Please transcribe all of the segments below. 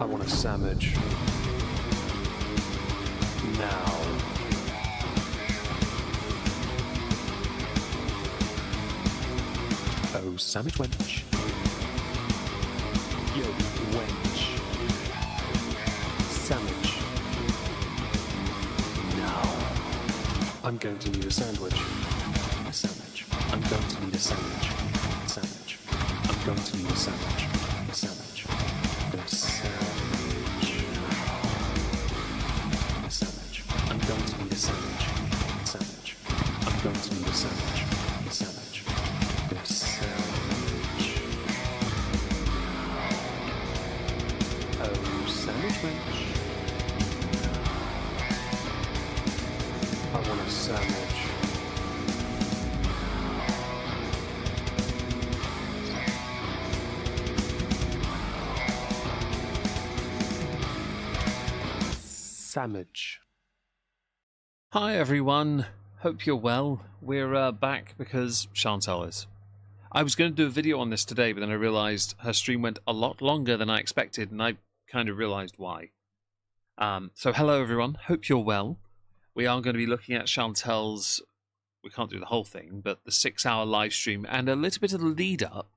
I want a sandwich. Now. Oh, sandwich wench. Yo, wench. Sandwich. Now. I'm going to need a sandwich. A sandwich. I'm going to need a sandwich. A sandwich. I'm going to need a sandwich. A sandwich. A sandwich. A sandwich. I'm going to need a sandwich. A sandwich. I'm going to need a sandwich. A sandwich. A sandwich. Oh, sandwich wench. I want a sandwich. Sandwich. Hi everyone, hope you're well. We're back because Shantel is. I was going to do a video on this today, but then I realised her stream went a lot longer than I expected, and I kind of realised why. So hello everyone, hope you're well. We are going to be looking at Shantel's, we can't do the whole thing, but the 6-hour live stream and a little bit of the lead up,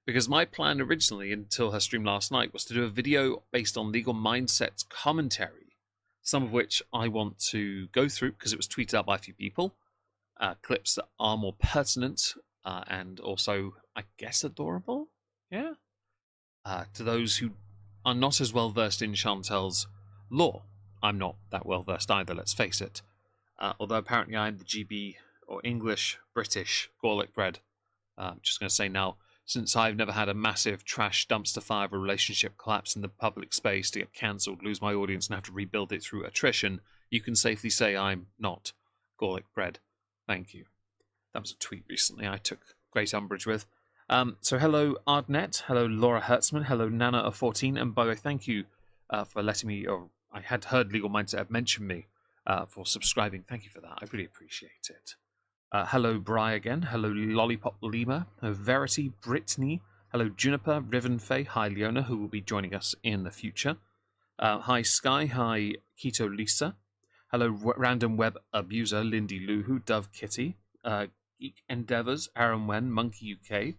because my plan originally, until her stream last night, was to do a video based on Legal Mindset's commentary. Some of which I want to go through because it was tweeted out by a few people. Clips that are more pertinent and also, I guess, adorable. Yeah. To those who are not as well versed in Shantel's law. I'm not that well versed either, let's face it. Although apparently I'm the GB or English British garlic bread. I'm just going to say now, since I've never had a massive trash dumpster fire of a relationship collapse in the public space to get cancelled, lose my audience, and have to rebuild it through attrition, you can safely say I'm not garlic bread. Thank you. That was a tweet recently I took great umbrage with. So hello Ardnet, hello Laura Hertzman, hello Nana of 14, and by the way, thank you for letting me, or I had heard Legal Mindset have mentioned me for subscribing. Thank you for that. I really appreciate it. Hello, Bri again. Hello, Lollipop Lima. Hello, Verity, Brittany. Hello, Juniper, Riven Faye. Hi, Leona, who will be joining us in the future. Hi, Sky. Hi, Keto Lisa. Hello, Random Web Abuser, Lindy Luhu, Dove Kitty. Geek Endeavours, Aaron Wen, Monkey UK.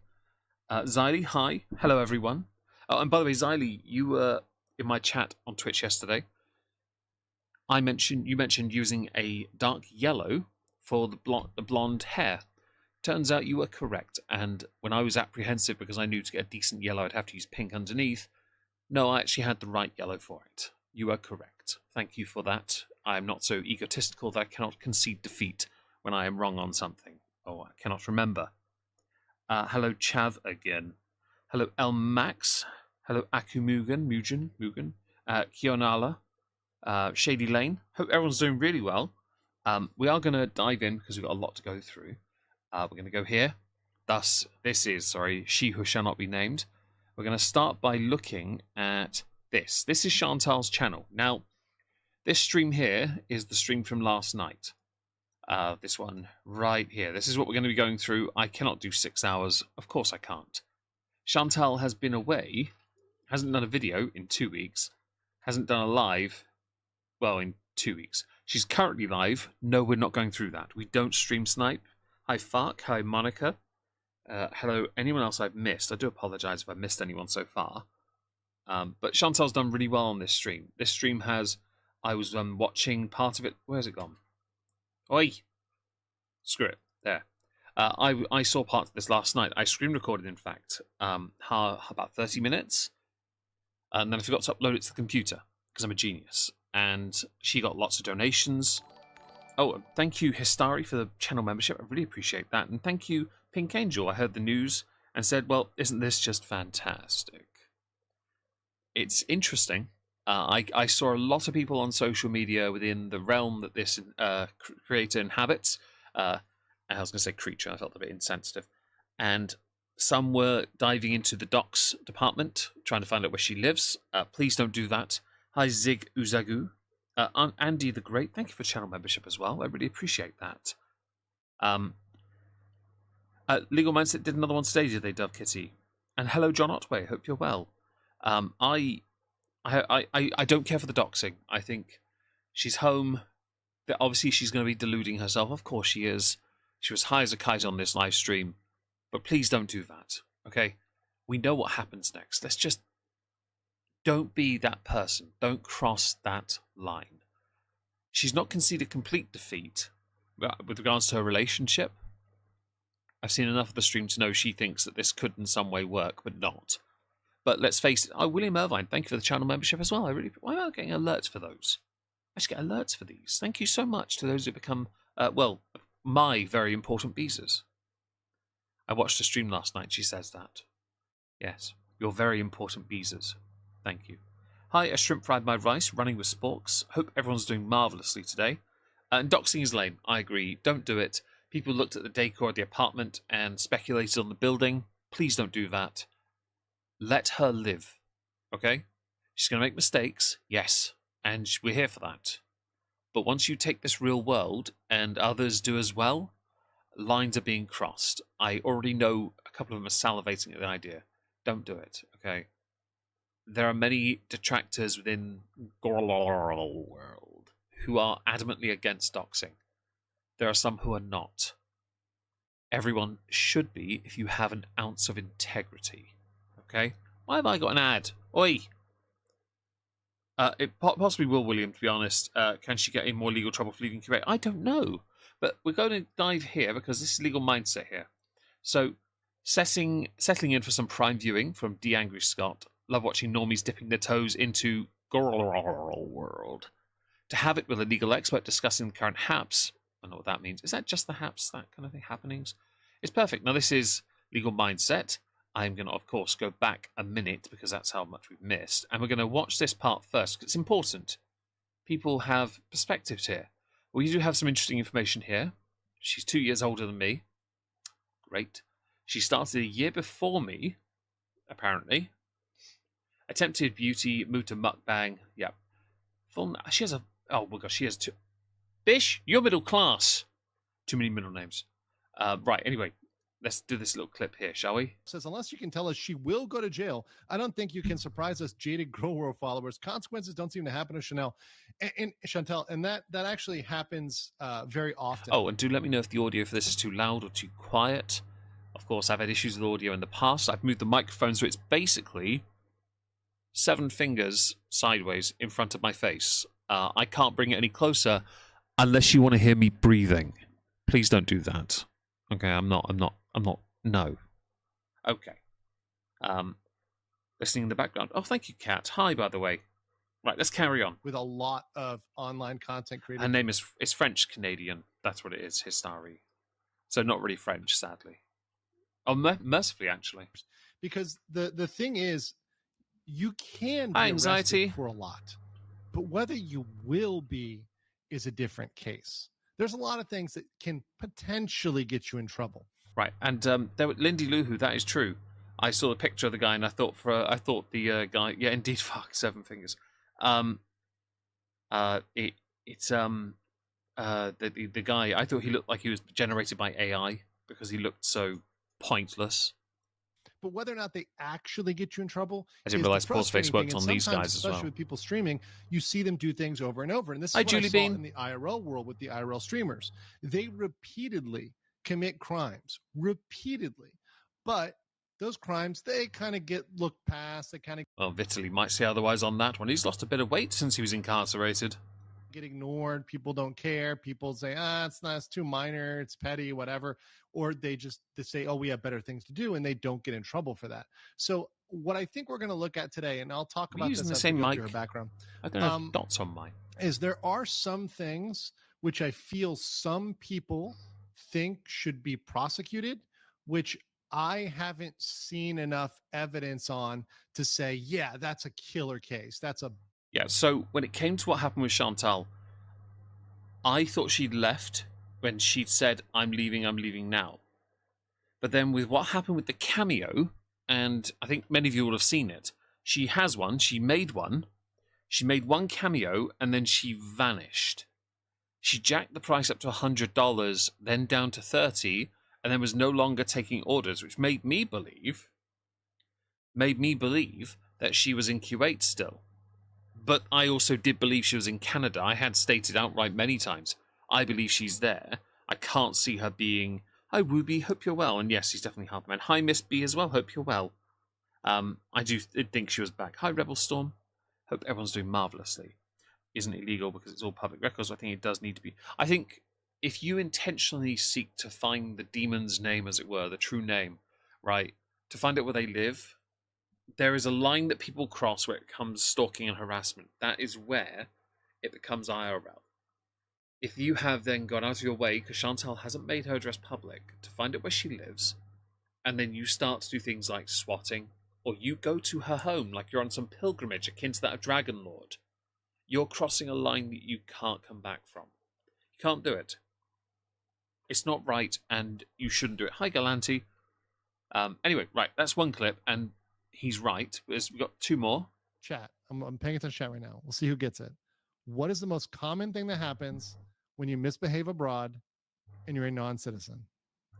Xylee, hi. Hello, everyone. Oh, and by the way, Xylee, you were in my chat on Twitch yesterday. You mentioned using a dark yellow for the blonde hair. Turns out you were correct, and when I was apprehensive because I knew to get a decent yellow I'd have to use pink underneath, no, I actually had the right yellow for it. You are correct. Thank you for that. I am not so egotistical that I cannot concede defeat when I am wrong on something. Oh, I cannot remember. Hello, Chav again. Hello, El Max. Hello, Mugen. Kionala. Shady Lane. Hope everyone's doing really well. We are going to dive in because we've got a lot to go through. We're going to go here. Thus, this is, She Who Shall Not Be Named. We're going to start by looking at this. This is Shantel's channel. Now, this stream here is the stream from last night. This one right here. This is what we're going to be going through. I cannot do 6 hours. Of course I can't. Shantel has been away, hasn't done a video in 2 weeks, hasn't done a live, well, in 2 weeks. She's currently live. No, we're not going through that. We don't stream snipe. Hi, Fark. Hi, Monica. Hello, anyone else I've missed? I do apologize if I missed anyone so far. But Chantel's done really well on this stream. This stream has... I was watching part of it. Where's it gone? Oi! Screw it. There. I saw parts of this last night. I screen recorded, in fact, about 30 minutes. And then I forgot to upload it to the computer because I'm a genius. And she got lots of donations. Oh, thank you, Histari, for the channel membership. I really appreciate that. And thank you, Pink Angel. I heard the news and said, well, isn't this just fantastic? It's interesting. I saw a lot of people on social media within the realm that this creator inhabits. I was going to say creature. I felt a bit insensitive. And some were diving into the docs department, trying to find out where she lives. Please don't do that. Hi, Zig Uzagu. Andy the Great, thank you for channel membership as well. I really appreciate that. Legal Mindset did another one today, did they, Dove Kitty? And hello, John Otway. Hope you're well. I I don't care for the doxing. I think she's home. That obviously she's going to be deluding herself. Of course she is. She was high as a kite on this live stream. But please don't do that, okay? We know what happens next. Let's just don't be that person. Don't cross that line. She's not conceded complete defeat with regards to her relationship. I've seen enough of the stream to know she thinks that this could in some way work, but not. But let's face it. Oh, William Irvine, thank you for the channel membership as well. Why am I getting alerts for those? I should get alerts for these. Thank you so much to those who become, well, my very important beezers. I watched a stream last night. She says that. Yes, you're very important beezers. Thank you. Hi, a shrimp fried my rice, running with sporks. Hope everyone's doing marvellously today. And doxing is lame. I agree. Don't do it. People looked at the decor of the apartment and speculated on the building. Please don't do that. Let her live. Okay? She's going to make mistakes. Yes. And we're here for that. But once you take this real world and others do as well, lines are being crossed. I already know a couple of them are salivating at the idea. Don't do it, okay? There are many detractors within world who are adamantly against doxing. There are some who are not. Everyone should be if you have an ounce of integrity, okay? Why have I got an ad? Oi! It possibly will, William, to be honest. Can she get in more legal trouble for leaving Quebec? I don't know. But we're going to dive here because this is legal mindset here. So, settling in for some prime viewing from D. Angry Scott. Love watching normies dipping their toes into world. To have it with a legal expert discussing the current haps. I don't know what that means. Is that just the haps, that kind of thing, happenings? It's perfect. Now, this is legal mindset. I'm going to, of course, go back a minute because that's how much we've missed. And we're going to watch this part first because it's important. People have perspectives here. We do have some interesting information here. She's 2 years older than me. Great. She started a year before me, apparently. Attempted beauty, moved to mukbang. Yeah. She has a... Oh, my gosh, she has two... Bish, you're middle class. Too many middle names. Right, anyway. Let's do this little clip here, shall we? Says, unless you can tell us she will go to jail, I don't think you can surprise us jaded Grow World followers. Consequences don't seem to happen to Shantel, and that actually happens very often. Oh, and do let me know if the audio for this is too loud or too quiet. Of course, I've had issues with audio in the past. I've moved the microphone so it's basically 7 fingers sideways in front of my face. I can't bring it any closer unless you want to hear me breathing. Please don't do that. Okay, I'm not, no. Okay. Listening in the background. Oh, thank you, Kat. Hi, by the way. Right, let's carry on. With a lot of online content creators. Her name is French-Canadian. That's what it is, Histari. So not really French, sadly. Oh, mercifully, actually. Because the thing is, you can be anxiety arrested for a lot. But whether you will be is a different case. There's a lot of things that can potentially get you in trouble. Right, and there, Lindy Luhu, that is true. I saw a picture of the guy, and I thought the guy, yeah, indeed, fuck, 7 fingers. The guy, I thought he looked like he was generated by AI because he looked so pointless. But whether or not they actually get you in trouble, I didn't realize Pulseface worked on these guys as well. Especially with people streaming, you see them do things over and over. And this is Hi, what Julie I saw Bean. in the IRL world with the IRL streamers. They repeatedly commit crimes, repeatedly. But those crimes, they kind of get looked past. They kind of... Well, Vitaly might say otherwise on that one. He's lost a bit of weight since he was incarcerated. Get ignored. People don't care. People say, it's too minor, it's petty, whatever. Or they say, oh, we have better things to do, and they don't get in trouble for that. So what I think we're going to look at today, and I'll talk about using this the as same we go mic. through her background. I don't have dots on mine. Is there are some things which I feel some people think should be prosecuted, which I haven't seen enough evidence on to say, yeah, that's a killer case. Yeah, so when it came to what happened with Shantel, I thought she'd left when she'd said, I'm leaving now. But then with what happened with the cameo, and I think many of you will have seen it, she has one, she made one cameo, and then she vanished. She jacked the price up to $100, then down to $30, and then was no longer taking orders, which made me believe that she was in Kuwait still. But I also did believe she was in Canada. I had stated outright many times, I believe she's there. I can't see her being, hi, Wooby, hope you're well. And yes, he's definitely half man. Hi, Miss B as well, hope you're well. I did think she was back. Hi, Rebel Storm. Hope everyone's doing marvellously. Isn't illegal because it's all public records. I think it does need to be. I think if you intentionally seek to find the demon's name, as it were, the true name, right, to find out where they live, there is a line that people cross where it comes stalking and harassment. That is where it becomes IRL. If you have then gone out of your way, because Shantel hasn't made her address public, to find out where she lives, and then you start to do things like swatting, or you go to her home like you're on some pilgrimage akin to that of Dragon Lord, you're crossing a line that you can't come back from. You can't do it. It's not right, and you shouldn't do it. Hi, Galanti. Anyway, right, that's one clip, and he's right. We've got two more. Chat. I'm paying attention to chat right now. We'll see who gets it. What is the most common thing that happens when you misbehave abroad and you're a non-citizen?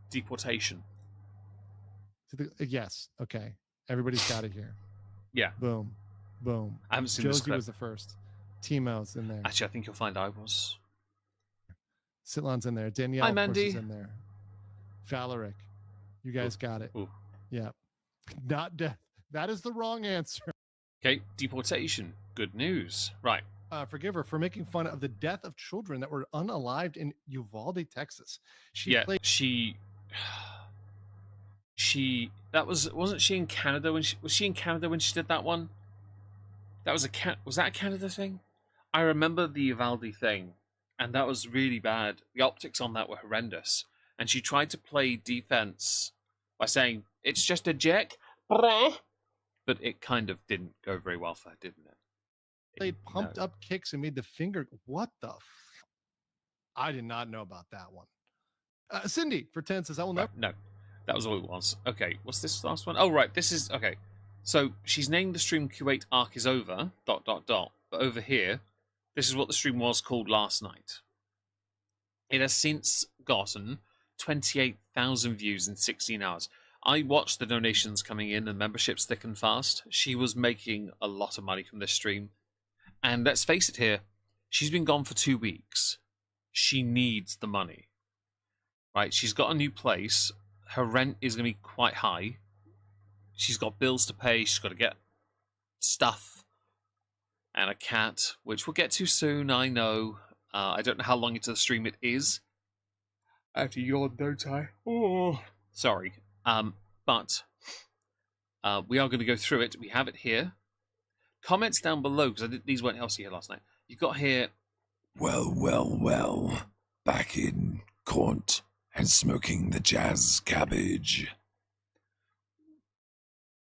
Deportation. Yes. Okay. Everybody's got it here. Yeah. Boom. Boom. I haven't seen this Josie clip. was the first. Timo's in there. Actually, I think you'll find I was. Sitlan's in there. Danielle, Hi, of course, Mandy. is in there. Valeric. You guys got it. Ooh. Yeah. Not death. That is the wrong answer. Okay, deportation. Good news. Right. Forgive her for making fun of the death of children that were unalived in Uvalde, Texas. She played. Wasn't she in Canada when was she in Canada when she did that one? That was was that a Canada thing? I remember the Uvalde thing, and that was really bad. The optics on that were horrendous. And she tried to play defense by saying, it's just a jerk. But it kind of didn't go very well for her, didn't it? Played pumped up kicks and made the finger. What the? I did not know about that one. Cindy for 10 says, I will never. No, that was all it was. Okay, what's this last one? Oh, right, this is, okay. So she's named the stream Q8 arc is over, ... But over here, this is what the stream was called last night. It has since gotten 28,000 views in 16 hours. I watched the donations coming in and memberships thick and fast. She was making a lot of money from this stream. And let's face it here, she's been gone for 2 weeks. She needs the money. Right? She's got a new place. Her rent is going to be quite high. She's got bills to pay. She's got to get stuff and a cat, which we'll get to soon, I know. I don't know how long into the stream it is. I have to yawn, don't I? Oh, sorry. But we are going to go through it. We have it here. Comments down below, because these weren't else here last night. You've got here. Well. Back in Court and smoking the jazz cabbage.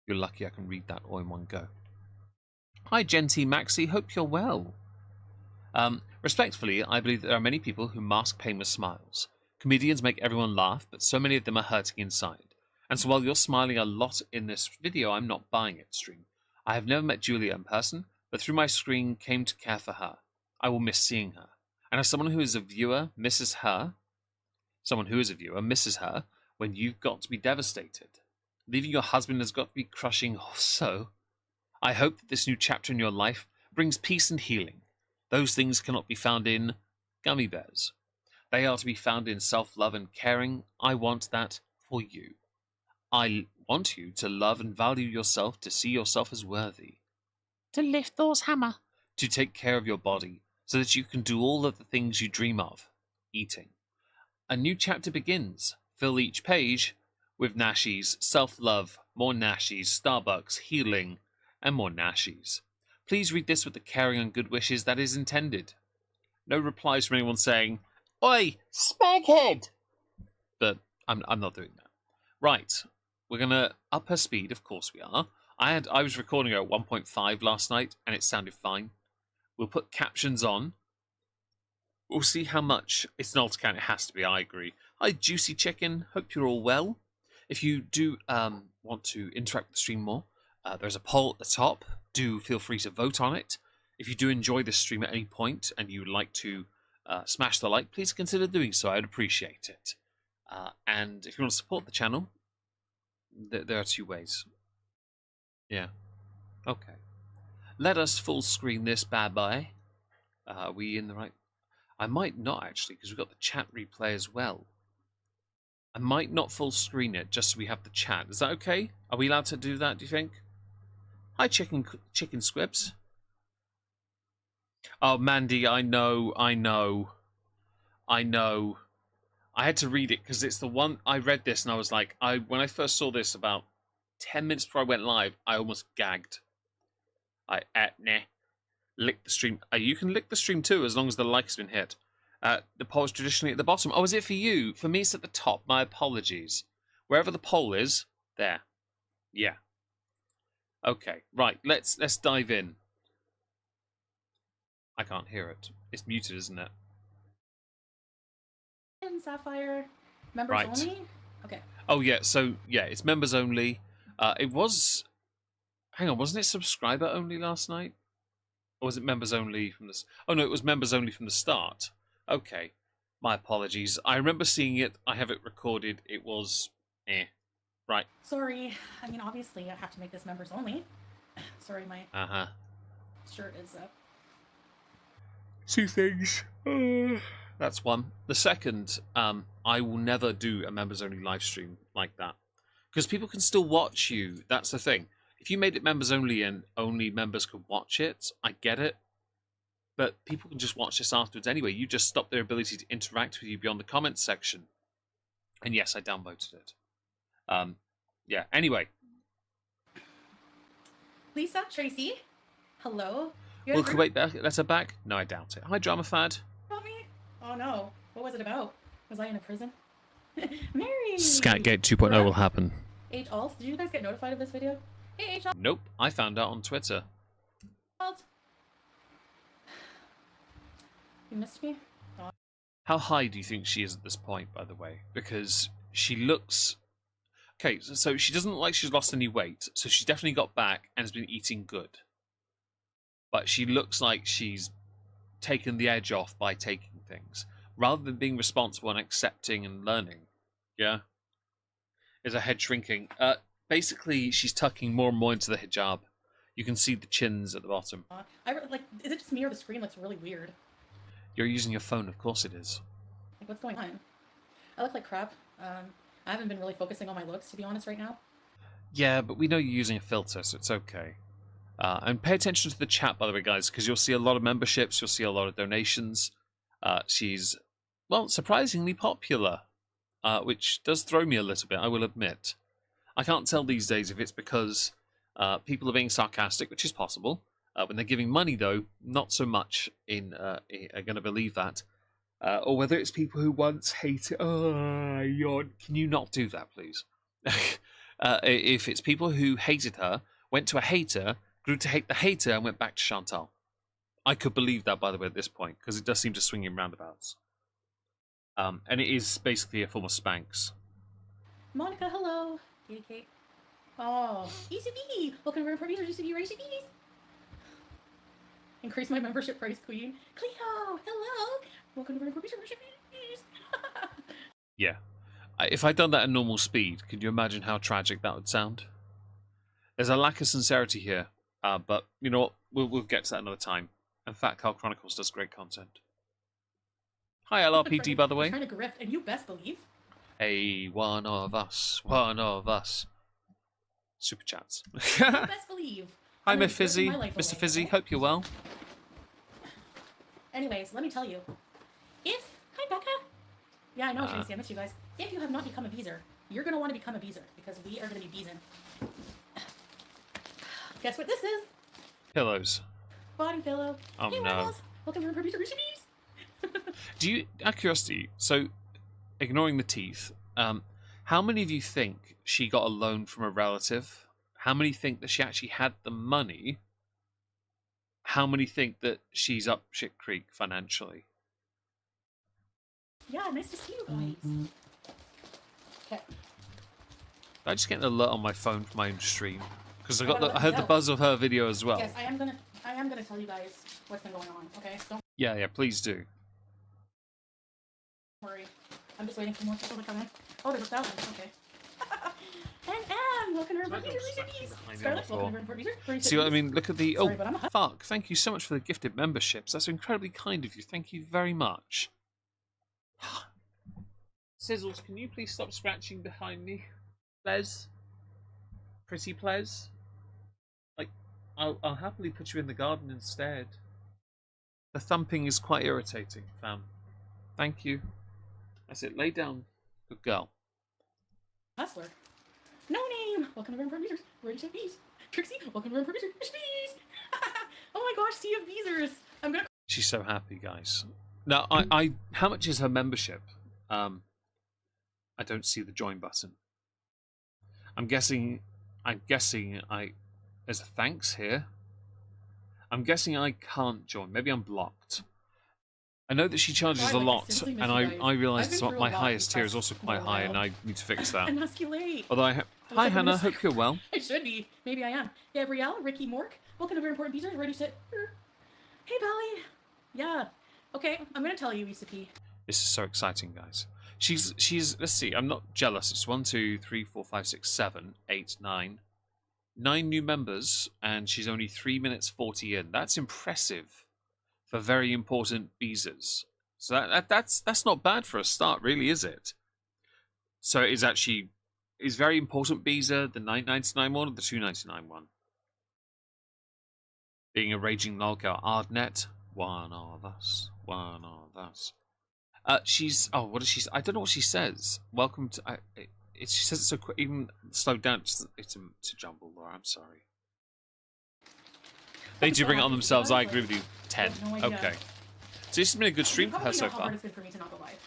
You're lucky I can read that all in one go. Hi, Genty Maxi. Hope you're well. Respectfully, I believe that there are many people who mask pain with smiles. Comedians make everyone laugh, but so many of them are hurting inside. And so while you're smiling a lot in this video, I'm not buying it, stream. I have never met Julia in person, but through my screen came to care for her. I will miss seeing her. And as someone who is a viewer misses her, when you've got to be devastated. Leaving your husband has got to be crushing also. I hope that this new chapter in your life brings peace and healing. Those things cannot be found in gummy bears. They are to be found in self-love and caring. I want that for you. I want you to love and value yourself, to see yourself as worthy. To lift Thor's hammer. To take care of your body, so that you can do all of the things you dream of. Eating. A new chapter begins. Fill each page with nashies, self-love, more nashies, Starbucks, healing, and more nashies. Please read this with the caring and good wishes that is intended. No replies from anyone saying, Oi, spaghead! But I'm not doing that. Right, we're going to up her speed, of course we are. I was recording her at 1.5 last night, and it sounded fine. We'll put captions on. We'll see how much. It's an alt account, it has to be, I agree. Hi, Juicy Chicken, hope you're all well. If you do want to interact with the stream more, there's a poll at the top. Do feel free to vote on it. If you do enjoy this stream at any point and you would like to smash the like, please consider doing so. I'd appreciate it. And if you want to support the channel, there are 2 ways. Yeah. Okay. Let us full screen this bad boy. Are we in the right? I might not actually, because we've got the chat replay as well. I might not full screen it just so we have the chat. Is that okay? Are we allowed to do that, do you think? Hi, chicken squibs. Oh, Mandy, I know. I had to read it because it's the one I read this and I was like, when I first saw this about 10 minutes before I went live, I almost gagged. Nah. Lick the stream. You can lick the stream too as long as the like has been hit. The poll is traditionally at the bottom. Oh, is it for you? For me, it's at the top. My apologies. Wherever the poll is, there. Yeah. Okay, right. Let's dive in. I can't hear it. It's muted, isn't it? And Sapphire, members Right. only. Okay. Oh yeah. So yeah, it's members only. It was. Hang on, wasn't it subscriber only last night? Or was it members only from the... Oh, no, it was members only from the start. Okay. My apologies. I remember seeing it. I have it recorded. It was... Right. Sorry. I mean, obviously, I have to make this members only. Sorry, my shirt is up. Two things. That's one. The second, I will never do a members only live stream like that. Because people can still watch you. That's the thing. If you made it members only and only members could watch it, I get it. But people can just watch this afterwards anyway. You just stop their ability to interact with you beyond the comments section. And yes, I downvoted it. Yeah, anyway. Lisa, Tracy, hello. Will Kuwait let her back? No, I doubt it. Hi, Drama Fad. About me? Oh no. What was it about? Was I in a prison? Mary! Scatgate 2.0 will happen. H alt, did you guys get notified of this video? Hey, H alt. Nope, I found out on Twitter. You missed me? Oh. How high do you think she is at this point, by the way? Because she looks... Okay, so she doesn't look like she's lost any weight, so she's definitely got back and has been eating good. But she looks like she's taken the edge off by taking things, rather than being responsible and accepting and learning. Yeah? Is her head shrinking? Basically, she's tucking more and more into the hijab. You can see the chins at the bottom. Is it just me or the screen looks really weird? You're using your phone, of course it is. Like, what's going on? I look like crap. I haven't been really focusing on my looks, to be honest, right now. Yeah, but we know you're using a filter, so it's okay. And pay attention to the chat, by the way, guys, because you'll see a lot of memberships, you'll see a lot of donations. She's, well, surprisingly popular, which does throw me a little bit, I will admit. I can't tell these days if it's because people are being sarcastic, which is possible. When they're giving money, though, not so much are going to believe that. Or whether it's people who once hated... Oh, yawn. Can you not do that, please? If it's people who hated her, went to a hater, grew to hate the hater, and went back to Shantel. I could believe that, by the way, at this point, because it does seem to swing in roundabouts. And it is basically a form of Spanx. Monica, hello. Kate. Oh, ECB! Welcome to Producer ECB Recipes. Increase my membership price, Queen. Cleo, hello. Welcome to Producer Recipes. Yeah. If I'd done that at normal speed, could you imagine how tragic that would sound? There's a lack of sincerity here, but you know what? We'll get to that another time. In fact, Carl Chronicles does great content. Hi, LRPD, by the way. I'm trying to grift, and you best believe. Hey, one of us, one of us. Super chats. You best believe. Hi, Miss Fizzy. Mr. Fizzy, okay? Hope you're well. Anyways, let me tell you. Hi, Becca. Yeah, I know, Tracy. I miss you guys. If you have not become a beezer, you're going to want to become a beezer, because we are going to be beezing. Guess what this is? Pillows. Body pillow. Oh, hey, no. Rebels. Welcome to Producer Recipes. Do you, out of curiosity, so ignoring the teeth, how many of you think she got a loan from a relative? How many think that she actually had the money? How many think that she's up shit creek financially? Yeah, nice to see you guys. Okay. I just get an alert on my phone from my own stream because I heard the buzz of her video as well. Yes, I am gonna tell you guys what's been going on. Okay, don't Yeah, please do. worry. I'm just waiting for more people to come in. Oh, there's 1,000. Okay. welcome to So I Report don't Beezers, smack you Beeze. behind Scarlet, on the floor. welcome to Report Beezers. Where you See sit, what I Beeze? mean? Look at the... Sorry, but I'm a hut. fuck. Thank you so much for the gifted memberships. That's incredibly kind of you. Thank you very much. Sizzles, can you please stop scratching behind me? Ples? Pretty Ples? Like, I'll happily put you in the garden instead. The thumping is quite irritating, fam. Thank you. That's it. Lay down. Good girl. Hustler. No name. Welcome to Report Beezers. Where you sit, Beeze? Trixie, welcome to Report Beezers. Beeze. Oh my gosh, sea of Beezers. I'm gonna. She's so happy, guys. Now, I how much is her membership? I don't see the join button. I'm guessing there's a thanks here. I'm guessing I can't join. Maybe I'm blocked. I know that she charges a lot, and I realise that my highest tier is also quite high, and I need to fix that. Emasculate. Although hi Hannah, hope you're well. I should be. Maybe I am. Gabrielle, Ricky, Mork. Welcome to Very Important Beezers. Ready to sit. Hey, Bally. Yeah. Okay, I'm gonna tell you, Issa P. This is so exciting, guys. She's. Let's see. I'm not jealous. It's 1, 2, 3, 4, 5, 6, 7, 8, 9. 9 new members, and she's only 3 minutes 40 in. That's impressive for very important beezers. So that's not bad for a start, really, is it? So it is very important beezer the 9.99 one or the 2.99 one? Being a raging lolcow, Ardnet, one of us, one of us. She's what does she? I don't know what she says. Welcome to. She says it so quick, even slowed down. It's a jumble, Laura. I'm sorry. They do bring it on themselves. I agree with you. 10. Okay. So this has been a good stream for her so far. It's been for me to not go live.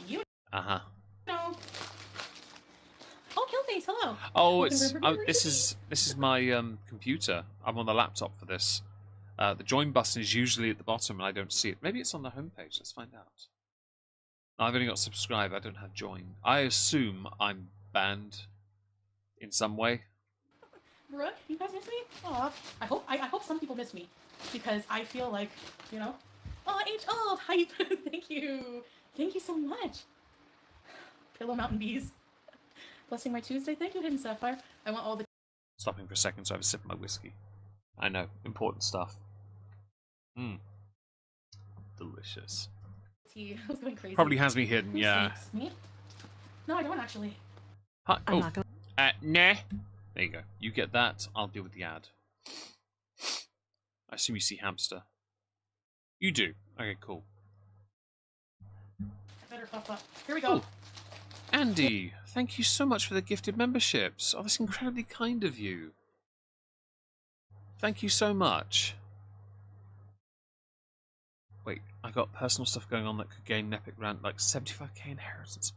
You know. Oh, Killface, hello. Oh, this is my computer. I'm on the laptop for this. The join button is usually at the bottom, and I don't see it. Maybe it's on the homepage. Let's find out. I've only got subscribe. I don't have join. I assume I'm banned in some way. Brooke, you guys miss me? Aw. I hope some people miss me, because I feel like, you know. Oh, H. Hype. Thank you. Thank you so much. Pillow Mountain Bees. Blessing my Tuesday. Thank you, Hidden Sapphire. I want all the. Stopping for a second so I have a sip of my whiskey. I know, important stuff. Delicious. Tea. I was going crazy. Probably has me hidden, Who yeah. sleeps? Me? No, I don't actually. Hi. I'm not gonna. Nah. There you go. You get that. I'll deal with the ad. I assume you see hamster. You do. Okay, cool. I better puff up. Here we go. Ooh. Andy, thank you so much for the gifted memberships. Oh, that's incredibly kind of you. Thank you so much. Wait, I got personal stuff going on that could gain an epic rant like 75k inheritance.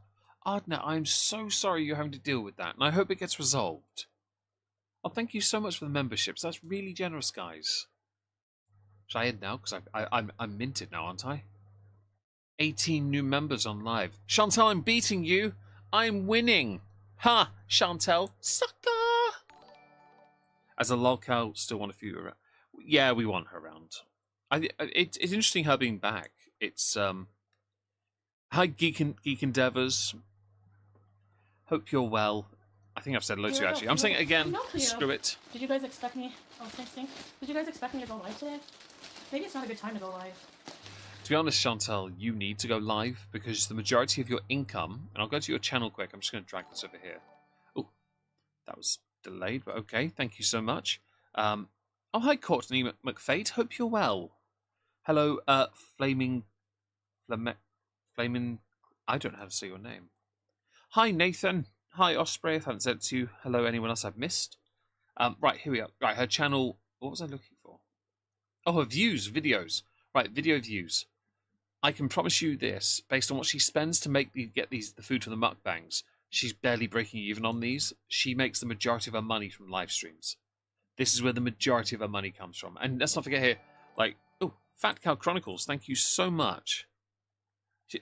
Ardna, I'm so sorry you're having to deal with that, and I hope it gets resolved. Oh, thank you so much for the memberships. That's really generous, guys. Should I end now? Because I'm minted now, aren't I? 18 new members on live. Shantel, I'm beating you. I'm winning. Ha! Shantel, sucker! As a lolcow, still want a few around. Yeah, we want her around. It's interesting her being back. It's hi Geek Endeavors. Hope you're well. I think I've said hello to you actually. I'm saying it again. Screw it. Did you guys expect me? Oh, thanks. Did you guys expect me to go live today? Maybe it's not a good time to go live. To be honest, Chantal, you need to go live because the majority of your income, and I'll go to your channel quick. I'm just going to drag this over here. Oh, that was delayed, but okay. Thank you so much. Oh, hi, Courtney McFate. Hope you're well. Hello, Flaming. I don't know how to say your name. Hi, Nathan. Hi, Osprey. If I haven't said it to you. Hello, anyone else I've missed? Right, here we are. Right, her channel. What was I looking for? Oh, her views, videos. Right, video views. I can promise you this, based on what she spends to get the food for the mukbangs, she's barely breaking even on these. She makes the majority of her money from live streams. This is where the majority of her money comes from. And let's not forget here, like, oh, Fat Cow Chronicles, thank you so much.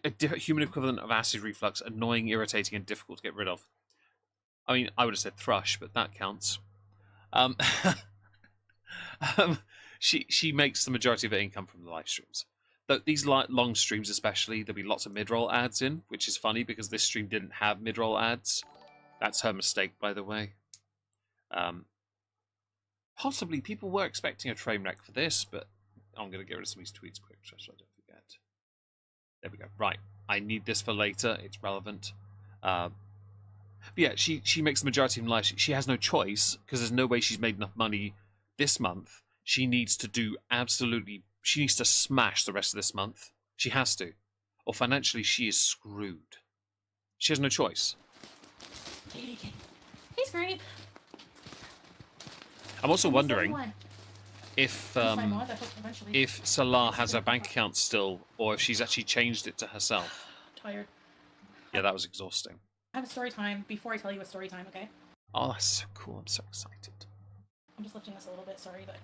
A human equivalent of acid reflux, annoying, irritating, and difficult to get rid of. I mean, I would have said thrush, but that counts. She makes the majority of her income from the live streams. These long streams especially, there'll be lots of mid-roll ads in, which is funny because this stream didn't have mid-roll ads. That's her mistake, by the way. Possibly people were expecting a train wreck for this, but I'm going to get rid of some of these tweets quick so I don't forget. There we go. Right. I need this for later. It's relevant. But yeah, she makes the majority of life. She has no choice because there's no way she's made enough money this month. She needs to do absolutely... She needs to smash the rest of this month. She has to. Or financially, she is screwed. She has no choice. He's great. I'm also wondering One. if He's my mod, I hope eventually. if Salah has her bank account still, or if she's actually changed it to herself. Tired. Yeah, that was exhausting. I have a story time before I tell you a story time, okay? Oh, that's so cool. I'm so excited. I'm just lifting this a little bit, sorry, but...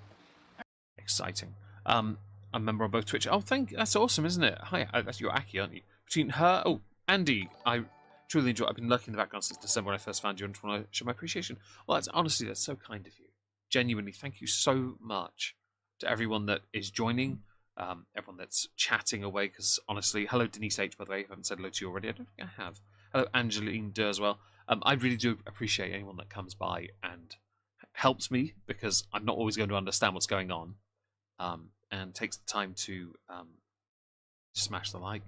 Exciting. I'm a member on both Twitch. Oh, that's awesome, isn't it? Hi, that's your Aki, aren't you? Between her... Oh, Andy, I truly enjoy... I've been lurking in the background since December when I first found you and just want to show my appreciation. Well, honestly, that's so kind of you. Genuinely, thank you so much to everyone that is joining, everyone that's chatting away, because honestly, hello Denise H, by the way, I haven't said hello to you already. I don't think I have. Hello Angeline Durr as well. I really do appreciate anyone that comes by and helps me, because I'm not always going to understand what's going on, and takes the time to smash the like.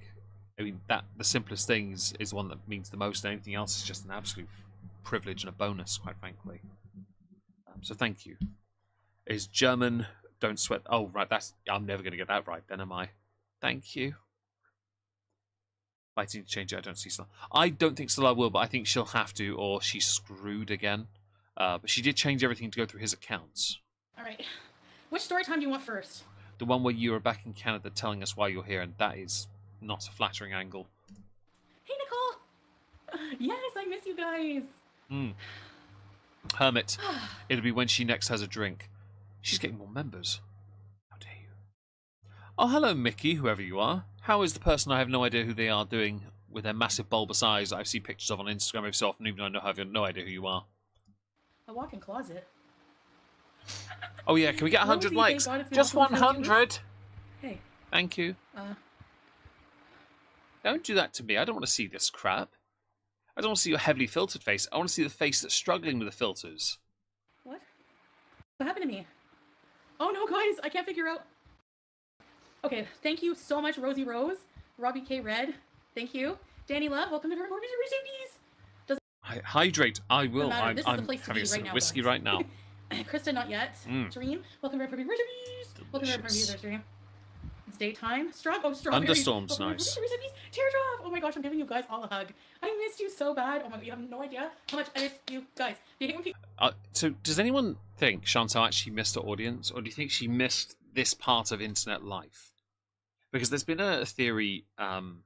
I mean, the simplest thing is one that means the most. Anything else is just an absolute privilege and a bonus, quite frankly. So thank you. Is German, don't sweat. Oh, right, I'm never going to get that right, then am I? Thank you. Fighting to change it, I don't see Salah. I don't think Salah will, but I think she'll have to, or she's screwed again. But she did change everything to go through his accounts. Alright. Which story time do you want first? The one where you were back in Canada telling us why you're here, and that is not a flattering angle. Hey, Nicole! Yes, I miss you guys! Hermit. It'll be when she next has a drink. She's getting more members. How dare you? Oh, hello, Mickey, whoever you are. How is the person I have no idea who they are doing with their massive bulbous eyes I see pictures of on Instagram every so often, even though I have no idea who you are? A walk-in closet. Oh, yeah, can we get 100 Rosie, likes? thank God it's Just been 100! Hey. Thank you. Don't do that to me. I don't want to see this crap. I don't want to see your heavily filtered face. I want to see the face that's struggling with the filters. What? What happened to me? Oh no, guys, I can't figure out. Okay, thank you so much, Rosie Rose, Robbie K. Red. Thank you, Danny Love. Welcome to her more recipes. Hydrate. I will. I'm having a sip right of whiskey right now. Krista, not yet. Dream. Welcome to her recipes. Welcome to her user stream. It's daytime. Strong. Oh, strawberries. Thunderstorms, nice. Teardrop. Oh my gosh, I'm giving you guys all a hug. I missed you so bad. Oh my god, you have no idea how much I miss you guys. Do you hate when people... So, does anyone think Shantel actually missed her audience, or do you think she missed this part of internet life? Because there's been a theory, and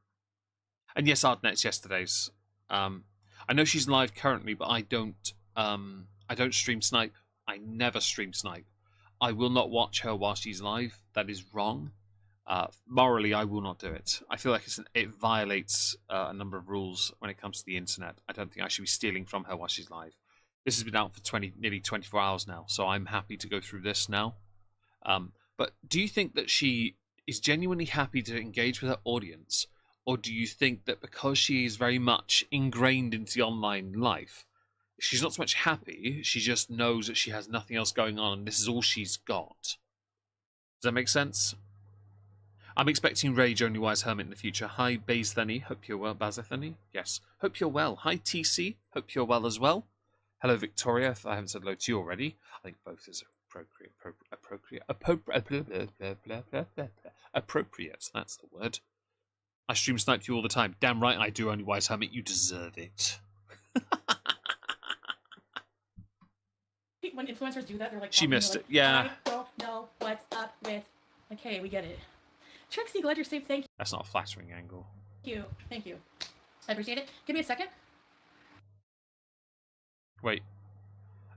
yes, Ardnet's yesterday's. I know she's live currently, but I don't stream snipe. I never stream snipe. I will not watch her while she's live. That is wrong. Morally, I will not do it. I feel like it violates a number of rules when it comes to the internet. I don't think I should be stealing from her while she's live. This has been out for nearly 24 hours now, so I'm happy to go through this now. But do you think that she is genuinely happy to engage with her audience, or do you think that because she is very much ingrained into the online life, she's not so much happy, she just knows that she has nothing else going on and this is all she's got? Does that make sense? I'm expecting Rage Only Wise Hermit in the future. Hi, Bazethany. Hope you're well. Bazethany? Yes. Hope you're well. Hi, TC. Hope you're well as well. Hello, Victoria. If I haven't said hello to you already, I think both is appropriate. That's the word. I stream snipe you all the time. Damn right I do, Only Wise Hermit. You deserve it. When influencers do that, they're like... She missed it. Yeah. I don't know what's up with... Like, hey, we get it. Trixie, glad you're safe. Thank That's not a flattering angle. you. Thank you. I appreciate it. Give me a second. Wait.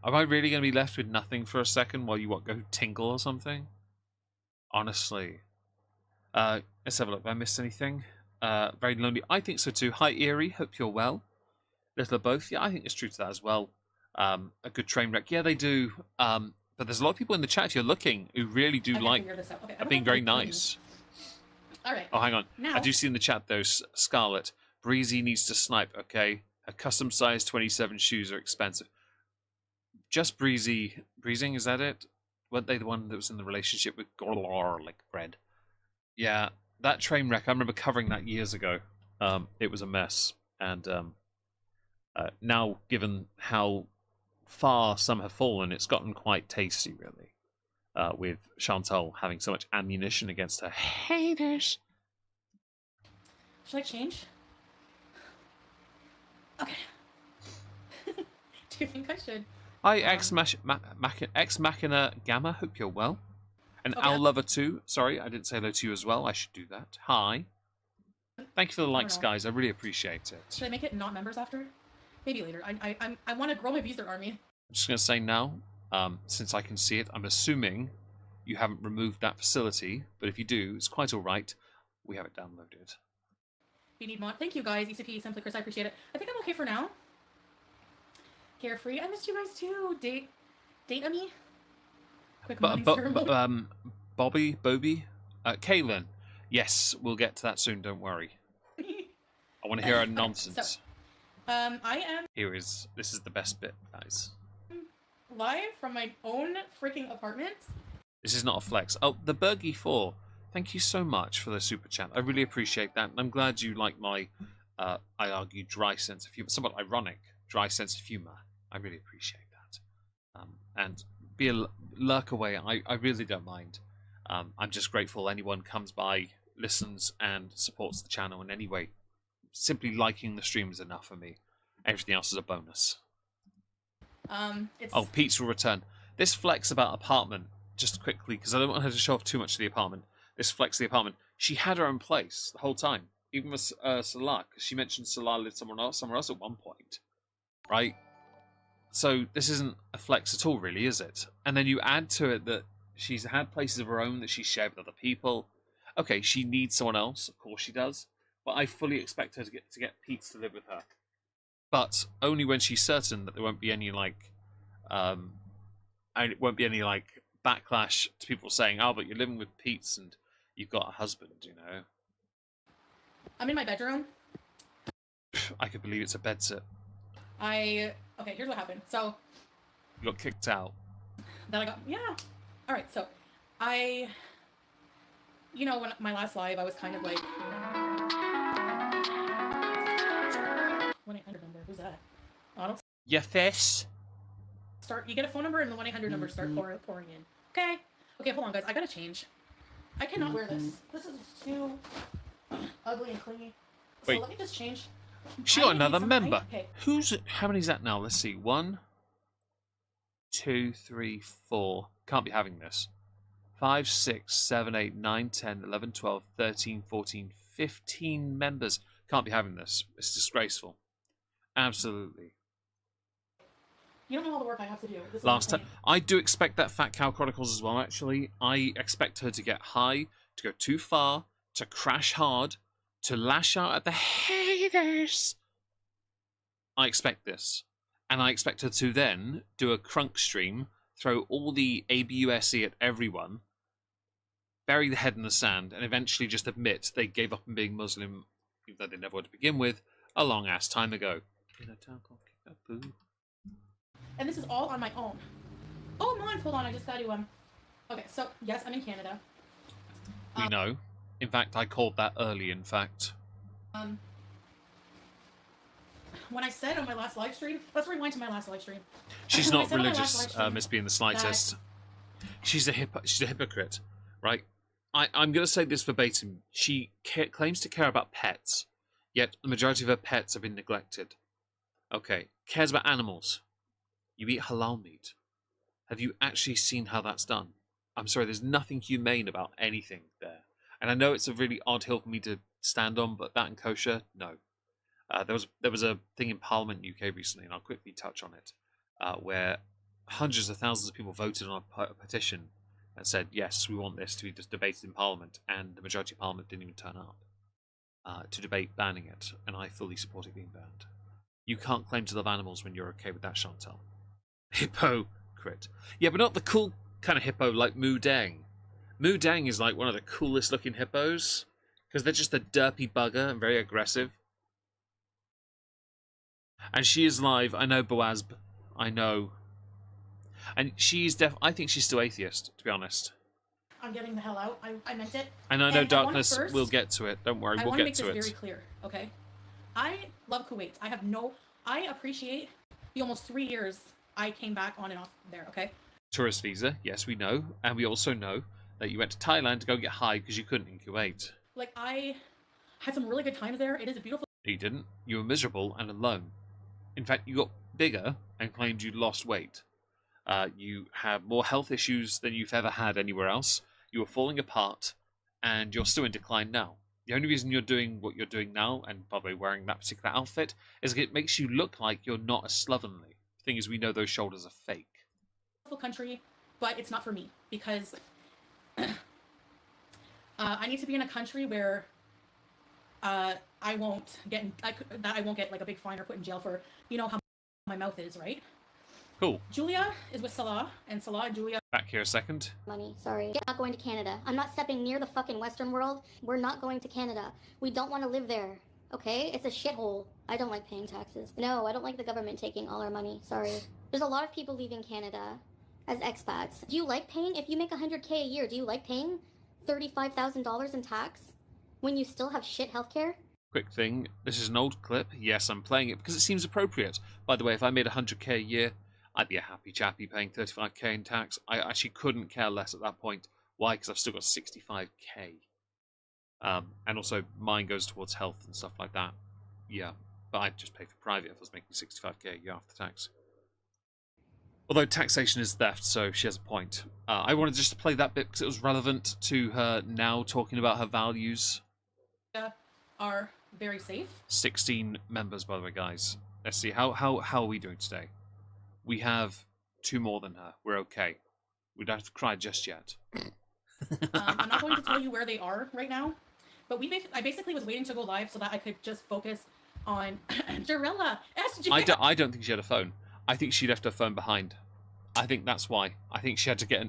Am I really going to be left with nothing for a second while you go tingle or something? Honestly. Let's have a look. Have I missed anything? Very lonely. I think so too. Hi, Eerie. Hope you're well. Little of both. Yeah, I think it's true to that as well. A good train wreck. Yeah, they do. But there's a lot of people in the chat, if you're looking, who really do like being very nice. All right. Oh, hang on. Now, I do see in the chat, though, Scarlett. Breezy needs to snipe, okay? Her custom size 27 shoes are expensive. Just breezing, is that it? Weren't they the one that was in the relationship with Gorlor, like Fred? Yeah, that train wreck, I remember covering that years ago. It was a mess. And now, given how far some have fallen, it's gotten quite tasty, really. With Shantel having so much ammunition against her haters. Should I change? Okay. Do you think I should? Hi, Ex Machina Gamma. Hope you're well. And Okay. Owl Lover 2. Sorry, I didn't say hello to you as well. I should do that. Hi. Thank you for the likes, know. guys. I really appreciate it. Should I make it not members after? Maybe later. I want to grow my Beezer army. I'm just going to say now, since I can see it, I'm assuming you haven't removed that facility. But if you do, it's quite all right. We have it downloaded. If you need more, thank you guys. ECP, Simply Chris, I appreciate it. I think I'm okay for now. Carefree, I missed you guys too. Date me. Quick money ceremony. Bobby, Kaylin. Yes, we'll get to that soon. Don't worry. I want to hear her nonsense. So, I am This is the best bit, guys. live from my own freaking apartment. This is not a flex. Oh, the Bergie 4. Thank you so much for the super chat. I really appreciate that. And I'm glad you like my, I argue, dry sense of humor. Somewhat ironic, dry sense of humor. I really appreciate that. And be a lurk away. I really don't mind. I'm just grateful anyone comes by, listens, and supports the channel in any way. Simply liking the stream is enough for me. Everything else is a bonus. Oh, Pete's will return. This flex about apartment, just quickly, because I don't want her to show off too much of the apartment. This flex of the apartment. She had her own place the whole time, even with Salah, because she mentioned Salah lived somewhere else at one point, right? So this isn't a flex at all, really, is it? And then you add to it that she's had places of her own that she's shared with other people. Okay, she needs someone else, of course she does. But I fully expect her to get Pete to live with her. But only when she's certain that there won't be any and it won't be any backlash to people saying, "Oh, but you're living with Pete's and you've got a husband," you know. I'm in my bedroom. I could believe it's a bedsit. Okay, here's what happened. So You got kicked out. yeah. All right, so when my last live, I was kind of like 1-800 number. Who's that? Oh, don't Your fish. start. You get a phone number and the 1-800 number start pouring in. Okay, hold on, guys. I gotta change. I cannot wear this. This is too ugly and clingy. So Wait. let me just change. She I got need another some- member. Okay. How many is that now? Let's see. 1, 2, 3, 4. Can't be having this. 5, 6, 7, 8, 9, 10, 11, 12, 13, 14, 15 members. Can't be having this. It's disgraceful. Absolutely. You don't know all the work I have to do. This is Last time. insane. I do expect that Fat Cow Chronicles as well, actually. I expect her to get high, to go too far, to crash hard, to lash out at the haters. I expect this. And I expect her to then do a crunk stream, throw all the ABUSE at everyone, bury the head in the sand, and eventually just admit they gave up on being Muslim, even though they never wanted to begin with, a long-ass time ago. In a town called Kickapoo. And this is all on my own. Oh, month. Hold on. I just got to Okay, so yes, I'm in Canada. We know. In fact, I called that early, in fact. When I said on my last live stream, let's rewind to my last live stream. She's When I not said on my last religious, live stream Miss B in the slightest. She's a hypocrite, right? I'm going to say this verbatim. She claims to care about pets, yet the majority of her pets have been neglected. Okay, cares about animals. You eat halal meat. Have you actually seen how that's done? I'm sorry, there's nothing humane about anything there. And I know it's a really odd hill for me to stand on, but that and kosher, no. There was a thing in Parliament UK recently, and I'll quickly touch on it, where hundreds of thousands of people voted on a petition and said, yes, we want this to be just debated in Parliament, and the majority of Parliament didn't even turn up to debate banning it, and I fully support it being banned. You can't claim to love animals when you're okay with that, Shantel. Hypocrite. Yeah, but not the cool kind of hippo like Moo Dang. Moo Dang is like one of the coolest looking hippos, because they're just a derpy bugger and very aggressive. And she is live. I know, Boazb. I know. And I think she's still atheist, to be honest. I'm getting the hell out. I meant it. And I know And Darkness, we'll get to it. Don't worry, I we'll want to get make to this it. very clear, okay? I love Kuwait. I appreciate the almost 3 years I came back on and off there, okay? Tourist visa, yes, we know. And we also know that you went to Thailand to go get high because you couldn't in Kuwait. Like, I had some really good times there. It is a beautiful... You didn't. You were miserable and alone. In fact, you got bigger and claimed you lost weight. You have more health issues than you've ever had anywhere else. You were falling apart, and you're still in decline now. The only reason you're doing what you're doing now, and probably wearing that particular outfit, is that it makes you look like you're not as slovenly. The thing is, we know those shoulders are fake. Country, but it's not for me, because I need to be in a country where I won't get like a big fine or put in jail for, you know, how my mouth is, right? Cool. Julia is with Salah, and Salah and Julia... Back here a second. Money, sorry. I'm not going to Canada. I'm not stepping near the fucking Western world. We're not going to Canada. We don't want to live there, okay? It's a shithole. I don't like paying taxes. No, I don't like the government taking all our money, sorry. There's a lot of people leaving Canada as expats. Do you like paying, if you make $100K a year, do you like paying $35,000 in tax when you still have shit healthcare? Quick thing, this is an old clip. Yes, I'm playing it because it seems appropriate. By the way, if I made $100K a year, I'd be a happy chappy paying $35K in tax. I actually couldn't care less at that point. Why? Because I've still got $65K. And also, mine goes towards health and stuff like that. Yeah, but I'd just pay for private if I was making $65K a year after tax. Although taxation is theft, so she has a point. I wanted just to play that bit because it was relevant to her now talking about her values. Are very safe. 16 members, by the way, guys. Let's see, how are we doing today? We have 2 more than her. We're okay. We don't have to cry just yet. I'm not going to tell you where they are right now, but I basically was waiting to go live so that I could just focus on Jarella, SJ. I don't think she had a phone. I think she left her phone behind. I think that's why. I think she had to get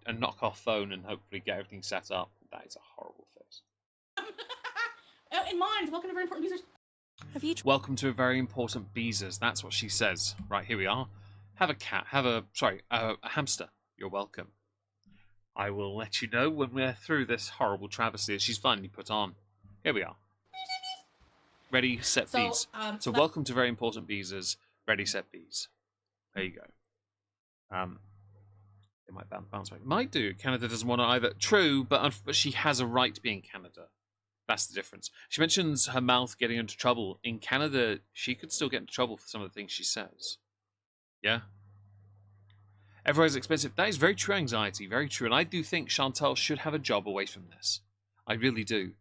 a knockoff phone and hopefully get everything set up. That is a horrible face. In mind, welcome to Very Important Users. Welcome to a very important beezers. That's what she says. Right, here we are. Have a cat. A hamster. You're welcome. I will let you know when we're through this horrible travesty that she's finally put on. Here we are. Ready, set, bees. So welcome to very important beezers. Ready, set, bees. There you go. It might bounce back. Might do. Canada doesn't want to either. True, but she has a right to be in Canada. That's the difference. She mentions her mouth getting into trouble. In Canada, she could still get into trouble for some of the things she says. Yeah? Everywhere's expensive. That is very true, anxiety. Very true. And I do think Shantel should have a job away from this. I really do.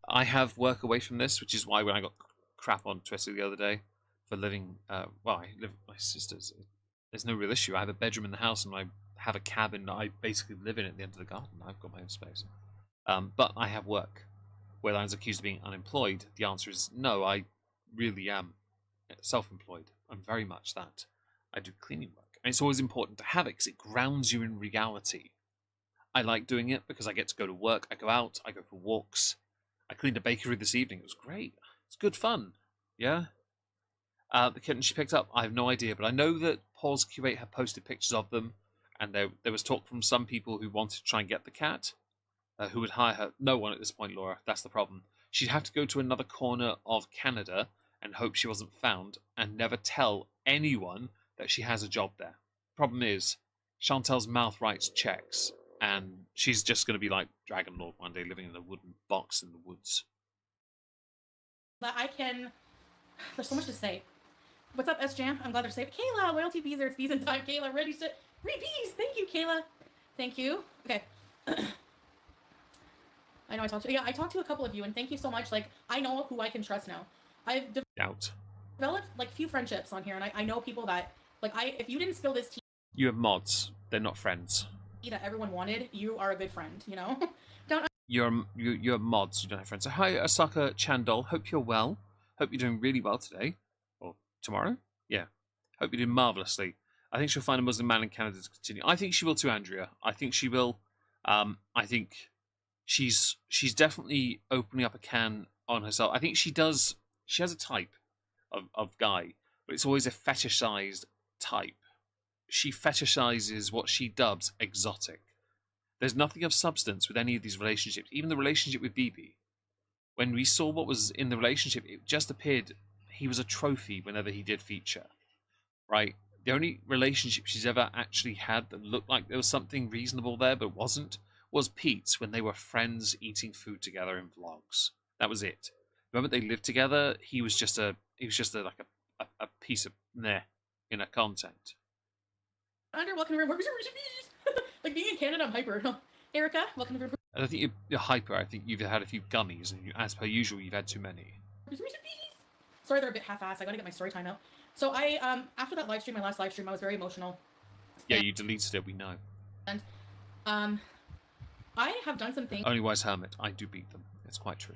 I have work away from this, which is why when I got crap on Twitter the other day for living... well, I live with my sisters. There's no real issue. I have a bedroom in the house and I have a cabin that I basically live in at the end of the garden. I've got my own space. But I have work. Whether I was accused of being unemployed, the answer is no, I really am self-employed. I'm very much that. I do cleaning work. And it's always important to have it because it grounds you in reality. I like doing it because I get to go to work. I go out. I go for walks. I cleaned a bakery this evening. It was great. It's good fun. Yeah? The kitten she picked up, I have no idea. But I know that Paul's Q8 had posted pictures of them. And there was talk from some people who wanted to try and get the cat. Who would hire her? No one at this point, Laura. That's the problem. She'd have to go to another corner of Canada and hope she wasn't found and never tell anyone that she has a job there. Problem is, Chantel's mouth writes checks and she's just going to be like Dragon Lord one day living in a wooden box in the woods. That I can... There's so much to say. What's up, S-Jam? I'm glad they're safe. Kayla, loyalty beezer. It's bees in time. Kayla, ready to... Re-bees! Thank you, Kayla. Thank you. Okay. I know I talked to a couple of you, and thank you so much. Like, I know who I can trust now. I've developed like few friendships on here, and I know people that if you didn't spill this tea, you have mods. They're not friends. That everyone wanted, you are a good friend. You know. You're mods. You don't have friends. So hi, Asaka Chandol. Hope you're well. Hope you're doing really well today or tomorrow. Yeah. Hope you're doing marvelously. I think she'll find a Muslim man in Canada to continue. I think she will too, Andrea. I think she will. I think. She's definitely opening up a can on herself. I think she does. She has a type of guy, but it's always a fetishized type. she fetishizes what she dubs exotic. There's nothing of substance with any of these relationships. Even the relationship with BB. When we saw what was in the relationship, it just appeared he was a trophy whenever he did feature. Right? The only relationship she's ever actually had that looked like there was something reasonable there but wasn't was Pete's, when they were friends eating food together in vlogs. That was it. The moment they lived together, he was just a piece of meh in a content. Under, welcome to room. Like being in Canada, I'm hyper. Erica, welcome to room. I don't think you're hyper. I think you've had a few gummies, and as per usual, you've had too many. Sorry, they're a bit half-assed. I gotta get my story time out. So I, after that live stream, my last live stream, I was very emotional. Yeah, you deleted it. We know. And I have done some things. Only wise hermit. I do beat them. It's quite true.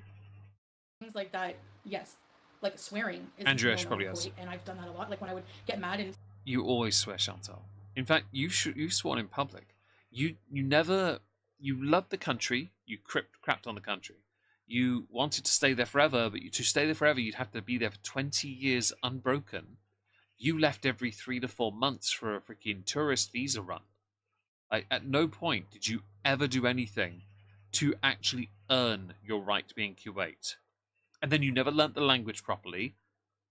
Things like that. Yes, like swearing. Is Andrea probably has. And I've done that a lot. Like when I would get mad and. You always swear, Shantel. In fact, you've sworn in public. You never. You loved the country. You crapped on the country. You wanted to stay there forever, but to stay there forever, you'd have to be there for 20 years unbroken. You left every 3 to 4 months for a freaking tourist visa run. Like, at no point did you ever do anything to actually earn your right to be in Kuwait. And then you never learnt the language properly.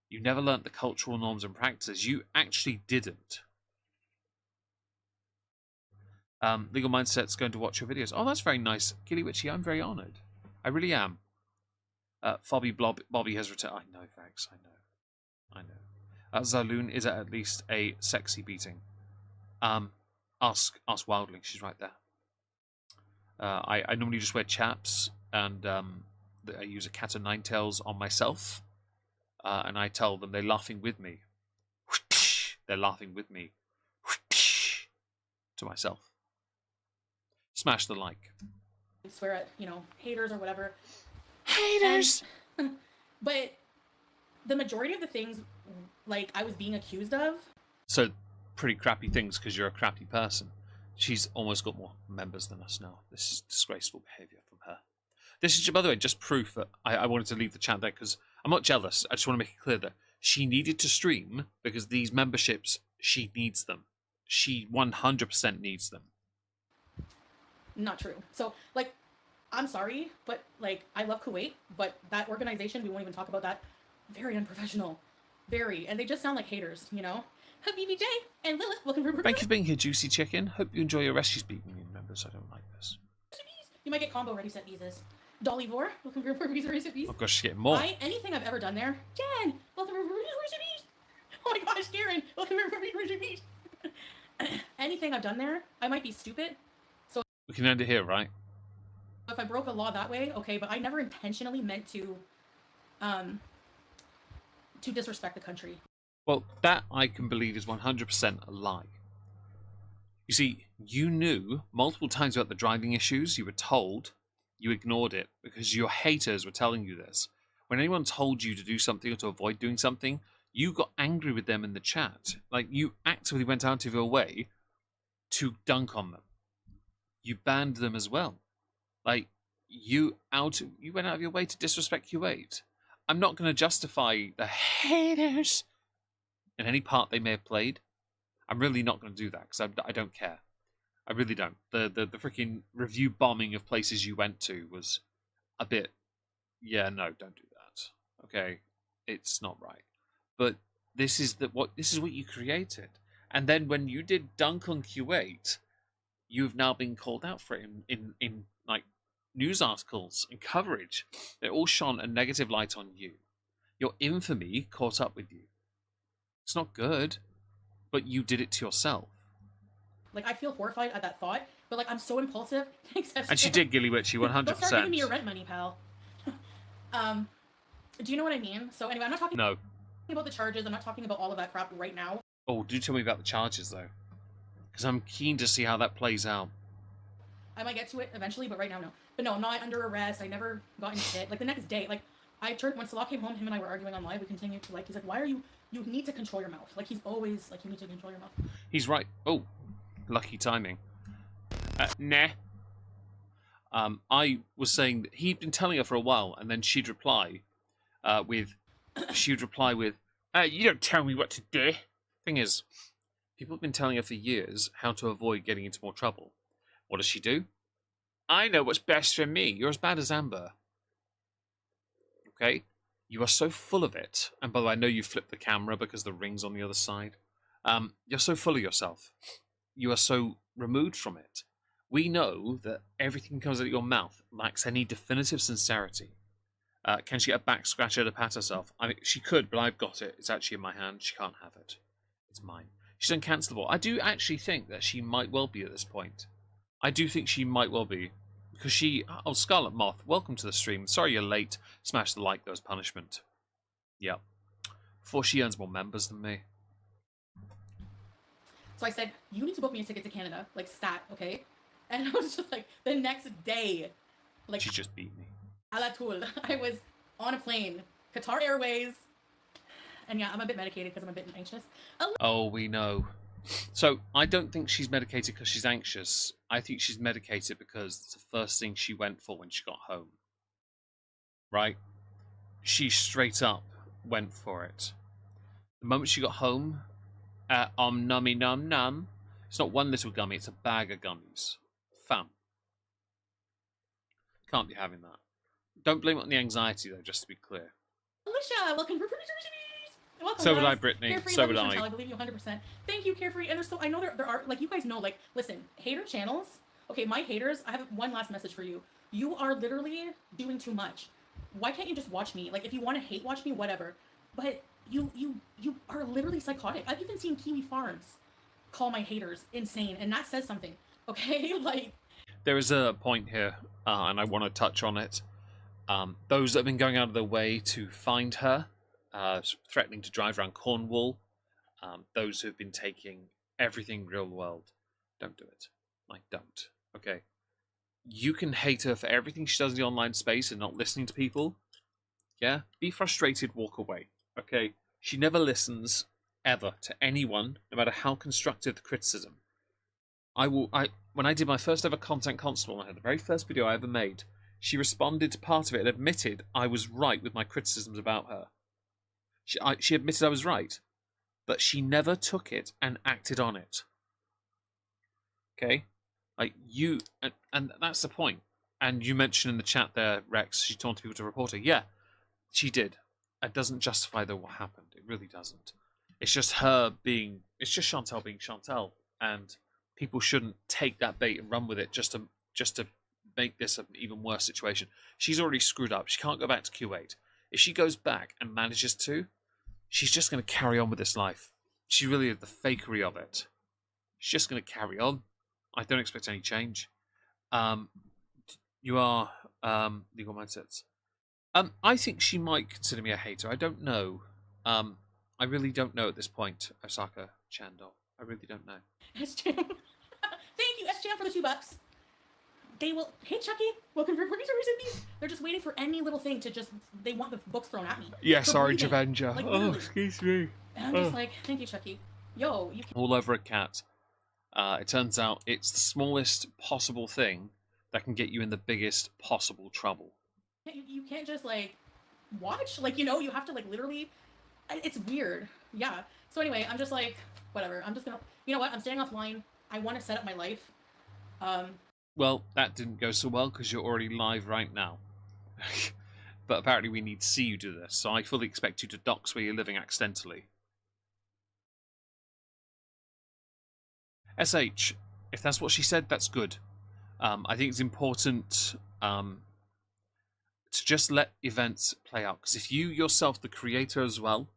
You never learnt the cultural norms and practices. You actually didn't. Legal Mindset's going to watch your videos. Oh, that's very nice. Gilly Witchy, I'm very honoured. I really am. Bobby has returned. I know, thanks. I know. Zaloon is at least a sexy beating. Ask Wildling. She's right there. I normally just wear chaps, and I use a cat o' nine tails on myself, and I tell them they're laughing with me. They're laughing with me. To myself. Smash the like. Swear at, haters or whatever. Haters! But the majority of the things, like, I was being accused of. So, pretty crappy things because you're a crappy person. She's almost got more members than us now. This is disgraceful behaviour from her. This is, by the way, just proof that I wanted to leave the chat there because I'm not jealous. I just want to make it clear that she needed to stream because these memberships, she needs them. She 100% needs them. Not true. So, like, I'm sorry, but, like, I love Kuwait, but that organization, we won't even talk about that. Very unprofessional. Very. And they just sound like haters, Habibi J and Lilith, welcome to. Thank you for being here, Juicy Chicken. Hope you enjoy your rest. She's beating me, members. I don't like this. You might get combo ready set visas. Dolly Vor, welcome to Beeze. Oh gosh, she's getting more. Anything I've ever done there. Jen, welcome to Beeze. Oh my gosh, Karen, welcome to Beeze. Anything I've done there, I might be stupid. So we can end it here, right? If I broke a law that way, okay, but I never intentionally meant to disrespect the country. Well, that I can believe is 100% a lie. You see, you knew multiple times about the driving issues. You were told. You ignored it because your haters were telling you this. When anyone told you to do something or to avoid doing something, you got angry with them in the chat. Like, you actively went out of your way to dunk on them. You banned them as well. Like, you went out of your way to disrespect Kuwait. I'm not going to justify the haters in any part they may have played. I'm really not going to do that because I don't care. I really don't. The freaking review bombing of places you went to was a bit, yeah, no, don't do that. Okay, it's not right. But this is what you created. And then when you did dunk on Kuwait, you've now been called out for it in like news articles and coverage. They all shone a negative light on you. Your infamy caught up with you. It's not good, but you did it to yourself. Like, I feel horrified at that thought, but, like, I'm so impulsive. And she did, Gilly Witchy, 100%. Don't start giving me your rent money, pal. Do you know what I mean? So, anyway, I'm not talking about the charges. I'm not talking about all of that crap right now. Oh, do tell me about the charges, though. Because I'm keen to see how that plays out. I might get to it eventually, but right now, no. But no, I'm not under arrest. I never got in shit. Like, the next day, like, when Salah came home, him and I were arguing on live, we continued to, like, he's like, why are you need to control your mouth. Like, he's always, like, you need to control your mouth. He's right. Oh, lucky timing. Nah. I was saying that he'd been telling her for a while, and then she'd reply with, you don't tell me what to do. Thing is, People have been telling her for years how to avoid getting into more trouble. What does she do? I know what's best for me. You're as bad as Amber. Okay? You are so full of it. And by the way, I know you flipped the camera because the ring's on the other side. You're so full of yourself. You are so removed from it. We know that everything that comes out of your mouth lacks any definitive sincerity. Can she get a back scratcher to pat herself? I mean, she could, but I've got it. It's actually in my hand. She can't have it. It's mine. She's uncancelable. I do actually think that she might well be at this point. I do think she might well be. Because she... Oh, Scarlet Moth, welcome to the stream. Sorry you're late. Smash the like, there was punishment. Yep. Before she earns more members than me. So I said, you need to book me a ticket to Canada. Like, stat, okay? And I was just like, the next day. Like, She just beat me. a la tool. I was on a plane. Qatar Airways. And yeah, I'm a bit medicated because I'm a bit anxious. Oh, we know. So, I don't think she's medicated because she's anxious. I think she's medicated because it's the first thing she went for when she got home. Right? She straight up went for it. The moment she got home, nummy num num. It's not one little gummy, it's a bag of gummies. Fam. Can't be having that. Don't blame it on the anxiety, though, just to be clear. Alicia, welcome for welcome. So would I, guys. Brittany. Carefree, So love would you, I. Shantel, I believe you 100%. Thank you, Carefree. And I know there are, like, you guys know, like, listen, hater channels. Okay, my haters, I have one last message for you. You are literally doing too much. Why can't you just watch me? Like, if you want to hate watch me, whatever. But you are literally psychotic. I've even seen Kiwi Farms call my haters insane, and that says something. Okay, like. There is a point here, and I want to touch on it. Those that have been going out of their way to find her, threatening to drive around Cornwall, those who have been taking everything real world, don't do it. Like, don't. Okay? You can hate her for everything she does in the online space and not listening to people. Yeah? Be frustrated, walk away. Okay? She never listens, ever, to anyone, no matter how constructive the criticism. When I did my first ever Content Constable, I had the very first video I ever made, she responded to part of it and admitted I was right with my criticisms about her. She admitted I was right, but she never took it and acted on it. Okay? Like, and that's the point. And you mentioned in the chat there, Rex, she told people to report her. Yeah, she did. It doesn't justify what happened. It really doesn't. It's just it's just Shantel being Shantel, and people shouldn't take that bait and run with it just to make this an even worse situation. She's already screwed up. She can't go back to Q8. If she goes back and manages to, she's just going to carry on with this life. She really is the fakery of it. She's just going to carry on. I don't expect any change. You are legal mindsets. I think she might consider me a hater. I don't know. I really don't know at this point, Osaka Chandol. I really don't know. SJM. Thank you, SJM, for the $2. They will. Hey, Chucky, welcome for Purgatory These. They're just waiting for any little thing to just. They want the books thrown at me. Yes, For Orange breathing. Avenger. Like, Oh, literally. excuse me. And I'm just like, thank you, Chucky. Yo, you. All over a cat. It turns out it's the smallest possible thing that can get you in the biggest possible trouble. You can't just like watch. Like, you know, you have to like literally. It's weird. Yeah. So anyway, I'm just like, whatever. I'm just gonna. You know what? I'm staying offline. I want to set up my life. Well, that didn't go so well because you're already live right now. But apparently we need to see you do this, so I fully expect you to dox where you're living accidentally. SH, if that's what she said, that's good. I think it's important to just let events play out. Because if you yourself, the creator as well,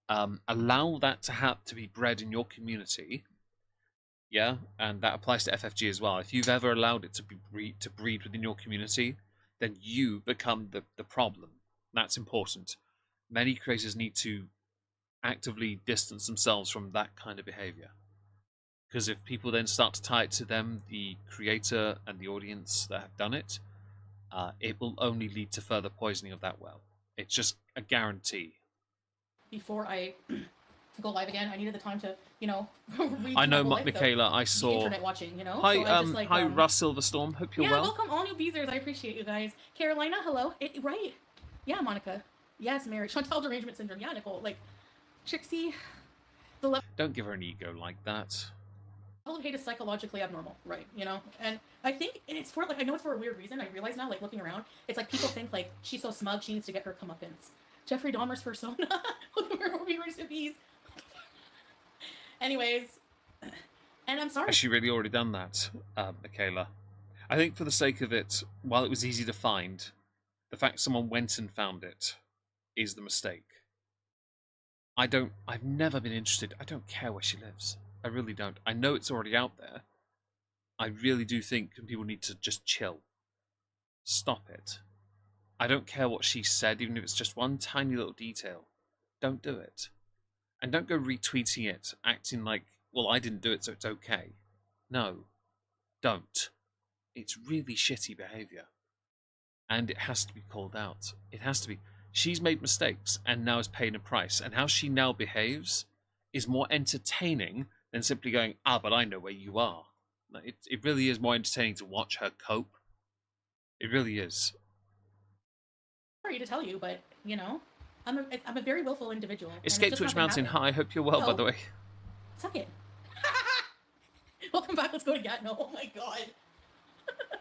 allow that to be bred in your community, yeah, and that applies to FFG as well. If you've ever allowed it to breed within your community, then you become the problem. That's important. Many creators need to actively distance themselves from that kind of behavior. Because if people then start to tie it to them, the creator and the audience that have done it, it will only lead to further poisoning of that well. It's just a guarantee. Before I go live again, I needed the time to, you know, read I know, my whole life, Michaela, I the saw... internet watching, you know? Hi, So I just, like, hi, Russ Silverstorm. Hope you're yeah, well. welcome all new Beezers. I appreciate you guys. Carolina, hello. Right. Yeah, Monica. Yes, Mary. Chantel derangement syndrome. Yeah, Nicole. Like, Trixie. the level Don't give her an ego like that. of hate is psychologically abnormal, right? You know, and I think it's for like I know it's for a weird reason. I realize now, like looking around, it's like people think like she's so smug, she needs to get her comeuppance. Jeffrey Dahmer's persona. Where we were to bees. Anyways, and I'm sorry. Has she really already done that, Michaela? I think for the sake of it, while it was easy to find, the fact someone went and found it is the mistake. I've never been interested. I don't care where she lives. I really don't. I know it's already out there. I really do think people need to just chill. Stop it. I don't care what she said, even if it's just one tiny little detail. Don't do it. And don't go retweeting it, acting like, well, I didn't do it, so it's okay. No. Don't. It's really shitty behaviour. And it has to be called out. It has to be. She's made mistakes and now is paying a price. And how she now behaves is more entertaining than simply going, but I know where you are. It really is more entertaining to watch her cope. It really is. Sorry to tell you, but you know, I'm a very willful individual. Escape Twitch Mountain. Hi, I hope you're well, by the way. Suck it. Welcome back. Let's go to Gatineau. Oh my god.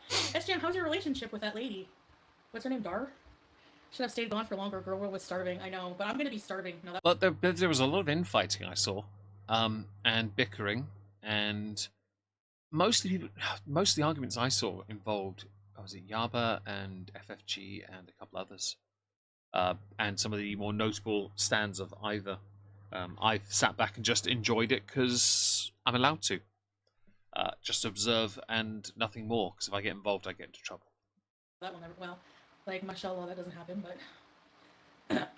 SJM, how's your relationship with that lady? What's her name? Dar? Should have stayed gone for longer. Girl was starving. I know, but I'm gonna be starving. No, But there was a lot of infighting I saw, and bickering, and most of the arguments I saw involved, was it Yaba and FFG and a couple others, and some of the more notable stands of either. I've sat back and just enjoyed it because I'm allowed to. Just observe and nothing more, because if I get involved, I get into trouble. that will never. Well, like mashallah, that doesn't happen. But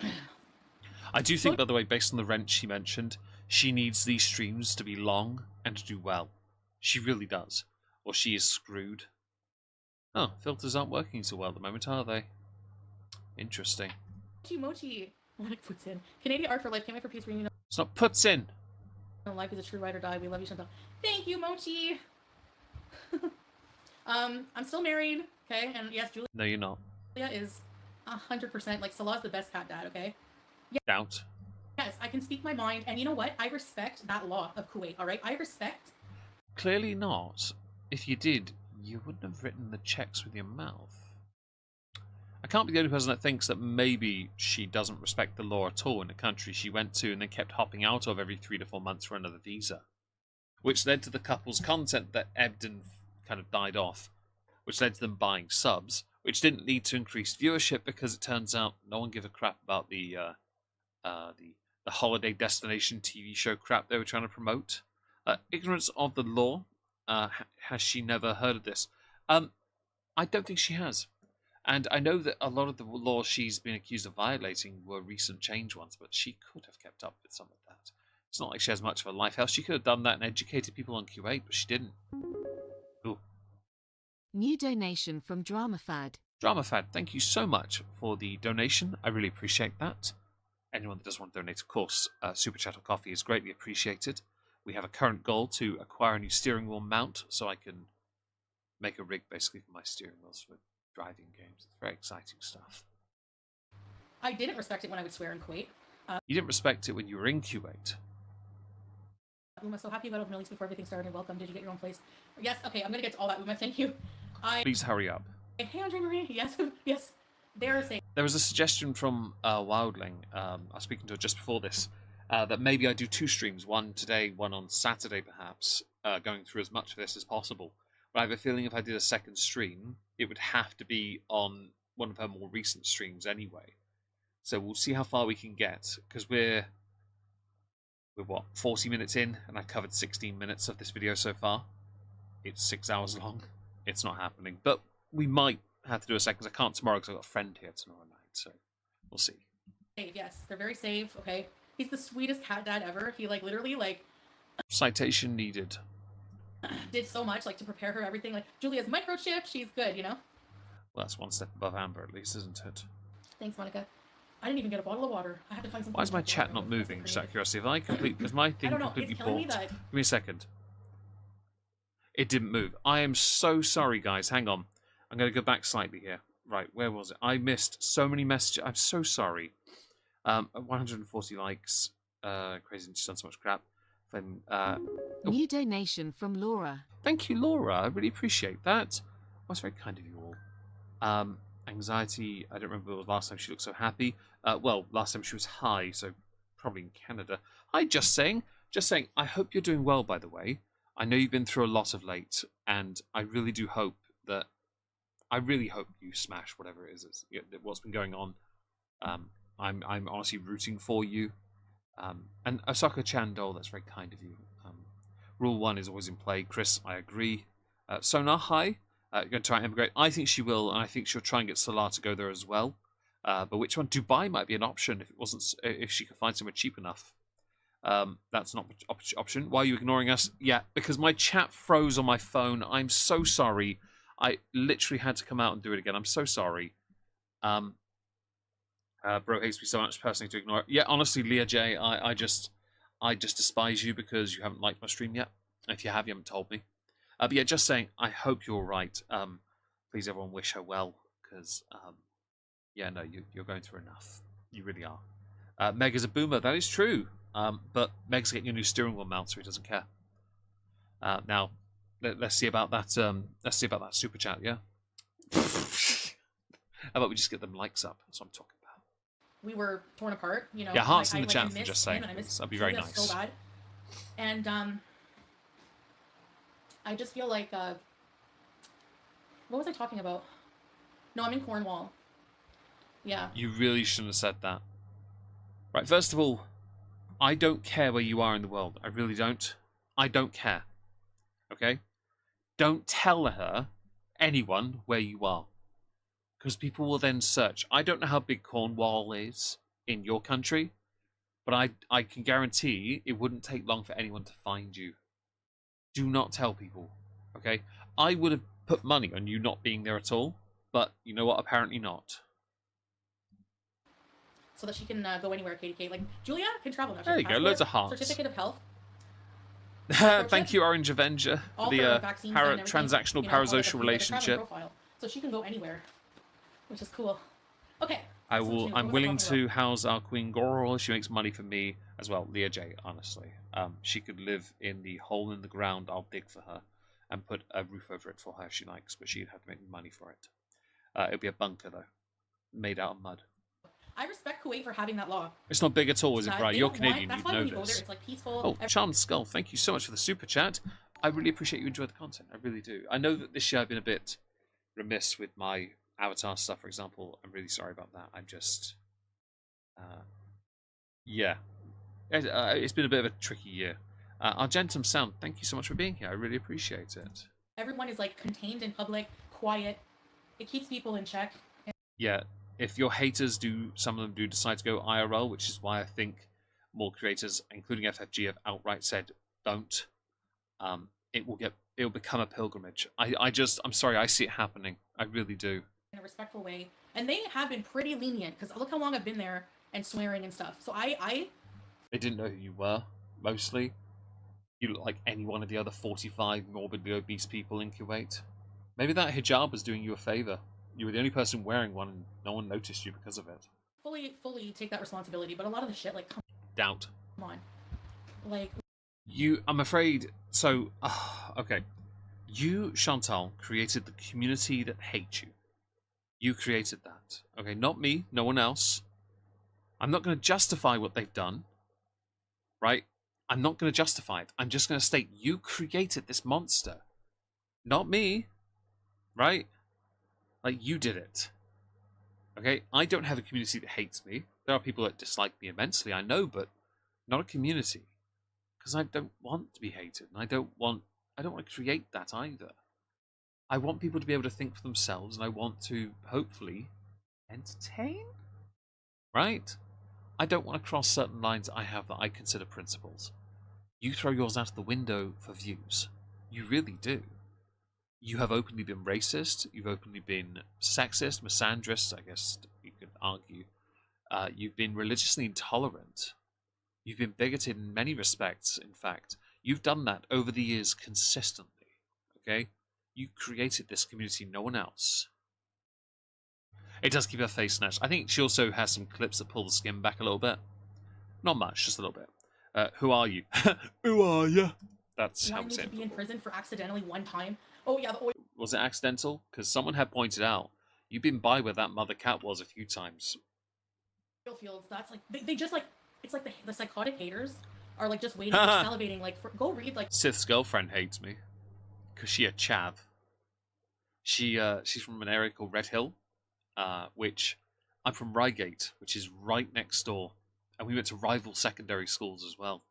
I do think, by the way, based on the rent she mentioned, she needs these streams to be long and to do well. She really does, or she is screwed. Oh, filters aren't working so well at the moment, are they? Interesting. Mochi, what puts in Canadian art for life. Can't wait for peace. Reunion. It's not puts in. Life is a true ride or die. We love you, Shantel. Thank you, Mochi. I'm still married, okay? And yes, Julia No, you're not. is 100% like Salah's the best cat dad, okay? Doubt. Yes, I can speak my mind, and you know what? I respect that law of Kuwait. All right, I respect. Clearly not. If you did, you wouldn't have written the checks with your mouth. I can't be the only person that thinks that maybe she doesn't respect the law at all in the country she went to and then kept hopping out of every 3 to 4 months for another visa. Which led to the couple's content that ebbed and kind of died off. Which led to them buying subs, which didn't lead to increased viewership because it turns out no one gave a crap about the holiday destination TV show crap they were trying to promote. Ignorance of the law. Has she never heard of this? I don't think she has. And I know that a lot of the laws she's been accused of violating were recent change ones, but she could have kept up with some of that. It's not like she has much of a life else. She could have done that and educated people on Kuwait, but she didn't. Ooh. New donation from DramaFad. DramaFad, thank you so much for the donation. I really appreciate that. Anyone that does want to donate, of course, Super Chat or Coffee is greatly appreciated. We have a current goal to acquire a new steering wheel mount so I can make a rig basically for my steering wheels for driving games. It's very exciting stuff. I didn't respect it when I would swear in Kuwait. You didn't respect it when you were in Kuwait. Uma, so happy you got over release before everything started. Welcome. Did you get your own place? Yes. Okay, I'm gonna get to all that, Uma. Thank you. Please hurry up. Hey, Andre Marie. Yes, yes. They're saying. There was a suggestion from Wildling. I was speaking to her just before this. That maybe I do 2 streams, one today, one on Saturday, perhaps, going through as much of this as possible. But I have a feeling if I did a second stream, it would have to be on one of her more recent streams anyway. So we'll see how far we can get, because we're what, 40 minutes in, and I've covered 16 minutes of this video so far. It's 6 hours long. It's not happening, but we might have to do a second. I can't tomorrow because I've got a friend here tomorrow night, so we'll see. Yes, they're very safe. Okay, he's the sweetest cat dad ever. He like literally like Citation needed. did so much like to prepare her everything. Like Julia's microchip, she's good, you know. Well, that's one step above Amber, at least, isn't it? Thanks, Monica. I didn't even get a bottle of water. I have to find some. Why is my chat not moving? Just out of curiosity, is my thing completely paused? Give me a second. It didn't move. I am so sorry, guys. Hang on. I'm going to go back slightly here. Right, where was it? I missed so many messages. I'm so sorry. 140 likes. Crazy, she's done so much crap. From, New donation from Laura. thank you, Laura. I really appreciate that. That's very kind of you all. Anxiety. I don't remember the last time she looked so happy. Well, last time she was high, so probably in Canada. Hi, just saying. Just saying. I hope you're doing well, by the way. I know you've been through a lot of late, and I really do hope that. I really hope you smash whatever it is. What's been going on. I'm honestly rooting for you. And Osaka Chandol, that's very kind of you. Rule 1 is always in play. Chris, I agree. Sonar, hi. You're going to try and emigrate. I think she will, and I think she'll try and get Salah to go there as well. But which one? Dubai might be an option if she can find somewhere cheap enough. That's not an option. Why are you ignoring us? Yeah, because my chat froze on my phone. I'm so sorry. I literally had to come out and do it again. I'm so sorry. Bro hates me so much personally to ignore it. Yeah, honestly, Leah J, I just despise you because you haven't liked my stream yet. If you have, you haven't told me. But yeah, just saying, I hope you're all right. Please, everyone, wish her well, because, yeah, no, you're going through enough. You really are. Meg is a boomer. That is true. But Meg's getting a new steering wheel mount, so he doesn't care. Now, let's see about that. Let's see about that super chat. Yeah. How about we just get them likes up? That's what I'm talking about. We were torn apart, you know. Yeah, hearts in the I chat for missed just him, saying. and I missed That'd be very Julia nice. So bad. And I just feel like what was I talking about? No, I'm in Cornwall. Yeah. You really shouldn't have said that. Right, first of all, I don't care where you are in the world. I really don't. I don't care. Okay? Don't tell her, anyone, where you are. Because people will then search. I don't know how big Cornwall is in your country, but I can guarantee it wouldn't take long for anyone to find you. Do not tell people, okay? I would have put money on you not being there at all, but you know what? Apparently not. So that she can go anywhere, KDK. Like, Julia can travel now. There you go, loads of hearts. Certificate of health. Thank you, Orange Avenger, for the transactional parasocial relationship. So she can go anywhere, which is cool. Okay. I'm willing to house our queen girl. She makes money for me as well. Leah J, honestly. She could live in the hole in the ground I'll dig for her and put a roof over it for her if she likes, but she'd have to make money for it. It'd be a bunker, though, made out of mud. I respect Kuwait for having that law. It's not big at all, is it, Bri? You're Canadian, that's you'd why know when you go this. there, it's like peaceful. Oh, Charmed Skull, thank you so much for the super chat. I really appreciate you enjoy the content. I really do. I know that this year I've been a bit remiss with my Avatar stuff, for example. I'm really sorry about that. I'm just... yeah. It's been a bit of a tricky year. Argentum Sound, thank you so much for being here. I really appreciate it. Everyone is, like, contained in public, quiet. It keeps people in check. Yeah. If your haters do, some of them do decide to go IRL, which is why I think more creators, including FFG, have outright said don't. It'll become a pilgrimage. I'm sorry, I see it happening. I really do. In a respectful way, and they have been pretty lenient because look how long I've been there and swearing and stuff. So They didn't know who you were. Mostly, you look like any one of the other 45 morbidly obese people in Kuwait. Maybe that hijab was doing you a favor. You were the only person wearing one, and no one noticed you because of it. fully take that responsibility, but a lot of the shit, like, come on, like, I'm afraid. So, okay, you, Chantal, created the community that hates you. You created that, okay? Not me, no one else. I'm not going to justify what they've done, right? I'm not going to justify it. I'm just going to state you created this monster, not me, right? Like, you did it. Okay? I don't have a community that hates me. There are people that dislike me immensely, I know, but not a community. Because I don't want to be hated, and I don't want to create that either. I want people to be able to think for themselves, and I want to, hopefully, entertain? Right? I don't want to cross certain lines I have that I consider principles. You throw yours out of the window for views. You really do. You have openly been racist, you've openly been sexist, misandrist, I guess you could argue. You've been religiously intolerant. You've been bigoted in many respects, in fact. You've done that over the years consistently, okay? You created this community, no one else. It does keep her face snatched. I think she also has some clips that pull the skin back a little bit. Not much, just a little bit. Who are you? Who are you? That's how Wanted we me say to it. be in prison for accidentally one time. Oh yeah, the oil Was it accidental? Because someone had pointed out you've been by where that mother cat was a few times. fields. That's like they just like it's like the psychotic haters are like just waiting, just salivating. Like go read like Sith's girlfriend hates me because she a chav. She's from an area called Red Hill, which I'm from Reigate, which is right next door, and we went to rival secondary schools as well.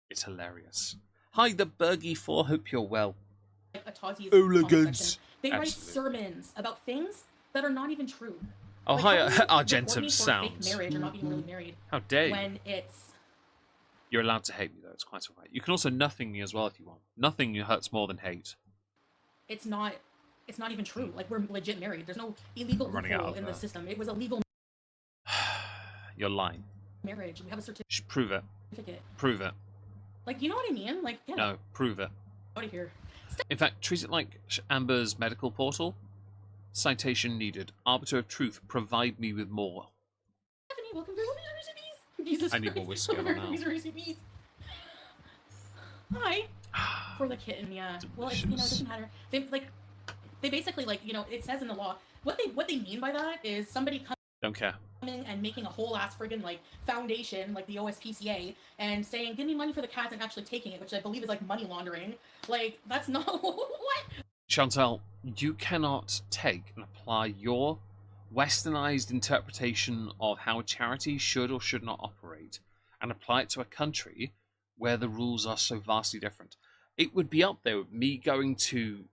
It's hilarious. Hi, the Bergie 4. Hope you're well. a Tazi's Hooligans. comment section. They write Absolutely. sermons about things that are not even true. Oh, Like, hi, how can you Argentum report me for a fake sounds. marriage or not being really married How dare you? when it's You're allowed to hate me, though. It's quite alright. You can also nothing me as well if you want. Nothing hurts more than hate. it's not even true. Like we're legit married. There's no illegal I'm running out loophole of in the system. It was a legal You're lying. marriage. We have a Prove it. certificate. Prove it. Like you know what I mean? Like yeah, No, prove it. out of here. In fact, treat it like Amber's medical portal. Citation needed. Arbiter of truth. Provide me with more. Stephanie, welcome to the Jesus I need more Christ. whiskey on now. Hi. For the kitten, yeah. Well, it's, it doesn't matter. They basically it says in the law what they mean by that is somebody Don't care. coming and making a whole ass friggin' foundation like the OSPCA and saying give me money for the cats and actually taking it, which I believe is like money laundering. Like that's not what. Chantal, you cannot take and apply your westernized interpretation of how a charity should or should not operate and apply it to a country where the rules are so vastly different. It would be up there with me going to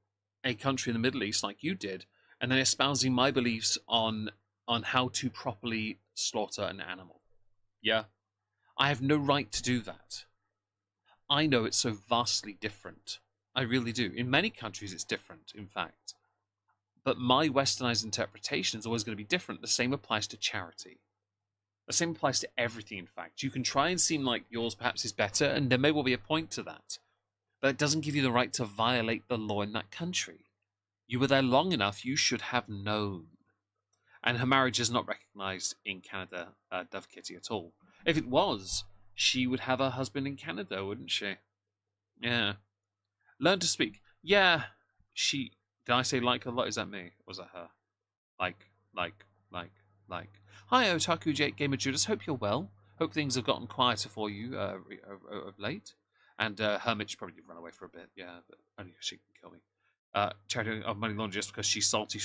a country in the Middle East like you did and then espousing my beliefs on how to properly slaughter an animal. Yeah? I have no right to do that. I know it's so vastly different. I really do. In many countries it's different, in fact. But my westernized interpretation is always going to be different. The same applies to charity. The same applies to everything, in fact. You can try and seem like yours perhaps is better, and there may well be a point to that. But it doesn't give you the right to violate the law in that country. You were there long enough, you should have known. And her marriage is not recognised in Canada, Dove Kitty, at all. If it was, she would have her husband in Canada, wouldn't she? Yeah. Learn to speak. Yeah, she... Did I say like a lot? Is that me? Or was that her? Like. Hi, Otaku Jake Gamer Judas. Hope you're well. Hope things have gotten quieter for you of late. And Hermit should probably run away for a bit. Yeah, but only she can kill me. Charity of money laundering just because she's salty.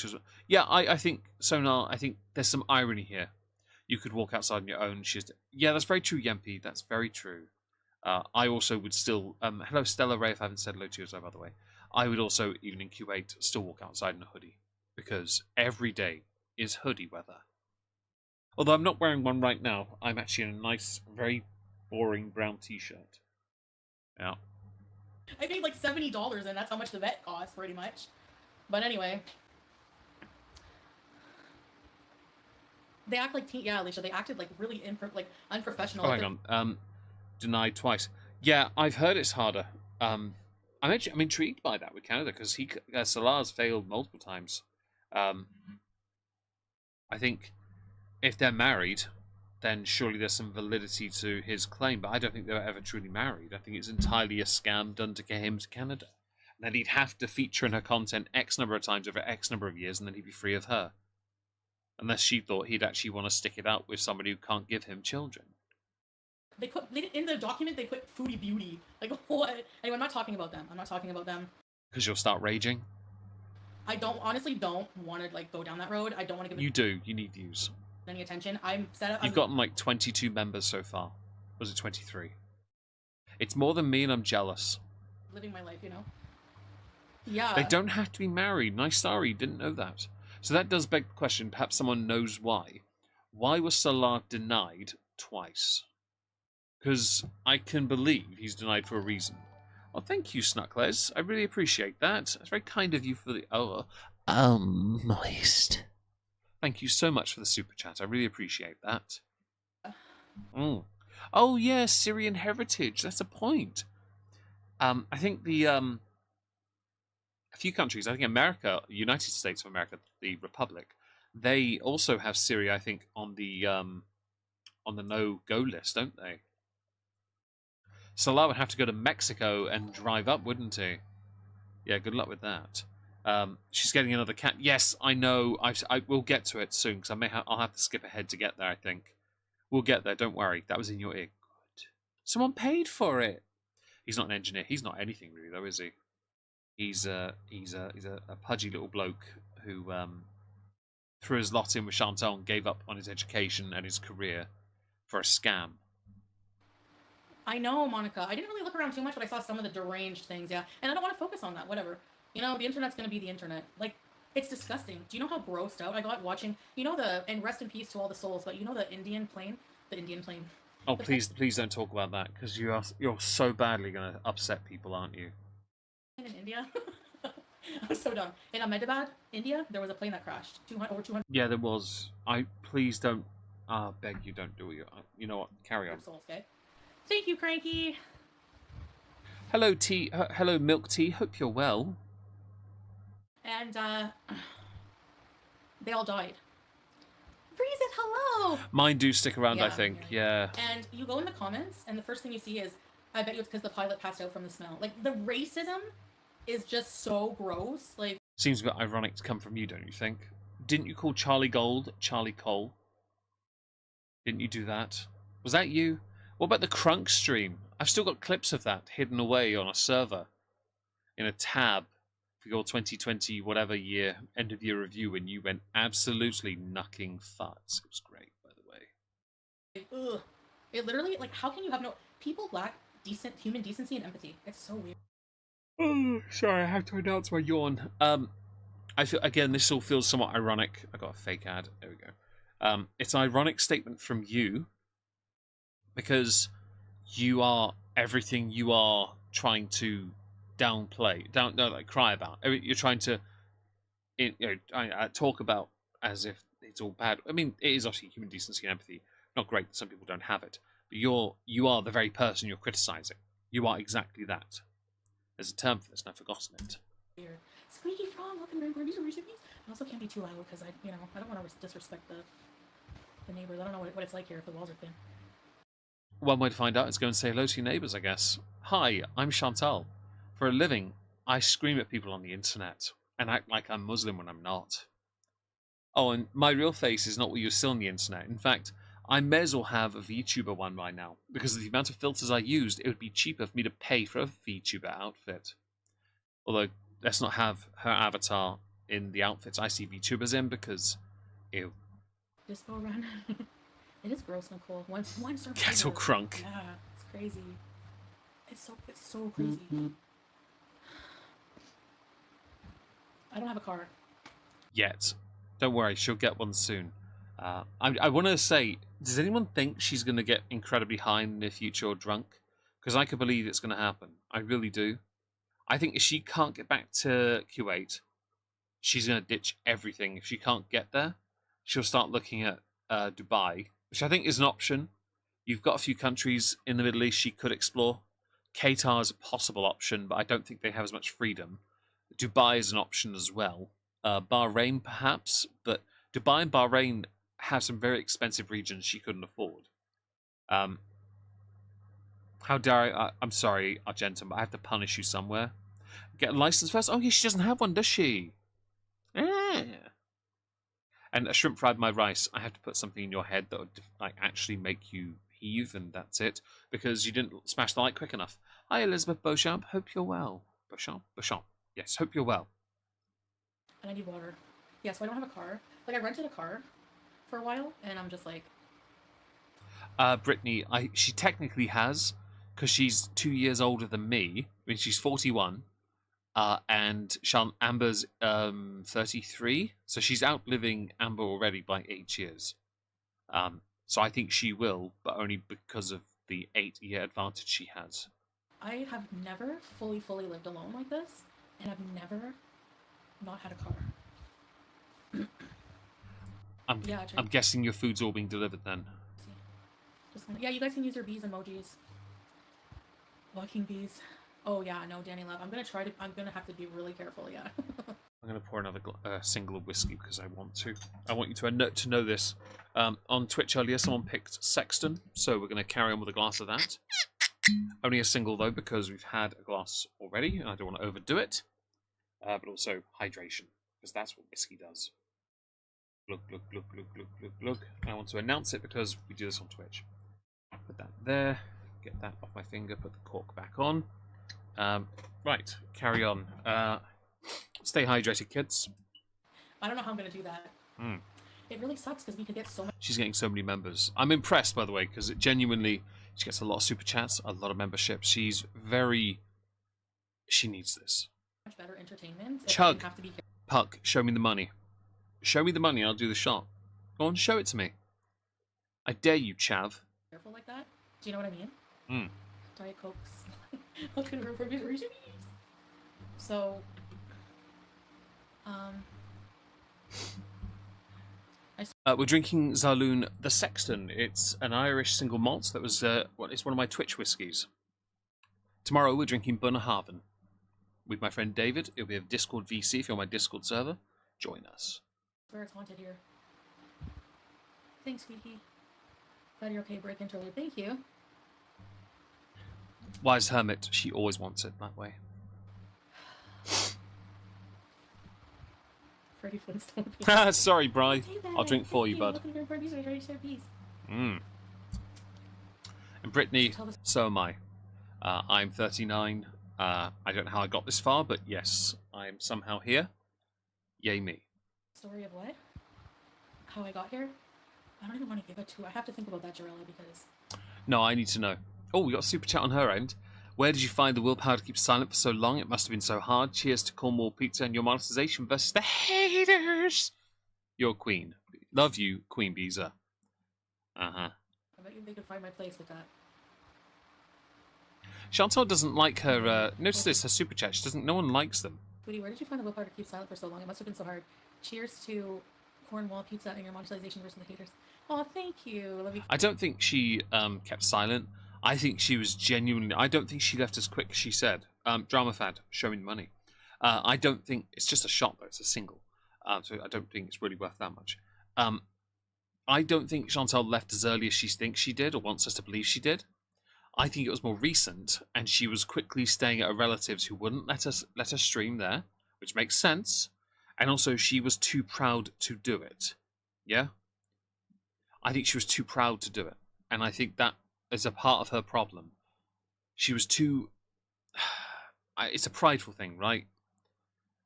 Yeah, I think, Sonar, I think there's some irony here. You could walk outside on your own. Yeah, that's very true, Yempi. That's very true. I also would still... hello, Stella Ray, if I haven't said hello to you as well, by the way. I would also, even in Kuwait, still walk outside in a hoodie. Because every day is hoodie weather. Although I'm not wearing one right now. I'm actually in a nice, very boring brown t-shirt. Yeah. I paid like $70 and that's how much the vet costs, pretty much. But anyway. They act like yeah, Alicia, they acted like really unprofessional. Oh, hang on. Denied twice. Yeah, I've heard it's harder. I'm intrigued by that with Canada because Salar's failed multiple times. I think if they're married, then surely there's some validity to his claim. But I don't think they were ever truly married. I think it's entirely a scam done to get him to Canada. And then he'd have to feature in her content X number of times over X number of years, and then he'd be free of her. Unless she thought he'd actually want to stick it out with somebody who can't give him children. They in the document they put Foodie Beauty. Like what? Anyway, I'm not talking about them. Because you'll start raging. I honestly don't want to go down that road. I don't want to give. You do. You need views. Any attention. I'm set up. You've gotten like 22 members so far. Was it 23? It's more than me, and I'm jealous. Living my life, Yeah. They don't have to be married. Nice, sorry, didn't know that. So that does beg the question. Perhaps someone knows why. Why was Salah denied twice? Because I can believe he's denied for a reason. Oh, thank you, Snuckles. I really appreciate that. It's very kind of you for the... moist. Thank you so much for the super chat. I really appreciate that. Oh, yeah, Syrian heritage. That's a point. I think a few countries, I think America, United States of America, the Republic, they also have Syria, I think, on the no-go list, don't they? Salah would have to go to Mexico and drive up, wouldn't he? Yeah, good luck with that. She's getting another cat. Yes, I know. I will get to it soon because I'll have to skip ahead to get there. I think we'll get there. Don't worry. That was in your ear. Good. Someone paid for it. He's not an engineer. He's not anything really, though, is he? He's a pudgy little bloke who threw his lot in with Shantel and gave up on his education and his career for a scam. I know, Monica. I didn't really look around too much, but I saw some of the deranged things, yeah. And I don't want to focus on that, whatever. You know, the internet's going to be the internet. Like, it's disgusting. Do you know how grossed out I got watching, you know, and rest in peace to all the souls, but you know the Indian plane? The Indian plane. Oh, please don't talk about that, because you're so badly going to upset people, aren't you? In India? I'm so dumb. In Ahmedabad, India, there was a plane that crashed. Over 200. Yeah, there was. Please don't. Beg you, don't do it. You know what? Carry on. Souls, okay? Thank you, Cranky. Hello, tea. Hello, milk tea. Hope you're well. And they all died. Breeze it, hello. Mine do stick around, I think. Yeah. And you go in the comments, and the first thing you see is, I bet you it's because the pilot passed out from the smell. Like, the racism is just so gross. Like, seems a bit ironic to come from you, don't you think? Didn't you call Charlie Gold Charlie Cole? Didn't you do that? Was that you? What about the Crunk stream? I've still got clips of that hidden away on a server in a tab for your 2020 whatever year end of year review when you went absolutely knucking farts. It was great, by the way. Ugh. It literally, like, how can you have no... People lack decent human decency and empathy. It's so weird. Oh, sorry, I have to announce my yawn. I feel, again, this all feels somewhat ironic. I got a fake ad. There we go. It's an ironic statement from you because you are everything you are trying to cry about. You're trying to, talk about as if it's all bad. I mean, it is obviously human decency and empathy. Not great that some people don't have it, but you are the very person you're criticizing. You are exactly that. There's a term for this, and I've forgotten it. Weird. Squeaky frog, welcome to these recipes. I also can't be too loud because I don't want to disrespect the neighbors. I don't know what it's like here if the walls are thin. One way to find out is go and say hello to your neighbours, I guess. Hi, I'm Chantal. For a living, I scream at people on the internet and act like I'm Muslim when I'm not. Oh, and my real face is not what you see on the internet. In fact, I may as well have a VTuber one by now, because of the amount of filters I used, it would be cheaper for me to pay for a VTuber outfit. Although, let's not have her avatar in the outfits I see VTubers in, because, ew. Disco run. It is gross, Nicole. Once Kettle crunk. Yeah, it's crazy. It's so crazy. I don't have a car. Yet. Don't worry, she'll get one soon. I want to say, does anyone think she's going to get incredibly high in the near future or drunk? Because I could believe it's going to happen. I really do. I think if she can't get back to Kuwait, she's going to ditch everything. If she can't get there, she'll start looking at Dubai, which I think is an option. You've got a few countries in the Middle East she could explore. Qatar is a possible option, but I don't think they have as much freedom. Dubai is an option as well. Bahrain, perhaps, but Dubai and Bahrain have some very expensive regions she couldn't afford. How dare I? I'm sorry, Argentum, but I have to punish you somewhere. Get a license first? Oh, yeah, she doesn't have one, does she? Yeah. And a shrimp fried my rice. I have to put something in your head that would actually make you heave, and that's it, because you didn't smash the like quick enough. Hi, Elizabeth Beauchamp. Hope you're well. Beauchamp. Yes, hope you're well. And I need water. Yeah, so I don't have a car. Like, I rented a car for a while, and I'm just like... Brittany, she technically has, because she's 2 years older than me. I mean, she's 41, and Amber's 33, so she's outliving Amber already by 8 years. So I think she will, but only because of the 8-year advantage she has. I have never fully lived alone like this, and I've never not had a car. I'm guessing your food's all being delivered then. Yeah, you guys can use your bees emojis. Walking bees. Oh yeah, no, Danny Love. I'm gonna have to be really careful. Yeah. I'm gonna pour another single of whiskey because I want to. I want you to know this. On Twitch earlier, someone picked Sexton, so we're gonna carry on with a glass of that. Only a single though, because we've had a glass already, and I don't want to overdo it. But also hydration, because that's what whiskey does. Glug, glug, glug, glug, glug, glug, glug. And I want to announce it because we do this on Twitch. Put that there. Get that off my finger. Put the cork back on. Right, carry on. Stay hydrated, kids. I don't know how I'm gonna do that. It really sucks because we could get so much She's getting so many members. I'm impressed, by the way, because genuinely, she gets a lot of super chats, a lot of memberships. She's very... She needs this. better entertainment. If Chug. you have to be Puck, show me the money. Show me the money, I'll do the shot. Go on, show it to me. I dare you, Chav. careful like that. Do you know what I mean? Mm. Diet Cokes. Looking for reasons. So, we're drinking Zaloon the Sexton. It's an Irish single malt that was, it's one of my Twitch whiskies. Tomorrow we're drinking Bunnahabhain with my friend David. It'll be a Discord VC if you're on my Discord server. Join us. where it's haunted here. Thanks, Squeaky. Glad you're okay. Break interlude. Thank you. Wise Hermit, she always wants it that way. Freddie Flintstone. Sorry, Bri. Take that. I'll drink for Thank you, bud. Welcome to your parties. Ready to share peace. Mm. And Brittany, Tell us- so am I. I'm 39. I don't know how I got this far, but yes, I'm somehow here. Yay me. Story of what? How I got here? I don't even want to give it to. I have to think about that, Jarella, because No, I need to know. Oh, we got a super chat on her end. Where did you find the willpower to keep silent for so long? It must have been so hard. Cheers to Cornwall Pizza and your monetization versus the haters. You're queen. Love you, Queen Beezer. Uh-huh. I bet you they could find my place with that. Chantal doesn't like her, notice this, her super chat. She doesn't, no one likes them. Foodie, where did you find the willpower to keep silent for so long? It must have been so hard. Cheers to Cornwall Pizza and your monetization versus the haters. Oh, thank you. Love you. I don't think she kept silent. I think she was genuinely... I don't think she left as quick as she said. Drama Fad, show me the money. I don't think... It's just a shot, though. It's a single. So I don't think it's really worth that much. I don't think Chantal left as early as she thinks she did or wants us to believe she did. I think it was more recent, and she was quickly staying at her relatives who wouldn't let her stream there, which makes sense. And also, she was too proud to do it. Yeah? I think she was too proud to do it. And I think that is a part of her problem. She was too... It's a prideful thing, right?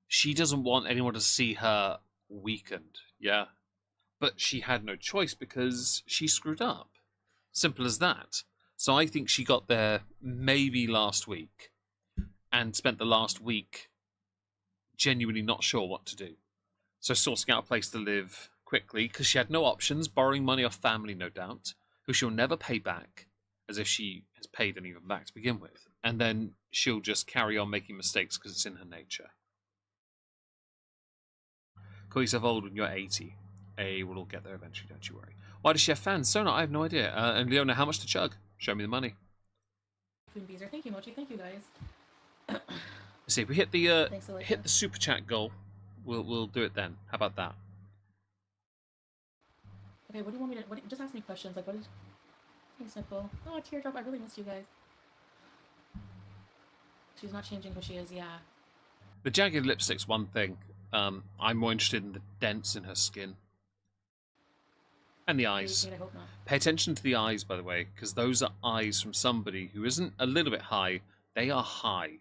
She doesn't want anyone to see her weakened, yeah? But she had no choice because she screwed up. Simple as that. So I think she got there maybe last week and spent the last week genuinely not sure what to do. So sorting out a place to live quickly because she had no options, borrowing money off family, no doubt, who she'll never pay back, as if she has paid any of them back to begin with. And then she'll just carry on making mistakes because it's in her nature. Call yourself old when you're 80. We'll all get there eventually, don't you worry. Why does she have fans? Sona, I have no idea. And Leona, how much to chug? Show me the money. Queen Beezer. Thank you, Mochi. Thank you, guys. Let's see if we hit the Thanks, Alicia. hit the super chat goal. We'll do it then. How about that? Okay, what do you want me to... just ask me questions. Like, what is... Thanks, Nicole. Oh, Teardrop. I really missed you guys. She's not changing who she is, yeah. The jagged lipstick's one thing. I'm more interested in the dents in her skin. And the eyes. I hope not. Pay attention to the eyes, by the way, because those are eyes from somebody who isn't a little bit high. They are high.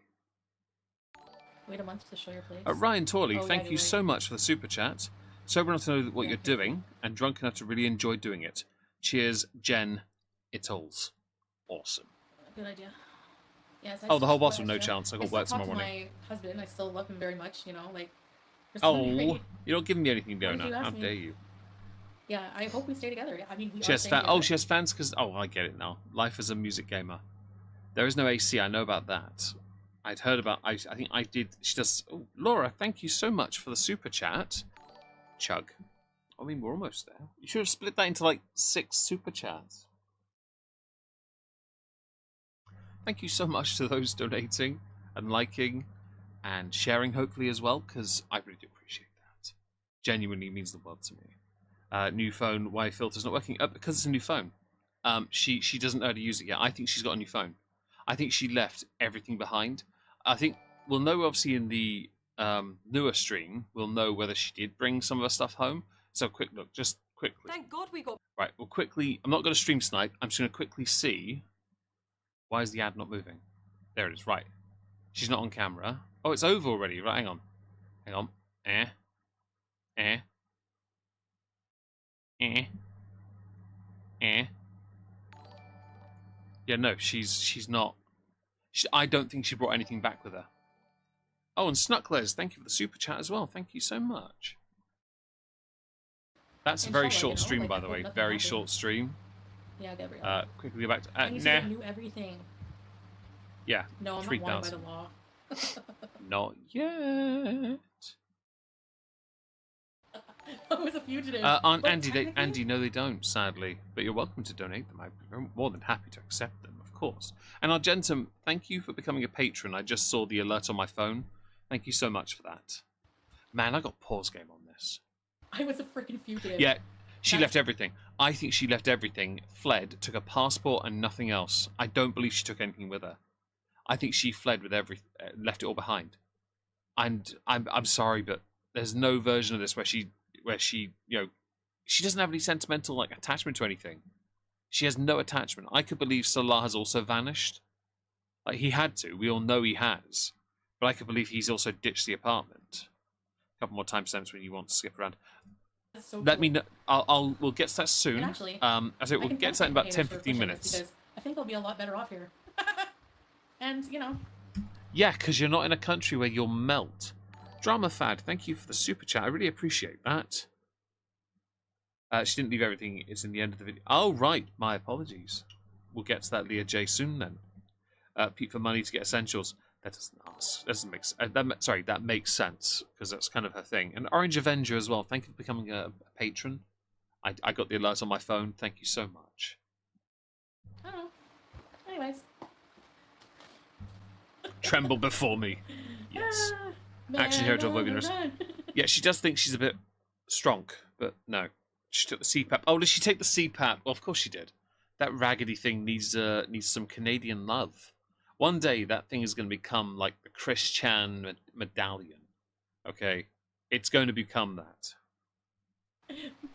Wait a month to show your place. Ryan Torley, Oh, thank yeah, you you're so right. much for the super chat. Sober enough to know what Yeah, you're thank you. doing, and drunk enough to really enjoy doing it. Cheers, Jen Ittles. Awesome. Good idea. Yes. Oh, the whole bottle, no chance. I got still work talk tomorrow to morning. my husband. I still love him very much, you know, like... we're still Oh, married. you're not giving me anything, Why did Leona. you ask How me? dare you? Yeah, I hope we stay together. I mean, we She are has staying fans. Oh, together. she has fans because... Oh, I get it now. Life as a music gamer. There is no AC. I know about that. I'd heard about... I think I did... She does... Oh, Laura, thank you so much for the super chat. Chug. I mean, we're almost there. You should have split that into, like, 6 super chats. Thank you so much to those donating and liking and sharing, hopefully, as well, because I really do appreciate that. Genuinely means the world to me. New phone, why filter's not working? Because it's a new phone. She doesn't know how to use it yet. I think she's got a new phone. I think she left everything behind. I think we'll know obviously in the newer stream. We'll know whether she did bring some of her stuff home. So quick look, just quickly. Thank God we got. Right, we'll quickly. I'm not going to stream snipe. I'm just going to quickly see. Why is the ad not moving? There it is. Right, she's not on camera. Oh, it's over already. Right, hang on. Hang on. Eh. Yeah, no, she's not. I don't think she brought anything back with her. Oh, and Snuckles, thank you for the super chat as well. Thank you so much. That's a very Inshallah, short you know, stream, like, by I the hope way. nothing Very happens. short stream. Yeah, Gabrielle. Quickly go back to. I need to Nah. renew everything. Yeah. No, I'm not 3,000. wanted by the law. Not yet. I was a fugitive. Aunt But Andy, technically- Andy, no, they don't, sadly. But you're welcome to donate them. I'm more than happy to accept them, of course. And Argentum, thank you for becoming a patron. I just saw the alert on my phone. Thank you so much for that. Man, I got pause game on this. I was a freaking fugitive. Yeah, she That's- left everything. I think she left everything, fled, took a passport and nothing else. I don't believe she took anything with her. I think she fled with left it all behind. And I'm sorry, but there's no version of this where she she doesn't have any sentimental like attachment to anything. She has no attachment. I could believe Salah has also vanished. Like he had to. We all know he has. But I could believe he's also ditched the apartment. A couple more timestamps when you want to skip around. That's so Let cool. me know. We'll get to that soon. And actually, I say I we'll can get to thank that in about my 10, haters for 15 pushing this minutes. Because I think I'll be a lot better off here. And, you know, Yeah, because you're not in a country where you'll melt. Drama Fad, thank you for the super chat. I really appreciate that. She didn't leave everything. It's in the end of the video. Oh, right. My apologies. We'll get to that Leah J soon then. Pete for money to get essentials. That doesn't make sense. That makes sense because that's kind of her thing. And Orange Avenger as well. Thank you for becoming a patron. I got the alert on my phone. Thank you so much. I don't know. Anyways. Tremble before me. Yes. Action hero to avoid being Yeah, she does think she's a bit strong, but no. She took the CPAP. Oh, did she take the CPAP? Well, of course she did. That raggedy thing needs some Canadian love. One day, that thing is going to become like the Chris Chan medallion. Okay? It's going to become that.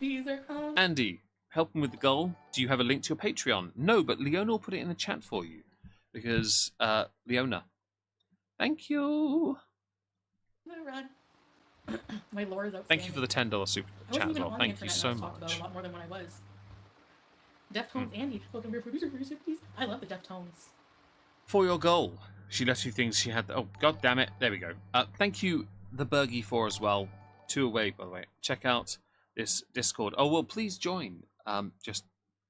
These are Andy, helping with the goal. Do you have a link to your Patreon? No, but Leona will put it in the chat for you. Because, Leona. Thank you. Run. My lore is outstanding. Thank you for the $10 super I wasn't chat as even well. on the Thank you internet so and I was talked about much. a lot more than when I was. Deftones Andy, welcome to your producer, please. I love the Deftones. For your goal. She left you things she had. Oh, god damn it. There we go. Thank you, the Bergie, for as well. 2 away, by the way. Check out this Discord. Oh, well, please join. Just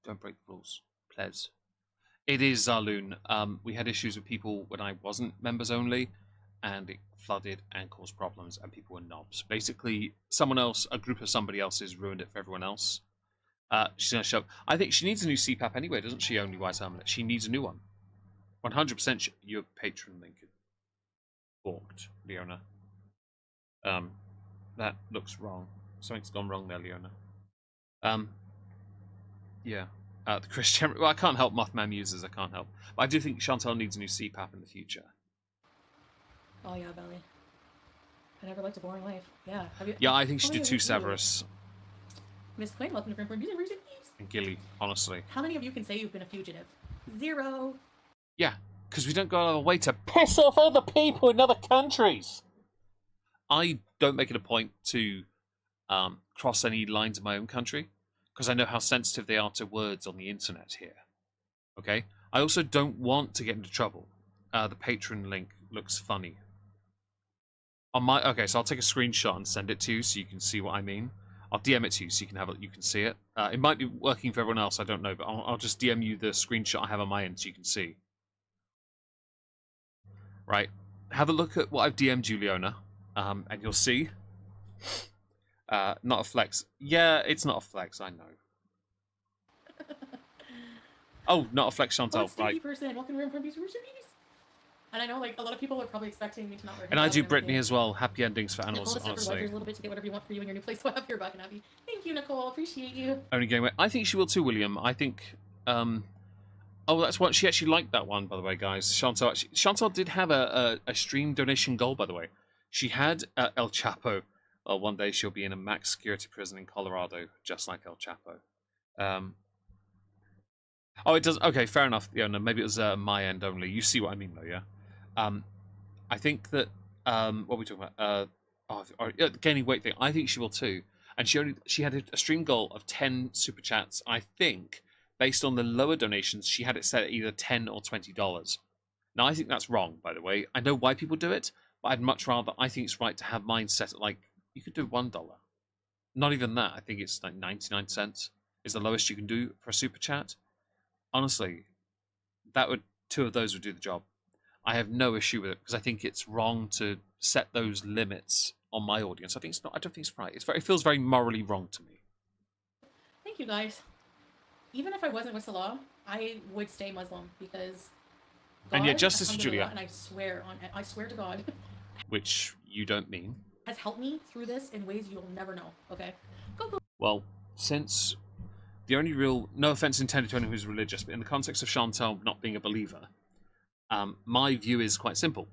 don't break the rules. Please. It is Zaloon. We had issues with people when I wasn't members only, and it flooded and caused problems, and people were knobs. Basically, someone else, a group of somebody else's, ruined it for everyone else. She's going to show up. I think she needs a new CPAP anyway, doesn't she, Only Wise Hermit? She needs a new one. 100% your patron link is balked, Leona. That looks wrong. Something's gone wrong there, Leona. Yeah. The Christian... Well, I can't help Mothman users, I can't help. But I do think Shantel needs a new CPAP in the future. Oh yeah, Belly. I never liked a boring life. Yeah. Have you, Yeah, I think she how did many too of you- Severus Miss Quinn, welcome to Friend for Music Reason. and Gilly, honestly. How many of you can say you've been a fugitive? 0. Yeah, because we don't go out of our way to piss off other people in other countries. I don't make it a point to cross any lines in my own country because I know how sensitive they are to words on the internet here. Okay? I also don't want to get into trouble. The Patreon link looks funny. Okay, so I'll take a screenshot and send it to you so you can see what I mean. I'll DM it to you so you can you can see it. It might be working for everyone else, I don't know, but I'll just DM you the screenshot I have on my end so you can see. Right, have a look at what I've DM'd you, Leona, and you'll see. Not a flex. Yeah, it's not a flex, I know. Oh, not a flex, Oh, Chantal, it's right. person. Welcome to Friend for Music. And I know, like, a lot of people are probably expecting me to not wear And I hijab do and Brittany everything. as well. Happy endings for animals, Nicole just honestly. a little bit to get whatever you want for you in your new place. So happy you're back and happy. Thank you, Nicole. Appreciate you. Only going away. I think she will too, William. I think Oh, that's what she actually liked that one, by the way, guys. Shantel did have a stream donation goal, by the way. She had El Chapo. One day she'll be in a max security prison in Colorado, just like El Chapo. Oh, it does. Okay, fair enough. Yeah, no, maybe it was my end only. You see what I mean, though, yeah. I think that what are we talking about? Gaining weight thing. I think she will too. And she had a stream goal of 10 super chats. I think based on the lower donations, she had it set at either $10 or $20. Now I think that's wrong, by the way. I know why people do it, but I'd much rather. I think it's right to have mine set at like you could do $1. Not even that. I think it's like 99 cents is the lowest you can do for a super chat. Honestly, two of those would do the job. I have no issue with it because I think it's wrong to set those limits on my audience. I don't think it's right. It feels very morally wrong to me. Thank you, guys. Even if I wasn't with Salah, I would stay Muslim because. God, And yeah, Justice for Julia. And I swear to God. Which you don't mean. Has helped me through this in ways you'll never know. Okay. Go. Well, since the only real, no offense intended to anyone who's religious, but in the context of Shantel not being a believer, my view is quite simple.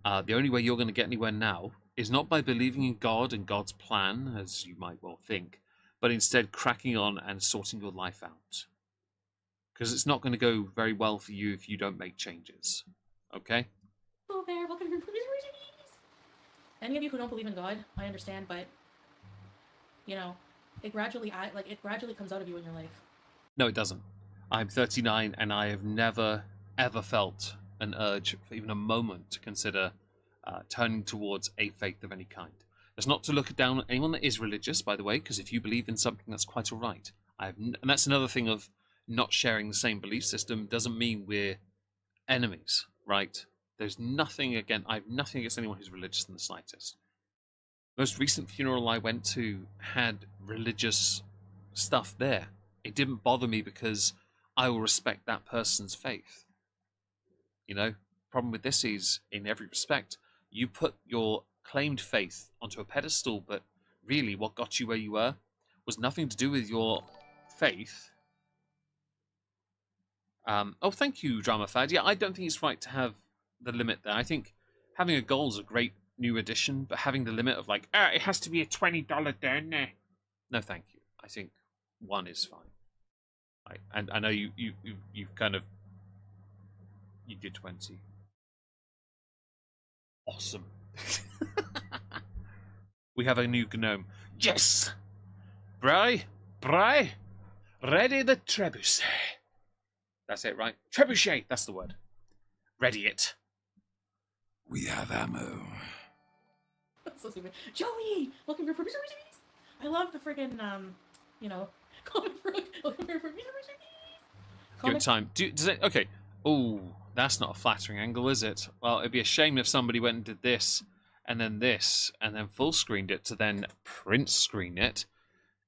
The only way you're going to get anywhere now is not by believing in God and God's plan, as you might well think, but instead cracking on and sorting your life out. Because it's not going to go very well for you if you don't make changes. Okay? Hello there, welcome to your Producer. Any of you who don't believe in God, I understand, but you know, it gradually comes out of you in your life. No, it doesn't. I'm 39 and I have never ever felt an urge for even a moment to consider turning towards a faith of any kind. That's not to look down on anyone that is religious, by the way, because if you believe in something, that's quite all right. And that's another thing of not sharing the same belief system doesn't mean we're enemies, right? There's nothing against. I have nothing against anyone who's religious in the slightest. Most recent funeral I went to had religious stuff there. It didn't bother me because I will respect that person's faith. You know, problem with this is, in every respect, you put your claimed faith onto a pedestal, but really what got you where you were was nothing to do with your faith. Oh, thank you, Drama Fad. Yeah, I don't think it's right to have the limit there. I think having a goal is a great new addition, but having the limit of like, it has to be a $20 donor. No, thank you. I think one is fine. Right. And I know you've kind of you did 20. Awesome. We have a new gnome. Yes! Bry, ready the trebuchet. That's it, right? Trebuchet, that's the word. Ready it. We have ammo. That's so stupid. Joey! Welcome to your Producer. I love the friggin', comic book. Welcome to your Producer. Give it time. Does it? Okay. Oh, that's not a flattering angle, is it? Well, it'd be a shame if somebody went and did this, and then full screened it to then print screen it.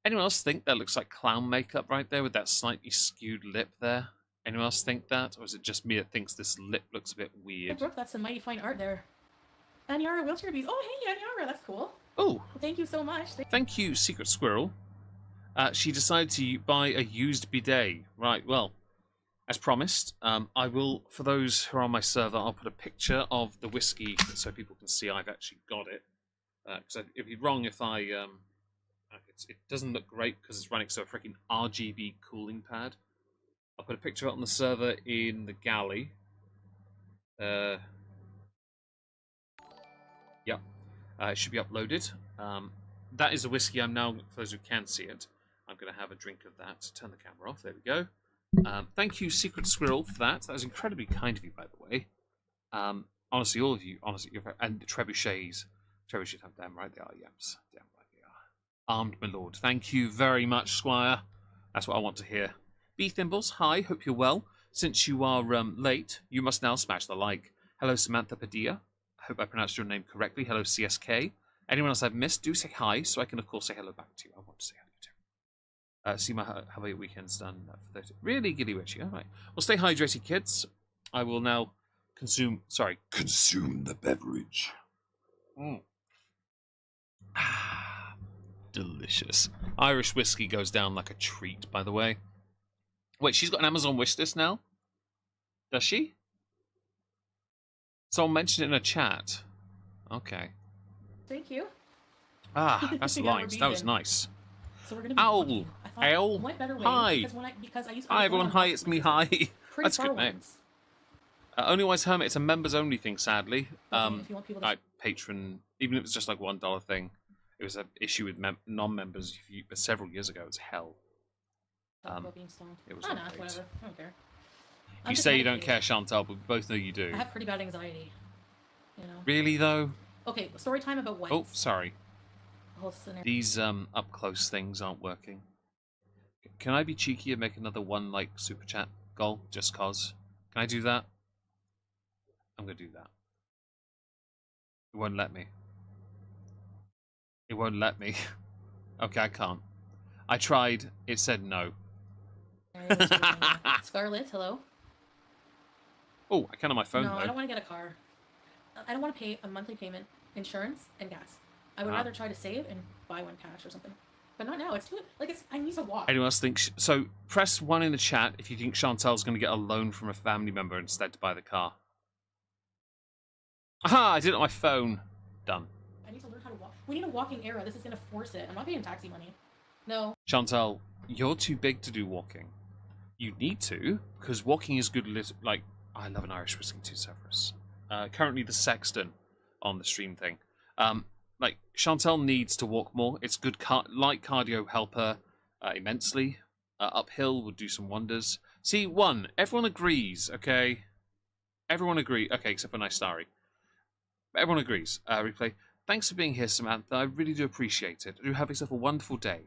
Anyone else think that looks like clown makeup right there with that slightly skewed lip there? Anyone else think that? Or is it just me that thinks this lip looks a bit weird? Brooke, that's some mighty fine art there. Aniara wheelchair bees. Oh, hey, Aniara, that's cool. Oh. Well, thank you so much. Thank you, Secret Squirrel. She decided to buy a used bidet. Right, well, as promised, I will, for those who are on my server, I'll put a picture of the whiskey so people can see I've actually got it. Because it'd be wrong if I... it doesn't look great because it's running so a freaking RGB cooling pad. I'll put a picture of it on the server in the galley. Yep. It should be uploaded. That is a whiskey I'm now, for those who can see it, I'm going to have a drink of that. Turn the camera off. There we go. Thank you, Secret Squirrel, for that. That was incredibly kind of you, by the way. Honestly, all of you, you're very, and the trebuchets. Trebuchets have damn right they are, yaps. Damn right they are. Armed, my lord. Thank you very much, Squire. That's what I want to hear. B Thimbles, hi, hope you're well. Since you are late, you must now smash the like. Hello, Samantha Padilla. I hope I pronounced your name correctly. Hello, CSK. Anyone else I've missed, do say hi, so I can, of course, say hello back to you. I want to say hello too. See how are your weekends done for 30. Really, Gilly Witchy. All right. Well, stay hydrated, kids. I will now consume the beverage. Delicious. Irish whiskey goes down like a treat, by the way. Wait, she's got an Amazon wishlist now? Does she? Someone mentioned it in a chat. Okay. Thank you. Ah, that's the Yeah, we're lines. That was beezing. nice. So we're gonna be Owl. walking. I thought, Owl. what better way? Hi. Because I used Hi, everyone. on Hi, walks it's with me. my sister. Hi. Pretty That's a far good name. ones. Only Wise Hermit. It's a members only thing, sadly. Okay, if you want people to... Like patron, even if it's just like $1 thing. It was an issue with non-members several years ago. It was hell. about being stoned. It was Oh, not no, great. whatever. I don't care. You say you don't care, Chantal, but we both know you do. I have pretty bad anxiety. You know. Really though? Okay, story time about whites. Oh, sorry. The whole scenario. These up close things aren't working. Can I be cheeky and make another one like super chat goal just cause? Can I do that? I'm gonna do that. It won't let me. It won't let me. Okay, I can't. I tried. It said no. Scarlett, hello. Oh, I can on my phone No, though. I don't want to get a car. I don't want to pay a monthly payment, insurance, and gas. I would rather try to save and buy one cash or something. But not now. It's too I need to walk. Anyone else think so? Press 1 in the chat if you think Chantel's going to get a loan from a family member instead to buy the car. Aha! I did it on my phone. Done. I need to learn how to walk. We need a walking era. This is gonna force it. I'm not paying taxi money. No. Chantel, you're too big to do walking. You need to, because walking is good. Like, I love an Irish whiskey too, Severus. Currently the sexton on the stream thing. Like, Chantel needs to walk more. It's good light cardio, help her immensely. Uphill would do some wonders. See, everyone agrees, okay? Everyone agrees. Okay, except for Nice Starry. Everyone agrees. Replay. Thanks for being here, Samantha. I really do appreciate it. Do have yourself a wonderful day.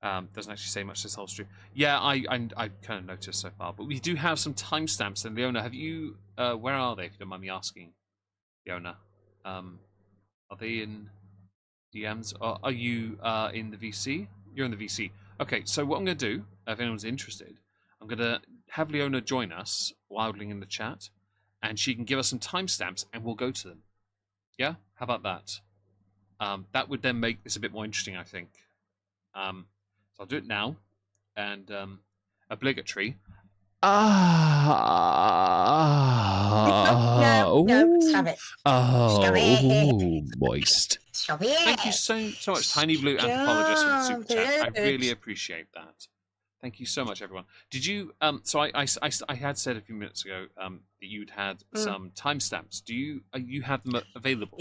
Doesn't actually say much this whole stream. Yeah, I kind of noticed so far. But we do have some timestamps. And Leona, have you... where are they, if you don't mind me asking? Leona. Are they in DMs? Or are you in the VC? You're in the VC. Okay, so what I'm going to do, if anyone's interested, I'm going to have Leona join us, wildling in the chat, and she can give us some timestamps, and we'll go to them. Yeah? How about that? That would then make this a bit more interesting, I think. So I'll do it now, and obligatory. No, stop it. Stop it. Moist. Stop it. Thank you so much, Tiny Blue Anthropologist, for the super chat. I really appreciate that. Thank you so much, everyone. Did you? So I had said a few minutes ago that you'd had some timestamps. Do you have them available?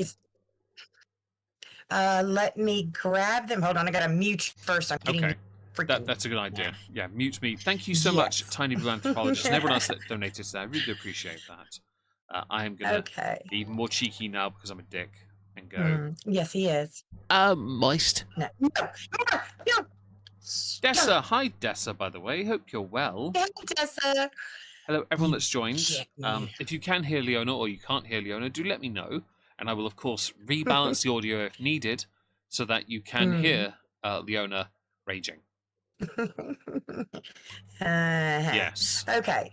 Let me grab them. Hold on, I gotta mute first. I'm getting That's a good idea. Yeah, mute me. Thank you so much, Tiny Blue Anthropologist, and everyone else that donated to that. I really do appreciate that. I am gonna be even more cheeky now because I'm a dick and go. Yes, he is. Moist. No. Dessa, hi Dessa, by the way. Hope you're well. Hey, Dessa. Hello, everyone that's joined. If you can hear Leona or you can't hear Leona, do let me know, and I will of course rebalance the audio if needed, so that you can hear Leona raging. Yes. Okay.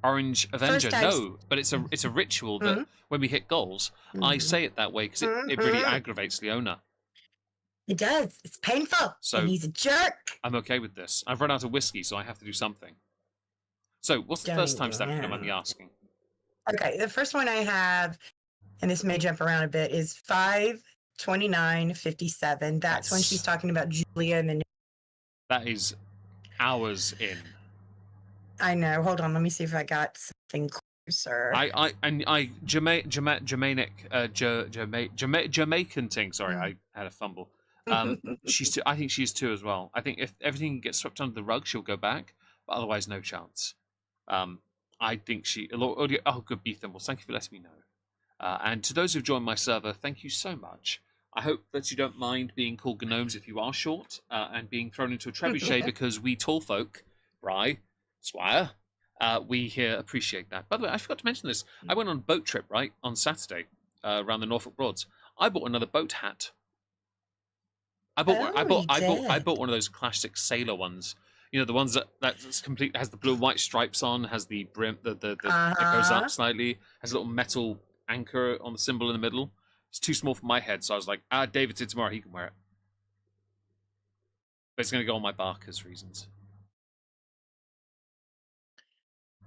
Orange Avenger. No, but it's a ritual that when we hit goals, I say it that way because it really aggravates Leona. It does. It's painful. So and he's a jerk. I'm okay with this. I've run out of whiskey, so I have to do something. So, what's the first time step? If you don't mind me asking. Okay, the first one I have, and this may jump around a bit, is 5:29:57. That's when she's talking about Julia and the. That is hours in. I know. Hold on. Let me see if I got something closer. Jamaican thing. Sorry, I had a fumble. She's I think she's two as well. I think if everything gets swept under the rug, she'll go back. But otherwise, no chance. I think she. Oh, good, Bethan. Well, thank you for letting me know. And to those who've joined my server, thank you so much. I hope that you don't mind being called gnomes if you are short and being thrown into a trebuchet because we tall folk, Bry, Swire, we here appreciate that. By the way, I forgot to mention this. I went on a boat trip, right, on Saturday around the Norfolk Broads. I bought another boat hat. I bought one of those classic sailor ones. You know, the ones that's complete, has the blue and white stripes on, has the brim that goes up slightly, has a little metal anchor on the symbol in the middle. It's too small for my head, so I was like, David said tomorrow he can wear it. But it's going to go on my Barker's reasons.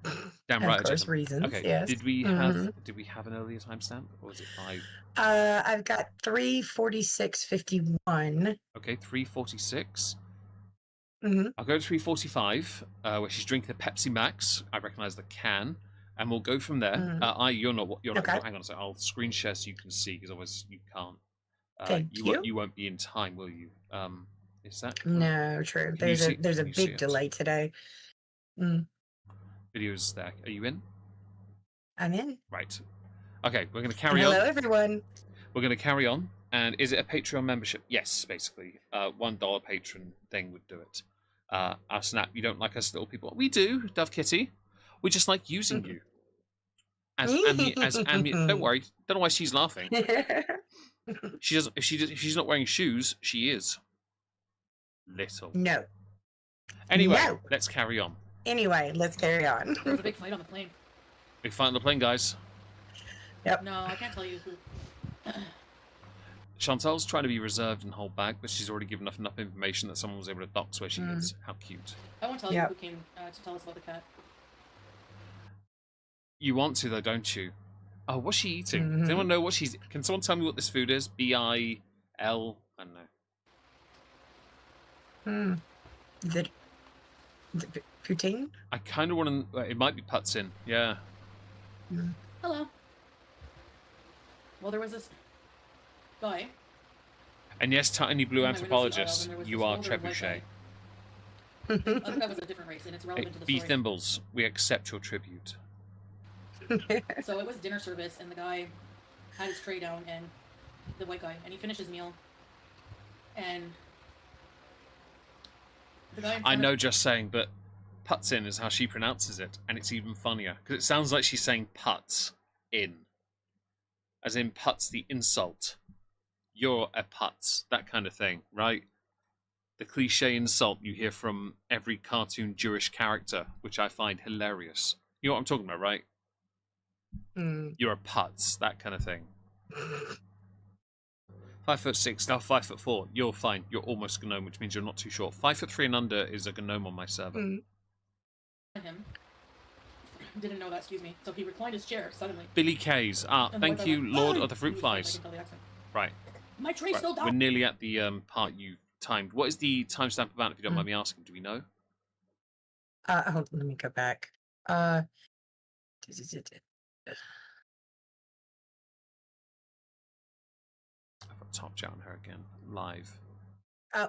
Damn Of right. I course, didn't. reasons. Okay. Yes. Did we Mhm. have an earlier timestamp, or was it 5? I've got 3:46:51. Okay, 3:46. Mm-hmm. I'll go to 3:45, where she's drinking a Pepsi Max. I recognise the can, and we'll go from there. You're not. Okay. Hang on a second. I'll screen share so you can see, because otherwise you can't. Thank you. You won't be in time, will you? Is that correct? No, true. Can you There's a see- there's a can you see big it? delay today. Mm, Videos there. Are you in? I'm in. Right. Okay, we're going to And carry hello, on. everyone. We're going to carry on. And is it a Patreon membership? Yes, basically. $1 patron thing would do it. Our snap, you don't like us little people. We do, Dove Kitty. We just like using you. As don't worry. Don't know why she's laughing. She doesn't. If she's not wearing shoes, she is little. No. Anyway, No. let's carry on. Anyway, let's carry on. There was a big fight on the plane. Big fight on the plane, guys. Yep. No, I can't tell you who. Chantel's trying to be reserved and hold back, but she's already given enough information that someone was able to dox where she is. How cute. I won't tell you who came to tell us about the cat. You want to, though, don't you? Oh, what's she eating? Does anyone know what she's... Can someone tell me what this food is? B-I-L... I don't know. The poutine? I kind of want to... It might be Putsin. Yeah. Hello. Well, there was this guy. And yes, Tiny Blue In my window seat Anthropologist, aisle, and there was you this are older white Trebuchet. The other guy was a different race, and it's relevant to the B. story. Thimbles, we accept your tribute. So it was dinner service, and the guy had his tray down, and the white guy, and he finished his meal, and the guy. I know, just saying, but Putsin is how she pronounces it, and it's even funnier because it sounds like she's saying "putz in," as in "putz" the insult. You're a putz, that kind of thing, right? The cliche insult you hear from every cartoon Jewish character, which I find hilarious. You know what I'm talking about, right? You're a putz, that kind of thing. 5'6", now 5'4". You're fine. You're almost gnome, which means you're not too short. 5'3" and under is a gnome on my server. Him didn't know that. Excuse me. So he reclined his chair suddenly. Billy K's. Thank you, Lord of the Fruit Flies. Right. My tray's still down. We're nearly at the part you timed. What is the timestamp about, if you don't mind me asking? Do we know? Hold on, let me go back. I've got top chat on her again, live.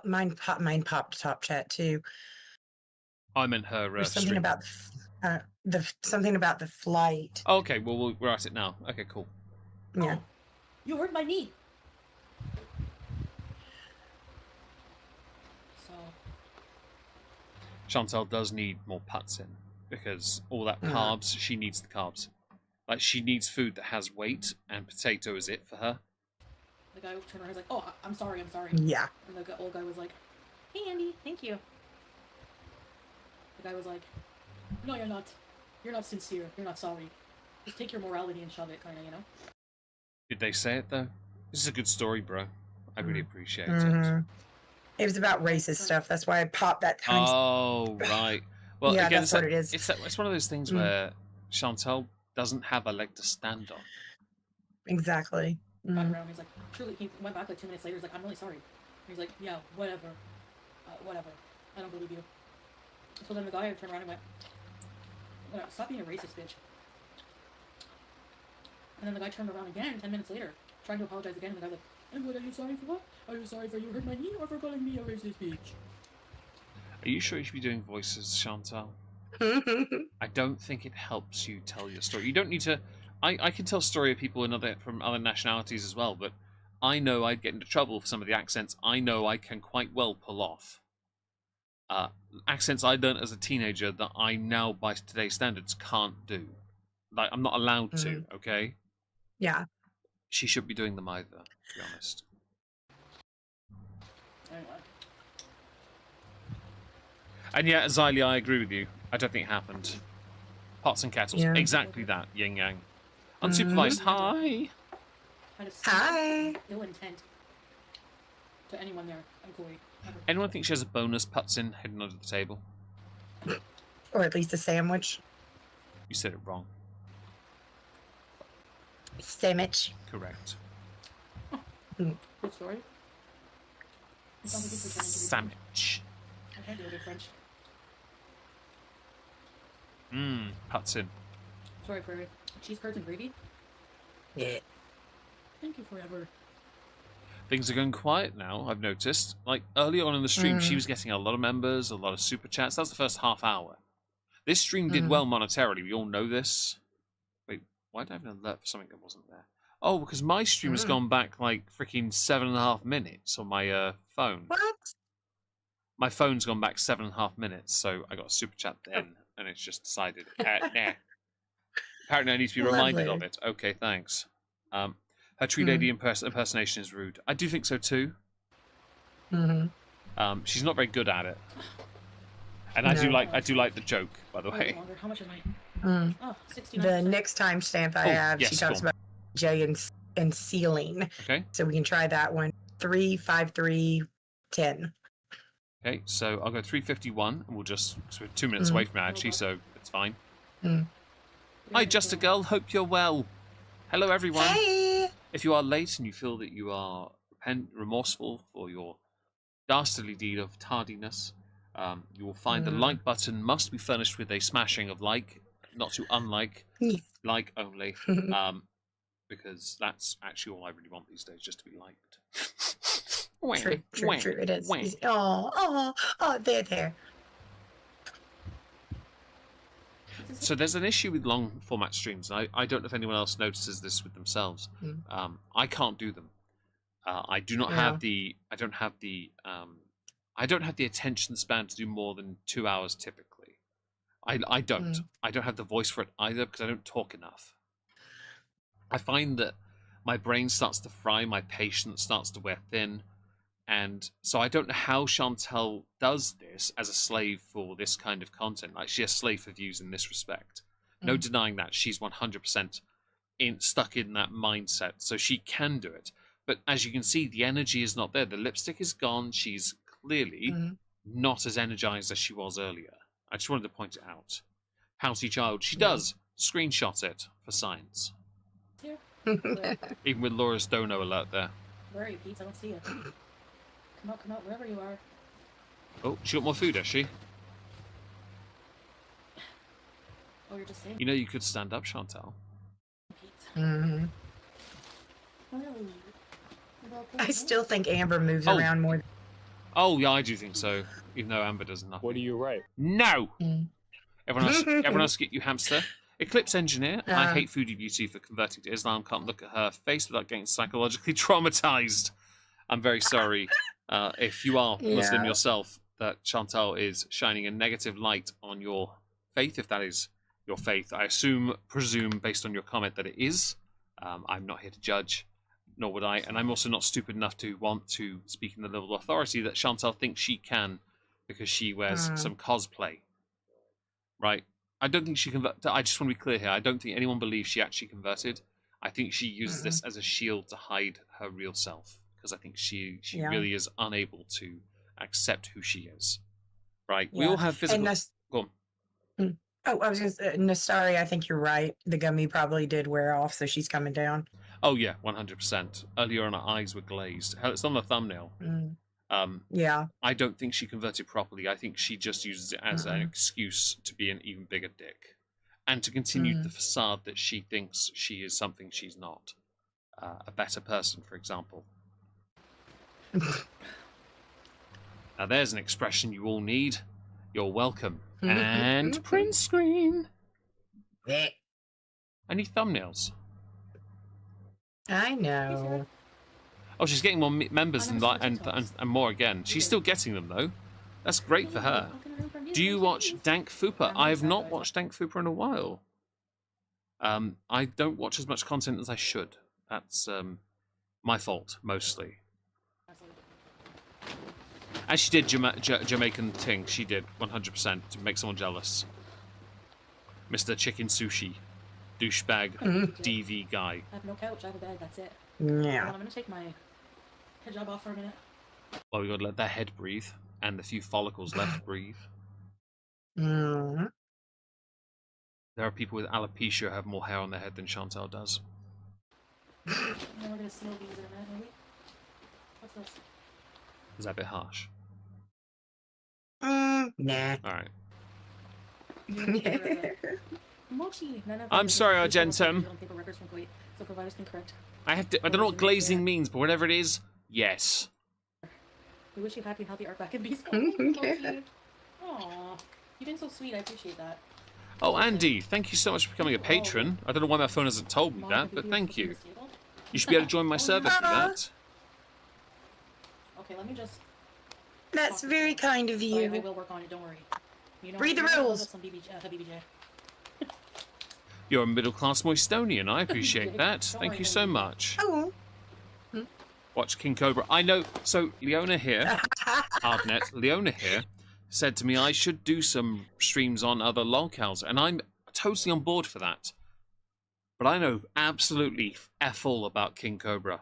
Mine popped top chat too. I meant her Something stream. about something about the flight. Oh, okay, well, we're at it now. Okay, cool. Yeah. Oh, you hurt my knee. So. Chantel does need more putts in, because all that carbs, she needs the carbs. Like, she needs food that has weight, and potato is it for her. The guy turned around and was like, "Oh, I'm sorry, I'm sorry." Yeah. And the old guy was like, "Hey, Andy, thank you." The guy was like, "No, you're not. You're not sincere. You're not sorry. Just take your morality and shove it, kind of, you know." Did they say it, though? This is a good story, bro. I really appreciate it. It was about racist stuff. That's why I popped that time. Oh, right. Well, yeah, again, that's what it is. It's one of those things where Chantel doesn't have a leg to stand on. Exactly. Got around. He's like, truly. He went back like 2 minutes later. He's like, "I'm really sorry." And he's like, "Yeah, whatever, whatever. I don't believe you." So then the guy turned around and went, "Stop being a racist, bitch." And then the guy turned around again 10 minutes later, trying to apologize again. And the guy's like, "And what are you sorry for? What? Are you sorry for you hurt my knee or for calling me a racist bitch?" Are you sure you should be doing voices, Chantal? I don't think it helps you tell your story. You don't need to... I can tell story of people from other nationalities as well, but I know I'd get into trouble for some of the accents I know I can quite well pull off. Accents I learned as a teenager that I now, by today's standards, can't do. Like, I'm not allowed to, okay? Yeah. She should be doing them either, to be honest. Anyway. And yeah, Zylia, I agree with you. I don't think it happened. Pots and kettles. Yeah. Exactly that, yin yang. Unsupervised, hi! Hi! Ill intent to anyone there. I'm Corey. Anyone think she has a bonus putts in hidden under the table? Or at least a sandwich. You said it wrong. Sandwich. Correct. Good story. It sounds like it's returning to be Sandwich. I can't do it in French. Cuts in. Sorry, Prairie. Cheese curds and gravy? Yeah. Thank you forever. Things are going quiet now, I've noticed. Like, early on in the stream, she was getting a lot of members, a lot of super chats. That was the first half hour. This stream did well monetarily. We all know this. Wait, why did I have an alert for something that wasn't there? Oh, because my stream has gone back, like, freaking 7.5 minutes on my phone. What? My phone's gone back 7.5 minutes, so I got a super chat then, and it's just decided, nah. Apparently I need to be reminded of it. Okay, thanks. Her tree lady impersonation is rude. I do think so too. She's not very good at it, and I do like the joke, by the way. How much is mine? Oh, 69. The next time stamp I have, she talks about J and ceiling. Okay. So we can try that one. 3, 5, 3, 10. Okay, so I'll go 351, and we'll just so we're 2 minutes away from it actually, so it's fine. Hi, Just a Girl. Hope you're well. Hello, everyone. Hey. If you are late and you feel that you are remorseful for your dastardly deed of tardiness, you will find the like button must be furnished with a smashing of like, not to unlike, like only, because that's actually all I really want these days, just to be liked. True. It is. Oh, there. So there's an issue with long format streams. I don't know if anyone else notices this with themselves. I can't do them. I do not have the. I don't have the attention span to do more than 2 hours typically. I don't. I don't have the voice for it either because I don't talk enough. I find that my brain starts to fry, my patience starts to wear thin, and so I don't know how Shantel does this as a slave for this kind of content. Like, she's a slave for views in this respect. No denying that. She's 100% stuck in that mindset, so she can do it. But as you can see, the energy is not there. The lipstick is gone. She's clearly not as energized as she was earlier. I just wanted to point it out. Pouty child. She does. Screenshot it for science. Here. Even with Laura's dono alert there. Where are you, Pete? I don't see you. Come out, wherever you are. Oh, she got more food, has she? Oh, you're just saying. You know you could stand up, Shantel. Pete. I still think Amber moves around more. Oh, yeah, I do think so. Even though Amber does nothing. What do you write? No! Everyone else get you hamster. Eclipse Engineer. I hate Foodie Beauty for converting to Islam. Can't look at her face without getting psychologically traumatized. I'm very sorry if you are Muslim yourself that Shantel is shining a negative light on your faith, if that is your faith. I presume, based on your comment, that it is. I'm not here to judge, nor would I. And I'm also not stupid enough to want to speak in the level of authority that Shantel thinks she can because she wears some cosplay. Right? I don't think she converted. I just want to be clear here. I don't think anyone believes she actually converted. I think she uses this as a shield to hide her real self. Because I think she really is unable to accept who she is. Right? We all have physical... Go on. Oh, I was going to say, Nasari, I think you're right. The gummy probably did wear off, so she's coming down. Oh, yeah, 100%. Earlier on, her eyes were glazed. Hell, it's on the thumbnail. I don't think she converted properly. I think she just uses it as an excuse to be an even bigger dick. And to continue the facade that she thinks she is something she's not. A better person, for example. Now there's an expression you all need. You're welcome. And print screen. Any thumbnails? I know. Oh, she's getting more members and more again. She's still getting them though. That's great for her. Do you watch Dank Fupa? I have not watched Dank Fupa in a while. I don't watch as much content as I should. That's my fault mostly. As she did Jamaican thing, she did 100% to make someone jealous. Mr. Chicken Sushi, douchebag, DV guy. I have no couch, I have a bed, that's it. Yeah. I'm gonna take my hijab off for a minute. Well, we gotta let that head breathe, and the few follicles left breathe. there are people with alopecia who have more hair on their head than Shantel does. We're gonna snow bees in a minute, maybe. What's this? Is that a bit harsh? Nah. All right. Mochi. None of I'm them sorry, is able to Argentum. on paper records from Kuwait, so providers can correct. I don't know what glazing means, but whatever it is, yes. We wish you happy, healthy art back in baseball. Mochi. Aw, you've been so sweet. I appreciate that. Oh, Andy, thank you so much for becoming a patron. I don't know why my phone hasn't told me that, but thank you. You should be able to join my server for that. Okay, let me just. That's very kind of I you. will work on it. Don't worry. You know, Read the you know, rules. Some BBJ. You're a middle-class Moistonian. I appreciate that. Don't Thank worry, you so much. Oh. Watch King Cobra. I know. So, Leona here, Ardnet, Leona here, said to me I should do some streams on other lolcows, and I'm totally on board for that. But I know absolutely F all about King Cobra,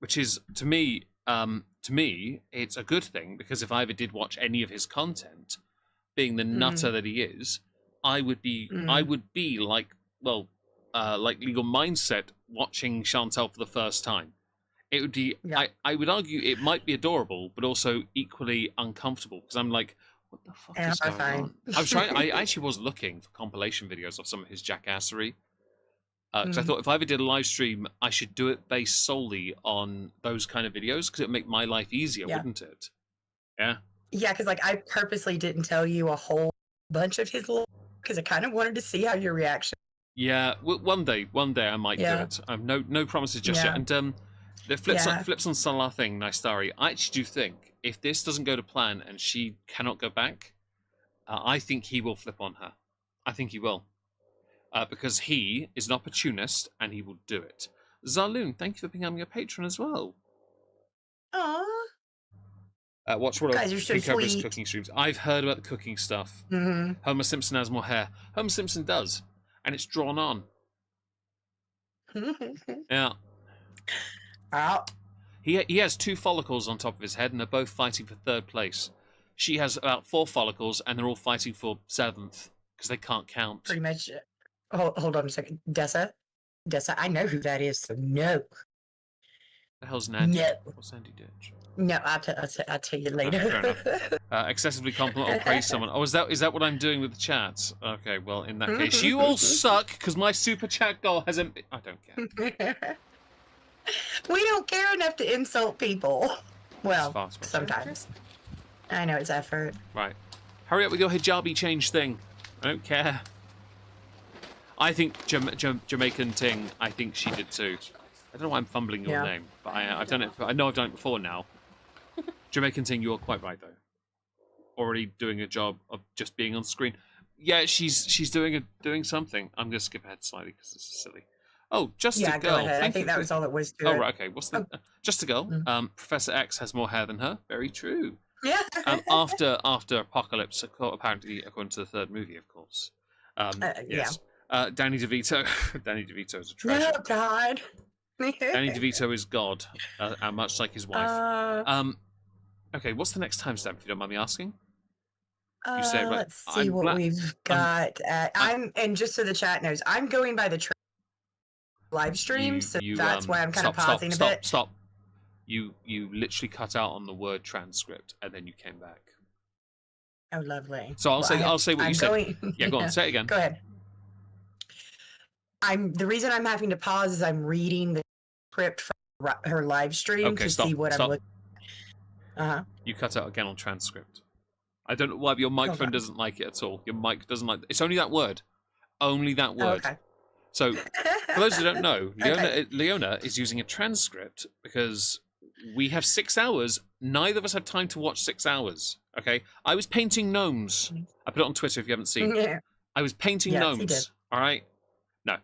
which is, to me, it's a good thing, because if I ever did watch any of his content, being the nutter that he is, I would be like, well, like Legal Mindset watching Shantel for the first time. It would be, I would argue it might be adorable, but also equally uncomfortable, because I'm like, what the fuck is going on? I was trying, I actually was looking for compilation videos of some of his jackassery, because I thought if I ever did a live stream, I should do it based solely on those kind of videos, because it would make my life easier, wouldn't it? Yeah. Yeah, because like I purposely didn't tell you a whole bunch of his because I kind of wanted to see how your reaction. Yeah, well, one day I might do it. No promises just yet. And the flips on Salah thing, nice story. I actually do think if this doesn't go to plan and she cannot go back, I think he will flip on her. I think he will, because he is an opportunist and he will do it. Zaloon, thank you for becoming a patron as well. Aww. Watch one of King Cobra's cooking streams. I've heard about the cooking stuff. Homer Simpson has more hair. Homer Simpson does, and it's drawn on. Yeah. He has 2 follicles on top of his head, and they're both fighting for 3rd place. She has about 4 follicles, and they're all fighting for 7th because they can't count. Pretty much. Hold on a second, Dessa, I know who that is. So no. The hell's Nandy? No. What's Nandy Ditch? No, I'll tell you later. Fair enough. Excessively compliment or praise someone. Oh, is that what I'm doing with the chats? Okay, well, in that case, you all suck because my super chat goal hasn't. I don't care. We don't care enough to insult people. Well, fast, sometimes. I know it's effort. Right. Hurry up with your hijabi change thing. I don't care. I think Jamaican Ting, I think she did too. I don't know why I'm fumbling your name, but I've done it. I know I've done it before now. Jamaican Ting, you are quite right though. Already doing a job of just being on screen. Yeah, she's doing something. I'm gonna skip ahead slightly because this is silly. Oh, just a girl. Go ahead. I think that was all it was to it. Oh right, okay. What's the just a girl? Professor X has more hair than her. Very true. Yeah. After Apocalypse, apparently according to the 3rd movie, of course. Yes. Danny DeVito. Danny DeVito is a treasure. Oh God. Danny DeVito is God, much like his wife. Okay, what's the next timestamp, if you don't mind me asking? You say right. Let's see what we've got. And just so the chat knows, I'm going by the live stream, so that's why I'm kind of pausing a bit. Stop. You literally cut out on the word transcript, and then you came back. Oh, lovely. So I'll say what you said. Yeah, go on. Say it again. Go ahead. The reason I'm having to pause is I'm reading the script from her live stream see what I'm looking. You cut out again on transcript. I don't know why, but your microphone doesn't like it at all. Your mic doesn't like it. It's only that word. Only that word. Okay. So, for those who don't know, Leona is using a transcript because we have 6 hours. Neither of us have time to watch 6 hours. Okay? I was painting gnomes. I put it on Twitter if you haven't seen. Yeah. I was painting gnomes. All right? No.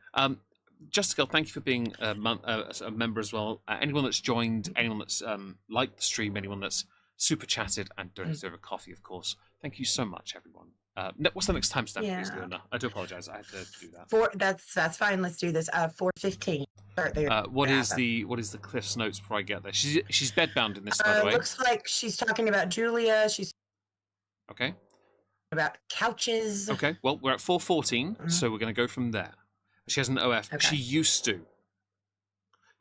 Jessica, thank you for being a member as well. Anyone that's joined, anyone that's liked the stream, anyone that's super chatted and donated over coffee, of course. Thank you so much, everyone. What's the next timestamp, please, Leona? I do apologize. I had to do that. That's fine. Let's do this. 4:15. What is the Cliff's Notes before I get there? She's bedbound in this, by the way. Looks like she's talking about Julia. She's okay. about couches. Okay, well, we're at 414, so we're going to go from there. She has an OF. Okay. She used to.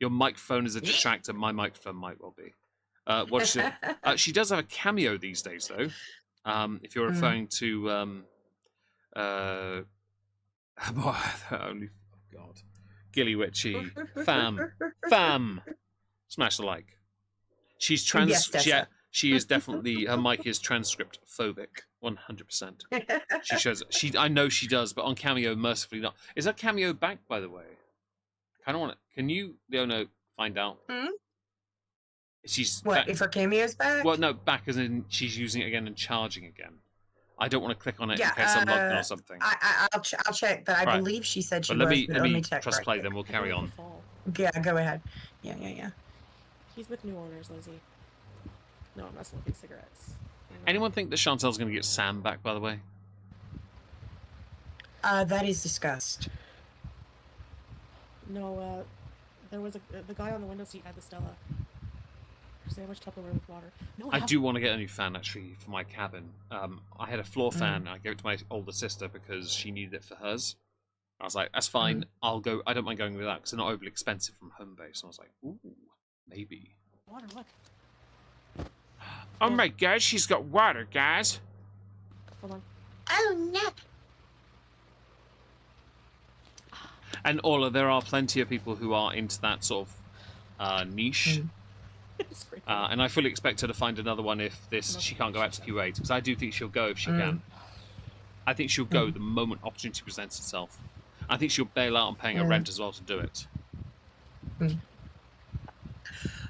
Your microphone is a distractor. My microphone might well be. She does have a cameo these days, though. If you're referring to only God, Gilly Witchy, fam, smash the like. She's trans. Yes, she is definitely, her mic is transcript phobic, 100%. She shows. I know she does, but on cameo, mercifully not. Is that cameo back, by the way? Kind of want it. Can you, Leona, find out? She's what back. If her cameo's back? Well, no, back as in she's using it again and charging again. I don't want to click on it in case I'm logged in or something. I'll check, but I believe she said she was. Let me check press play, then we'll carry on. Yeah, go ahead. Yeah. He's with new owners, Lizzie. No, I'm not smoking cigarettes. Anyone think that Chantel's going to get Sam back, by the way? That is discussed. No, there was the guy on the window seat had the Stella. Sandwich Tupperware with water. No, I do want to get a new fan, actually, for my cabin. I had a floor fan. I gave it to my older sister because she needed it for hers. I was like, that's fine. I'll go. I don't mind going with that because they're not overly expensive from home base. And I was like, ooh, maybe. Water, look. Oh my God, she's got water, guys. Hold on. Oh no. And Orla, there are plenty of people who are into that sort of niche. And I fully expect her to find another one if she can't go out to Q8, because I do think she'll go if she can. I think she'll go the moment opportunity presents itself. I think she'll bail out on paying her rent as well to do it.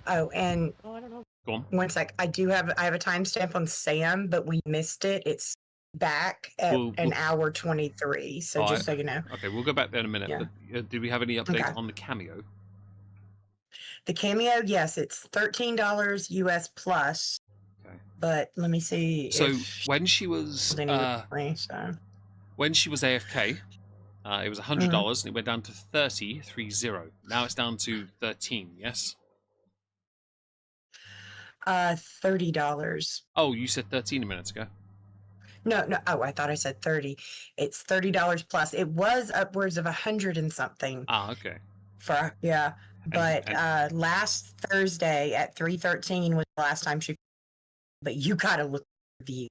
Oh, and I don't know. Go on. One sec. I have a timestamp on Sam, but we missed it. It's back at an hour 23. So just so you know. Okay, we'll go back there in a minute. Yeah. But, do we have any update on the cameo? The cameo, yes, it's $13 US plus. Okay. But let me see. So when she was when she was AFK, it was $100 and it went down to 30. Now it's down to 13. Yes. $30. Oh, you said 13 a minute ago. No. Oh, I thought I said 30. It's $30 plus. It was upwards of 100 and something. Okay. But last Thursday at 3:13 was the last time she. But you gotta look at the view.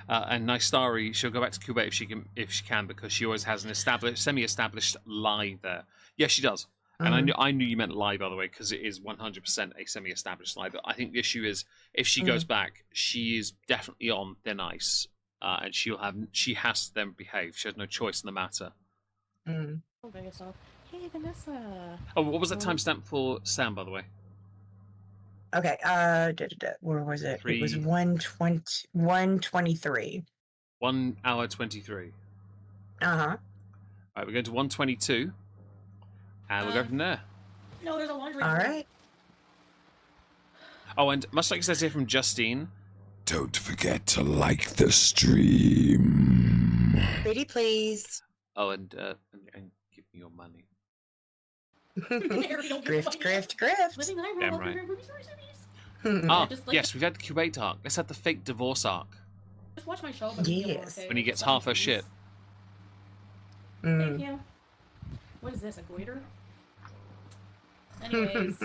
And Nystari, she'll go back to Kuwait if she can, because she always has an semi-established lie there. Yes, she does. And I knew you meant lie, by the way, because it is 100% a semi-established lie. But I think the issue is, if she goes back, she is definitely on thin ice, and she has to then behave. She has no choice in the matter. Hey, Vanessa. Oh, what was that timestamp for Sam, by the way? Okay. Where was it? It was 1:23. 1 hour 23. Right, we're going to 1:22. And we'll go from there. No, there's a laundry. All right. Oh, and much like it says here from Justine, don't forget to like the stream. Pretty please. Oh, and give me your money. Grift. Damn right. Yes, we've had the Kuwait arc. Let's have the fake divorce arc. Just watch my show. Yes. When he gets half her shit. Thank you. What is this, a goiter? Anyways.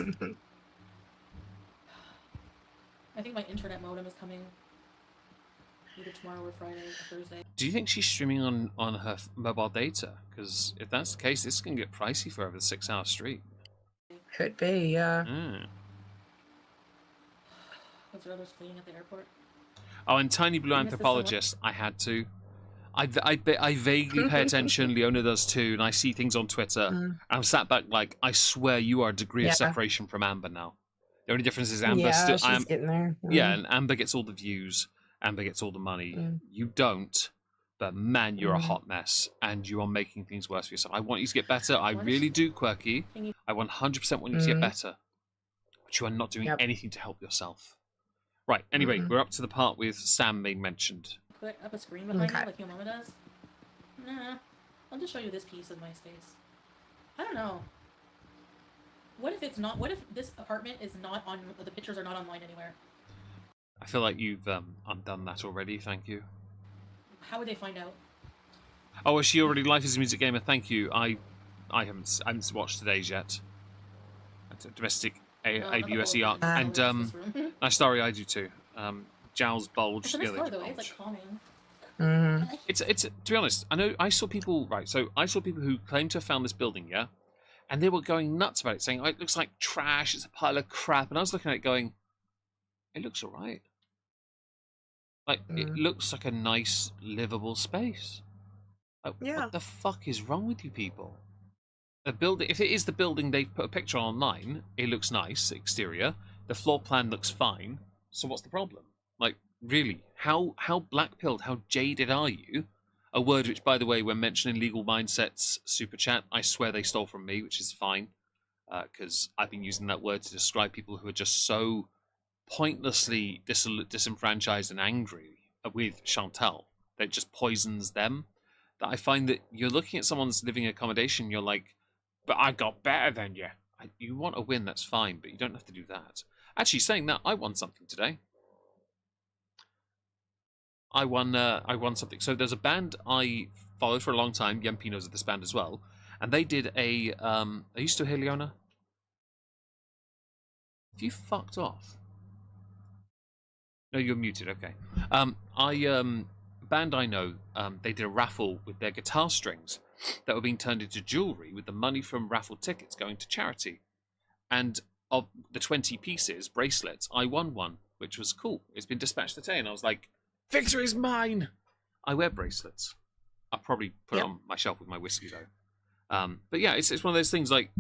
I think my internet modem is coming either tomorrow or Friday or Thursday. Do you think she's streaming on her mobile data? Because if that's the case, this can get pricey for over the 6-hour stream. Could be, yeah. Was there others fleeing at the airport? Oh, and Tiny Blue Anthropologist, I had to. I vaguely pay attention, Leona does too, and I see things on Twitter. I'm sat back like, I swear you are a degree of separation from Amber now. The only difference is Amber she's getting there. Yeah, and Amber gets all the views, Amber gets all the money. You don't, but man, you're a hot mess, and you are making things worse for yourself. I want you to get better. I really do, Quirky. I 100% want you to get better. But you are not doing anything to help yourself. Right, anyway, we're up to the part with Sam being mentioned. Put up a screen behind me like your mama does? Nah. I'll just show you this piece of my space. I don't know. What if it's not? What if this apartment is not on? The pictures are not online anywhere. I feel like you've undone that already. Thank you. how would they find out? Oh, is she already Life is a Music Gamer? Thank you. I haven't watched today's yet. Domestic ABUSER. And I story I do too. Jowls bulge. It's a nice color, though. It's like calming. It's to be honest, I saw people so I saw people who claimed to have found this building, yeah, and they were going nuts about it, saying, "Oh, it looks like trash. It's a pile of crap." And I was looking at it, going, "It looks alright. Like it looks like a nice, livable space." Like, what the fuck is wrong with you people? The building, if it is the building they've put a picture online, it looks nice exterior. The floor plan looks fine. So what's the problem? Like, really, how black-pilled, how jaded are you? A word which, by the way, when mentioning Legal Mindsets super chat, I swear they stole from me, which is fine, because I've been using that word to describe people who are just so pointlessly disenfranchised and angry with Shantel that it just poisons them. That I find that you're looking at someone's living accommodation, you're like, but I got better than you. You want a win, that's fine, but you don't have to do that. Actually, saying that, I won something today. I won something. So there's a band I followed for a long time. Yempi knows of this band as well, and they did a. Are you still here, Leona? Have you fucked off? No, you're muted. Okay. Band I know, they did a raffle with their guitar strings that were being turned into jewelry with the money from raffle tickets going to charity. And of the 20 pieces, bracelets, I won one, which was cool. It's been dispatched today, and I was like, victory is mine! I wear bracelets. I'll probably put it on my shelf with my whiskey, though. But yeah, it's one of those things like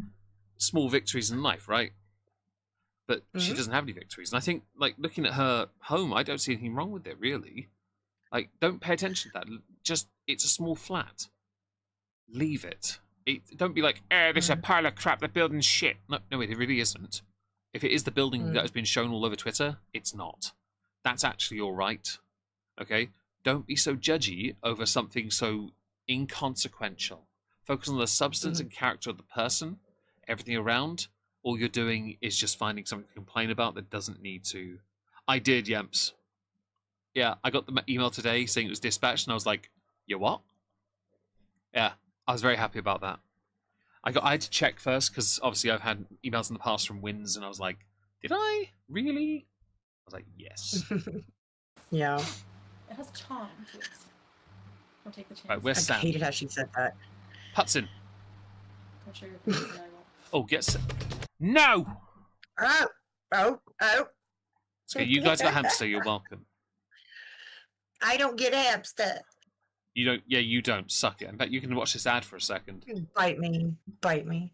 small victories in life, right? But she doesn't have any victories. And I think, like, looking at her home, I don't see anything wrong with it, really. Like, don't pay attention to that. Just, it's a small flat. Leave it. Don't be like, this is a pile of crap, the building's shit. No, it really isn't. If it is the building that has been shown all over Twitter, it's not. That's actually all right. Okay? Don't be so judgy over something so inconsequential. Focus on the substance and character of the person, everything around. All you're doing is just finding something to complain about that doesn't need to. I did, Yemps. Yeah, I got the email today saying it was dispatched, and I was like, you what? Yeah, I was very happy about that. I had to check first, because obviously I've had emails in the past from Wins, and I was like, did I? Really? I was like, yes. Yeah. It has charm to it. Don't take the chance. Right, where's Sam? I hated how she said that. Hudson. Don't show your face, and I won't. Oh, get Sam. No! Oh. Okay, you guys got hamster, you're welcome. I don't get hamster. You don't? Yeah, you don't. Suck it. In fact, you can watch this ad for a second. Bite me.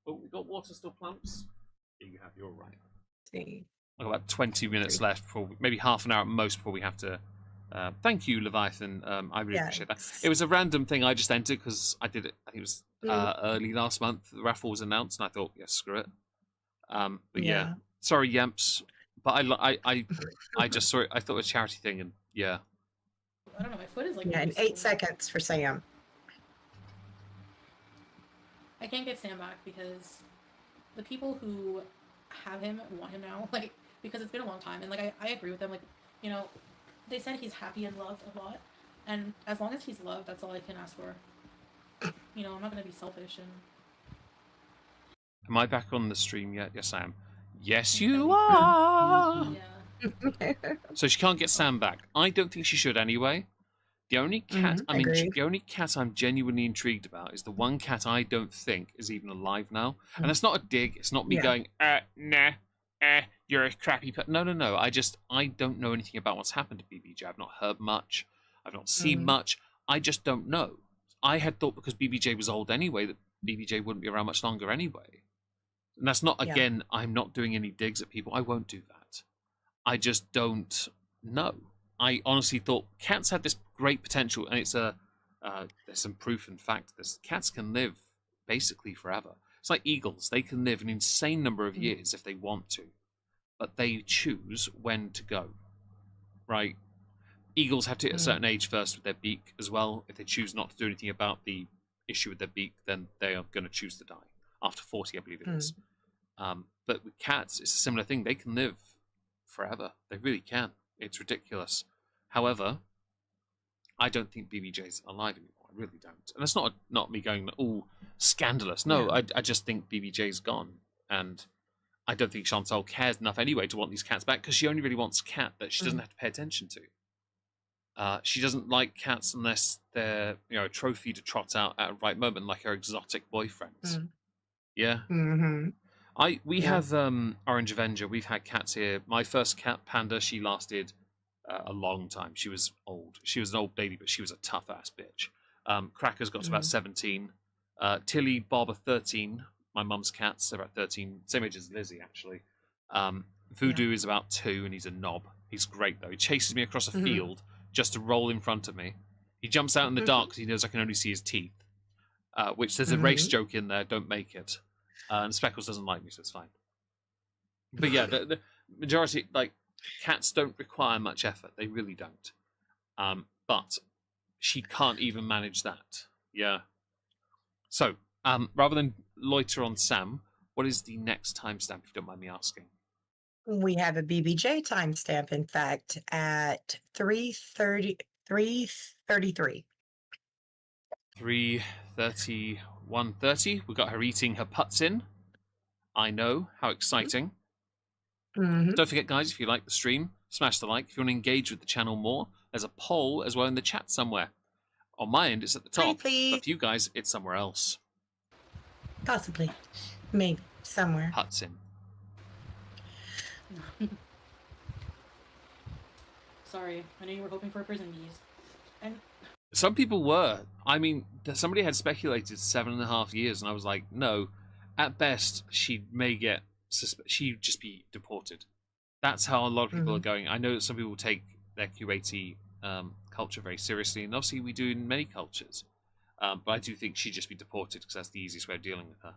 Oh, we got water still plumps? Yeah, you have. You're all right. See. I've got about 20 minutes left, maybe half an hour at most before we have to... thank you, Leviathan. I really appreciate that. It was a random thing I just entered because I did it, I think it was early last month. The raffle was announced, and I thought, yeah, screw it. But yeah. Sorry, Yemps. But I just saw it. I thought it was a charity thing, and yeah. I don't know, my foot is like... Yeah, in 8 seconds for Sam. I can't get Sam back because the people who have him want him now, like, because it's been a long time, and like I agree with them, like, you know, they said he's happy and loved a lot, and as long as he's loved, that's all I can ask for. You know, I'm not gonna be selfish and... Am I back on the stream yet? Yes, I am. Yes, you are! Yeah. So she can't get Sam back. I don't think she should anyway. The only cat the only cat I'm genuinely intrigued about is the one cat I don't think is even alive now. And that's not a dig. It's not me going, nah, you're a crappy pet. No. I don't know anything about what's happened to BBJ. I've not heard much. I've not seen much. I just don't know. I had thought because BBJ was old anyway that BBJ wouldn't be around much longer anyway. And that's not, again, I'm not doing any digs at people. I won't do that. I just don't know. I honestly thought cats had this great potential, and it's there's some proof and fact this. Cats can live basically forever. It's like eagles. They can live an insane number of years if they want to, but they choose when to go, right? Eagles have to hit a certain age first with their beak as well. If they choose not to do anything about the issue with their beak, then they are going to choose to die. After 40, I believe it is. But with cats, it's a similar thing. They can live forever. They really can. It's ridiculous. However, I don't think BBJ's alive anymore. I really don't. And that's not me going, oh, scandalous. No, Yeah. I just think BBJ's gone. And I don't think Chantal cares enough anyway to want these cats back, because she only really wants a cat that she doesn't have to pay attention to. She doesn't like cats unless they're, a trophy to trot out at a right moment, like her exotic boyfriends. Yeah. We have Orange Avenger. We've had cats here. My first cat, Panda, she lasted a long time. She was old. She was an old lady, but she was a tough ass bitch. Cracker's got to about 17. Tilly, Bob are 13. My mum's cats, they're about 13. Same age as Lizzie, actually. Voodoo is about 2, and he's a knob. He's great, though. He chases me across a field just to roll in front of me. He jumps out in the dark because he knows I can only see his teeth, which there's a race joke in there, don't make it. And Speckles doesn't like me, so it's fine. But yeah, the majority, like, cats don't require much effort. They really don't. But she can't even manage that. Yeah. So, rather than loiter on Sam, what is the next timestamp, if you don't mind me asking? We have a BBJ timestamp, in fact, at 3:33. 3:30, 1:30. We got her eating her putts in. I know, how exciting. Don't forget, guys, if you like the stream, smash the like. If you want to engage with the channel more, there's a poll as well in the chat somewhere. On my end, it's at the top. But for you guys, it's somewhere else. Possibly. Maybe. Somewhere. Putts in. Sorry, I know you were hoping for a prison bees. And some people were. I mean, somebody had speculated 7.5 years, and I was like, no. At best, she may get she'd just be deported. That's how a lot of people are going. I know that some people take their QAT culture very seriously, and obviously we do in many cultures. But I do think she'd just be deported because that's the easiest way of dealing with her.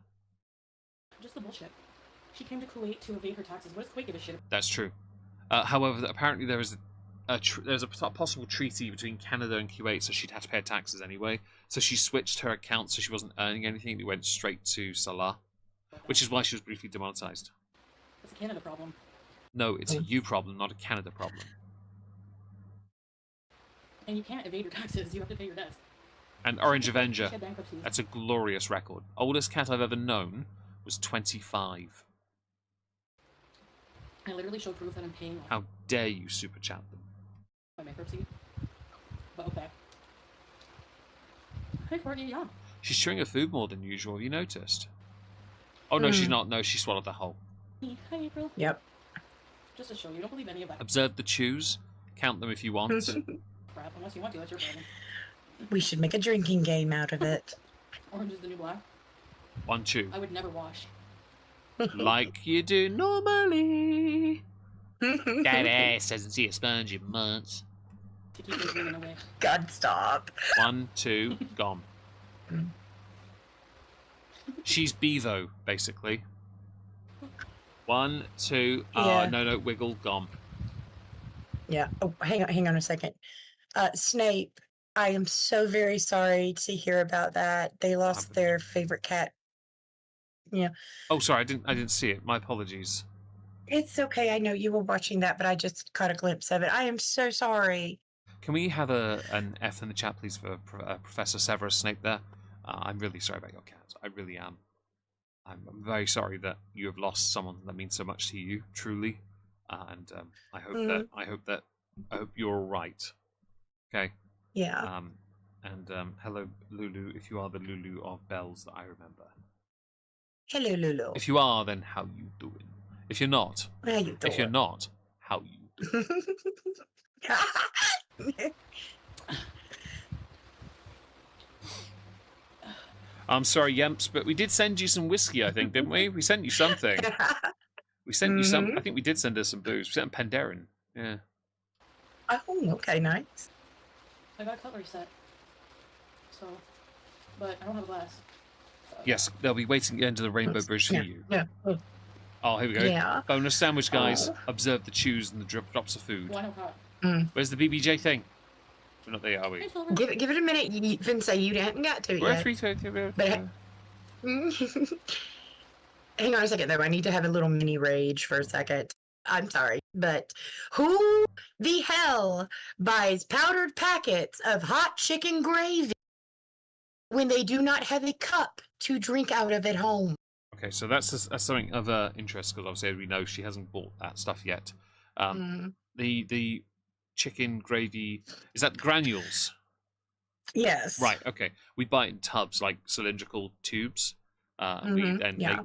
just the bullshit. She came to Kuwait to evade her taxes. What does Kuwait give a shit about? That's true. However, apparently there is there's a possible treaty between Canada and Kuwait, so she'd have to pay her taxes anyway. So she switched her account so she wasn't earning anything. It went straight to Salah, which is why she was briefly demonetized. That's a Canada problem. No, it's a you problem, not a Canada problem. And you can't evade your taxes. You have to pay your debts. And Orange Avenger, that's a glorious record. Oldest cat I've ever known was 25. I literally show proof that I'm paying off How dare you super chat them? my bankruptcy. But okay. Hey, Courtney, yeah. She's chewing her food more than usual, have you noticed? Oh, no, she's not. No, she swallowed the whole. Hi, April. Yep. Just to show you, don't believe any of that Observe the chews. Count them if you want. crap. Unless you want to, that's your problem. We should make a drinking game out of it. Orange is the new black. One chew. I would never wash. Like you do normally. That ass doesn't see a sponge in months. To keep those women away. God, stop. 1, 2, gone. She's Bevo, basically. 1, 2, Yeah. no, wiggle, gone. Yeah. Oh, hang on a second. Snape, I am so very sorry to hear about that. They lost their favorite cat. Yeah. Oh, sorry, I didn't see it. My apologies. It's okay. I know you were watching that, but I just caught a glimpse of it. I am so sorry. Can we have an F in the chat, please, for Professor Severus Snape there? I'm really sorry about your cat. I really am. I'm very sorry that you have lost someone that means so much to you, truly. And I hope you're all right. Okay. Yeah. And hello, Lulu, if you are the Lulu of bells that I remember. Hello, Lulu. If you are, then how you doing? If you're not, How you doing? if you're not, how you doing? I'm sorry, Yemps, but we did send you some whiskey, I think, didn't we? We sent you something. We sent you some. I think we did send her some booze. We sent Pandaren. Yeah. Oh, okay, nice. I got a cutlery set. So, but I don't have a glass. So, Yes, they'll be waiting at the end of the Rainbow Bridge for you. Yeah. Oh, here we go. Yeah. Bonus sandwich, guys. Oh. Observe the chews and the drops of food. Well, I know how. Where's the BBJ thing? We're not there, are we? Hey, Silver. Give it a minute. You can say you haven't got to it We're yet. at 3:30. But hang on a second, though. I need to have a little mini rage for a second. I'm sorry, but who the hell buys powdered packets of hot chicken gravy when they do not have a cup to drink out of at home? Okay, so that's something of interest because obviously we know she hasn't bought that stuff yet. The chicken gravy, is that granules? Yes. Right. Okay. We buy it in tubs, like cylindrical tubes. We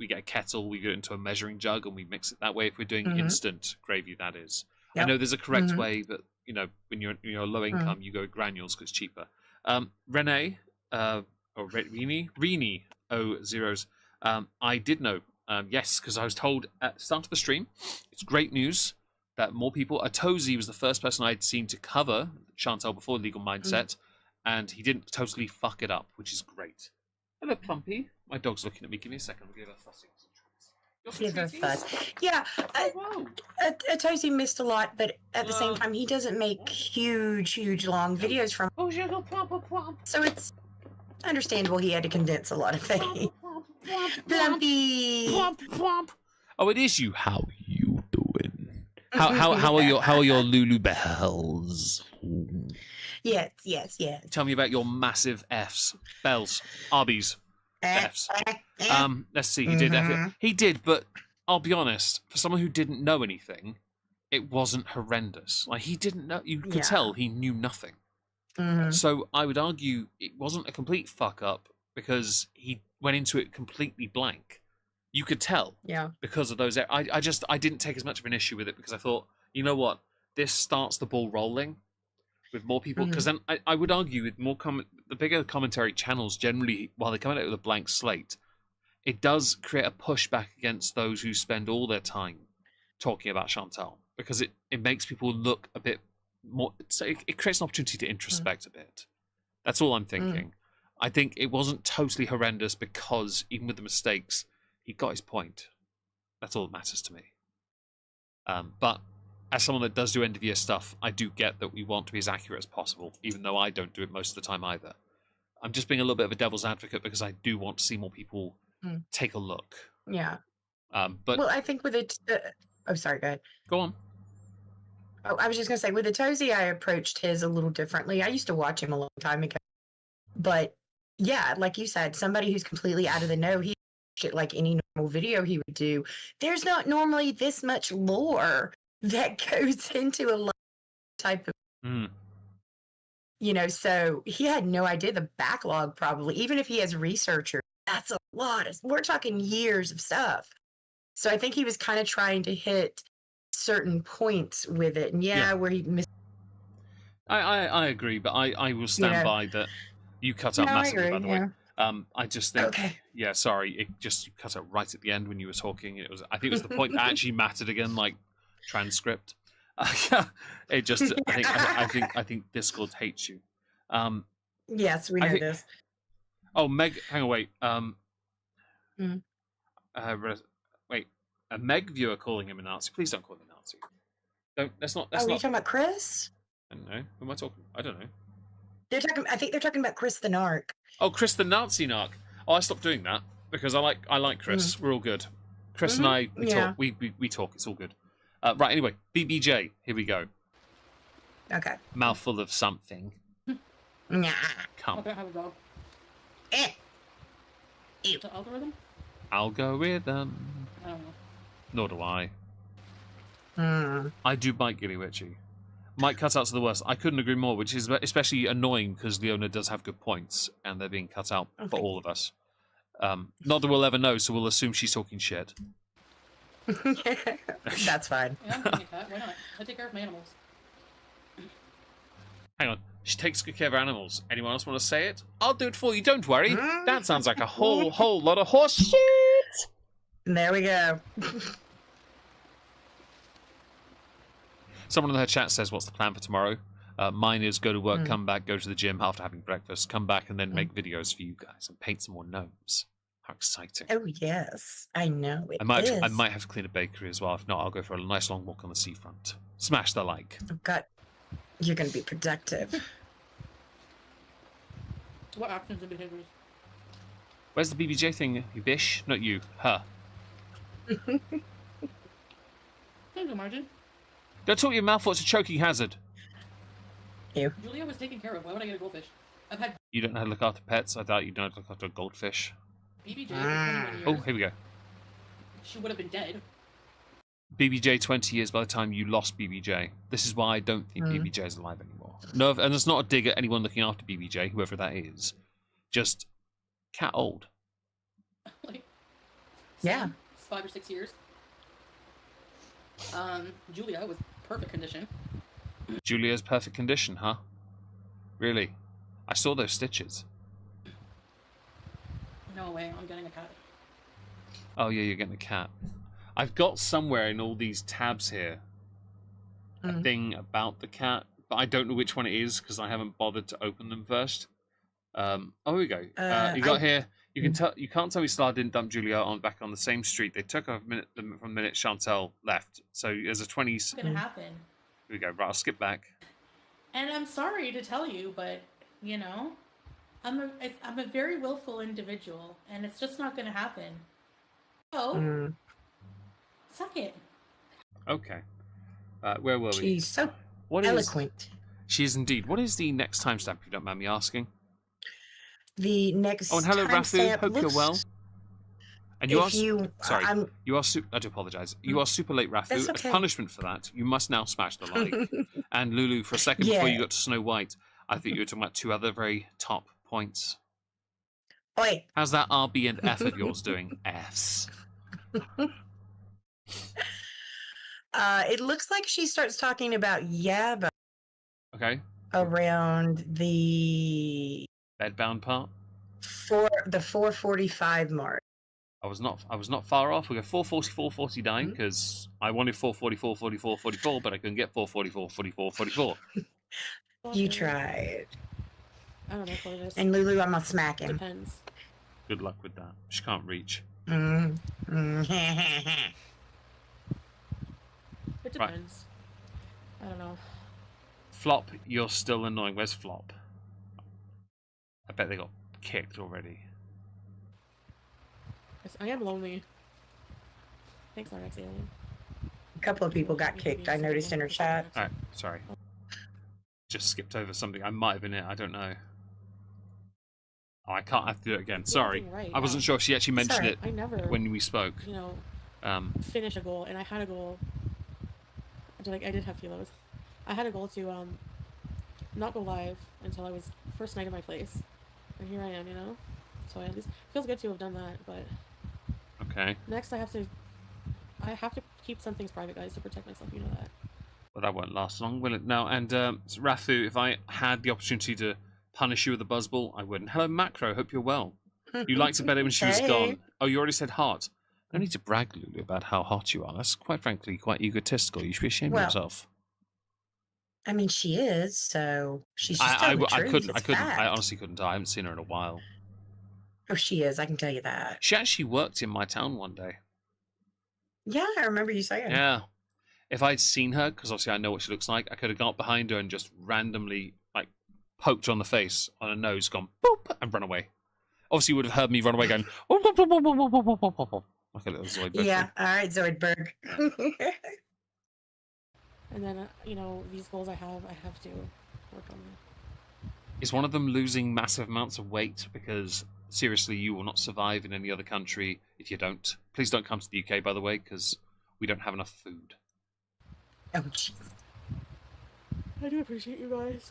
get a kettle. We go into a measuring jug and we mix it that way. If we're doing instant gravy, that is. I know there's a correct way, but when you're low income, you go granules because it's cheaper. Renee, or Rini, zeros. I did know. Yes, because I was told at the start of the stream. It's great news that more people. Atozi was the first person I'd seen to cover Shantel before Legal Mindset. And he didn't totally fuck it up, which is great. Hello, Plumpy. My dog's looking at me. Give me a second. I'll give her fussing. Give her fuss. Yeah, Atozi missed a lot, but at the same time, he doesn't make huge, long videos from. So it's understandable he had to condense a lot of things. Plumpy. Oh, it is you. How you doing? How are your Lulu bells? Yes. Tell me about your massive Fs. Bells. Arby's. Fs. Let's see. He did F. He did, but I'll be honest. For someone who didn't know anything, it wasn't horrendous. Like, he didn't know. You could tell he knew nothing. So I would argue it wasn't a complete fuck up because he went into it completely blank. You could tell. Yeah. Because of those. I didn't take as much of an issue with it because I thought, you know what? This starts the ball rolling. With more people, because then I would argue with more the bigger commentary channels generally, while they come out with a blank slate, it does create a pushback against those who spend all their time talking about Shantel, because it makes people look a bit more. So it creates an opportunity to introspect a bit. That's all I'm thinking. I think it wasn't totally horrendous because even with the mistakes, he got his point. That's all that matters to me. But as someone that does do end of year stuff, I do get that we want to be as accurate as possible, even though I don't do it most of the time either. I'm just being a little bit of a devil's advocate because I do want to see more people take a look. Yeah. But I think with it. Sorry. Go ahead. Go on. Oh, I was just gonna say with Atozi, I approached his a little differently. I used to watch him a long time ago, but yeah, like you said, somebody who's completely out of the know, he shit like any normal video he would do. There's not normally this much lore that goes into a type of so he had no idea the backlog. Probably even if he has researchers, that's a lot. We're talking years of stuff. So I think he was kind of trying to hit certain points with it, and where he missed. I agree, but I will stand by that. You cut out massively, by the way. I just think, sorry, it just cut out right at the end when you were talking. I think it was the point that actually mattered again, like transcript. It just, I think Discord hates you. Yes, we know this. Oh, Meg, hang on, wait. Wait, a Meg viewer calling him a Nazi. Please don't call him a Nazi. Don't. That's not. Are you talking about Chris? I don't know. Who am I talking? I don't know. I think they're talking about Chris the Narc. Oh, Chris the Nazi Narc. Oh, I stopped doing that because I like Chris. We're all good. Chris and I, we talk. We talk. It's all good. Right. Anyway, BBJ. Here we go. Okay. Mouthful of something. Nah. Come. Okay, have a go. The algorithm? Algorithm. I don't know. Nor do I. I do Mike Gilly Witchy. Mike cutouts are the worst. I couldn't agree more, which is especially annoying because Leona does have good points and they're being cut out for all of us. Not that we'll ever know, so we'll assume she's talking shit. That's fine. Yeah, I'm taking a cat. Why not? I take care of my animals. Hang on. She takes good care of her animals. Anyone else want to say it? I'll do it for you. Don't worry. That sounds like a whole lot of horse shit. There we go. Someone in her chat says, what's the plan for tomorrow? Mine is go to work, come back, go to the gym after having breakfast, come back and then make videos for you guys and paint some more gnomes. How exciting. Oh, yes. I know. I might have to clean a bakery as well. If not, I'll go for a nice long walk on the seafront. Smash the like. Oh, God. You're going to be productive. What actions and behaviors? Where's the BBJ thing, you bish? Not you. Her. Thank you, Margin. Don't talk your mouth. It's a choking hazard. You. Julia was taken care of. Why would I get a goldfish? I've had You don't know how to look after pets. I doubt you know how to look after a goldfish. BBJ for 21 years. Oh, here we go. She would have been dead. BBJ 20 years by the time you lost BBJ. This is why I don't think BBJ is alive anymore. No, and it's not a dig at anyone looking after BBJ, whoever that is. Just cat old. Like, Yeah. 5 or 6 years. Julia was perfect condition. Julia's perfect condition, huh? Really? I saw those stitches. No way, I'm getting a cat. Oh yeah, you're getting a cat. I've got somewhere in all these tabs here a thing about the cat, but I don't know which one it is because I haven't bothered to open them first. Oh, here we go. You got here. You can tell. You can't tell me Star didn't dump Julia on back on the same street. They took a minute from the minute Shantel left. So there's a 20s. What's gonna happen? Here we go. Right, I'll skip back. And I'm sorry to tell you, but you know, I'm a very willful individual, and it's just not gonna happen. So, suck it. Okay. Where were we? She's so What eloquent. Is, she is indeed. What is the next timestamp, if you don't mind me asking? The next. Oh, and hello, Rafu. Hope you're well. And you are. Sorry, you are. I do apologise. You are super late, Rafu. Okay. As punishment for that, you must now smash the like. And Lulu, for a second before you got to Snow White, I thought you were talking about two other very top points. Wait. How's that RB and F of yours doing? S. It looks like she starts talking about Yaba. Okay. Around the Bedbound part. the 4:45 mark. I was not far off. We go 444, 49 because I wanted 444, 44, 44, but I couldn't get 444, 44, 44. You tried. I don't know what it is. And Lulu, I'm gonna smack him. Depends. Good luck with that. She can't reach. It depends. I don't know. Flop, you're still annoying. Where's Flop? I bet they got kicked already. Yes, I am lonely. Thanks, RX Alien. A couple of people got kicked. I noticed in her chat. Alright, sorry. Just skipped over something. I might have been it. I don't know. Oh, I can't have to do it again. Sorry. Right, I wasn't sure if she actually mentioned it I never, when we spoke. you know, finish a goal, and I had a goal. Like, I did have kilos. I had a goal to not go live until I was first night of my place, and here I am, you know. So at least feels good to have done that. But okay. Next, I have to keep some things private, guys, to protect myself. You know that. Well, that won't last long, will it? No. And Rafu, if I had the opportunity to punish you with a buzzball, I wouldn't. Hello, Macro. Hope you're well. You liked it better when she was gone. Oh, you already said heart. No need to brag, Lulu, about how hot you are. That's quite frankly quite egotistical. You should be ashamed of yourself. I mean, she is, so she's just telling the truth. I honestly couldn't. I haven't seen her in a while. Oh, she is. I can tell you that. She actually worked in my town one day. Yeah, I remember you saying. Yeah. If I'd seen her, because obviously I know what she looks like, I could have got behind her and just randomly, like, poked her on the face, on her nose, gone boop, and run away. Obviously, you would have heard me run away going, like a little Zoidberg. Yeah, all right, Zoidberg. And then, you know, these goals I have to work on them. Is one of them losing massive amounts of weight? Because, seriously, you will not survive in any other country if you don't. Please don't come to the UK, by the way, because we don't have enough food. Oh, jeez. I do appreciate you guys.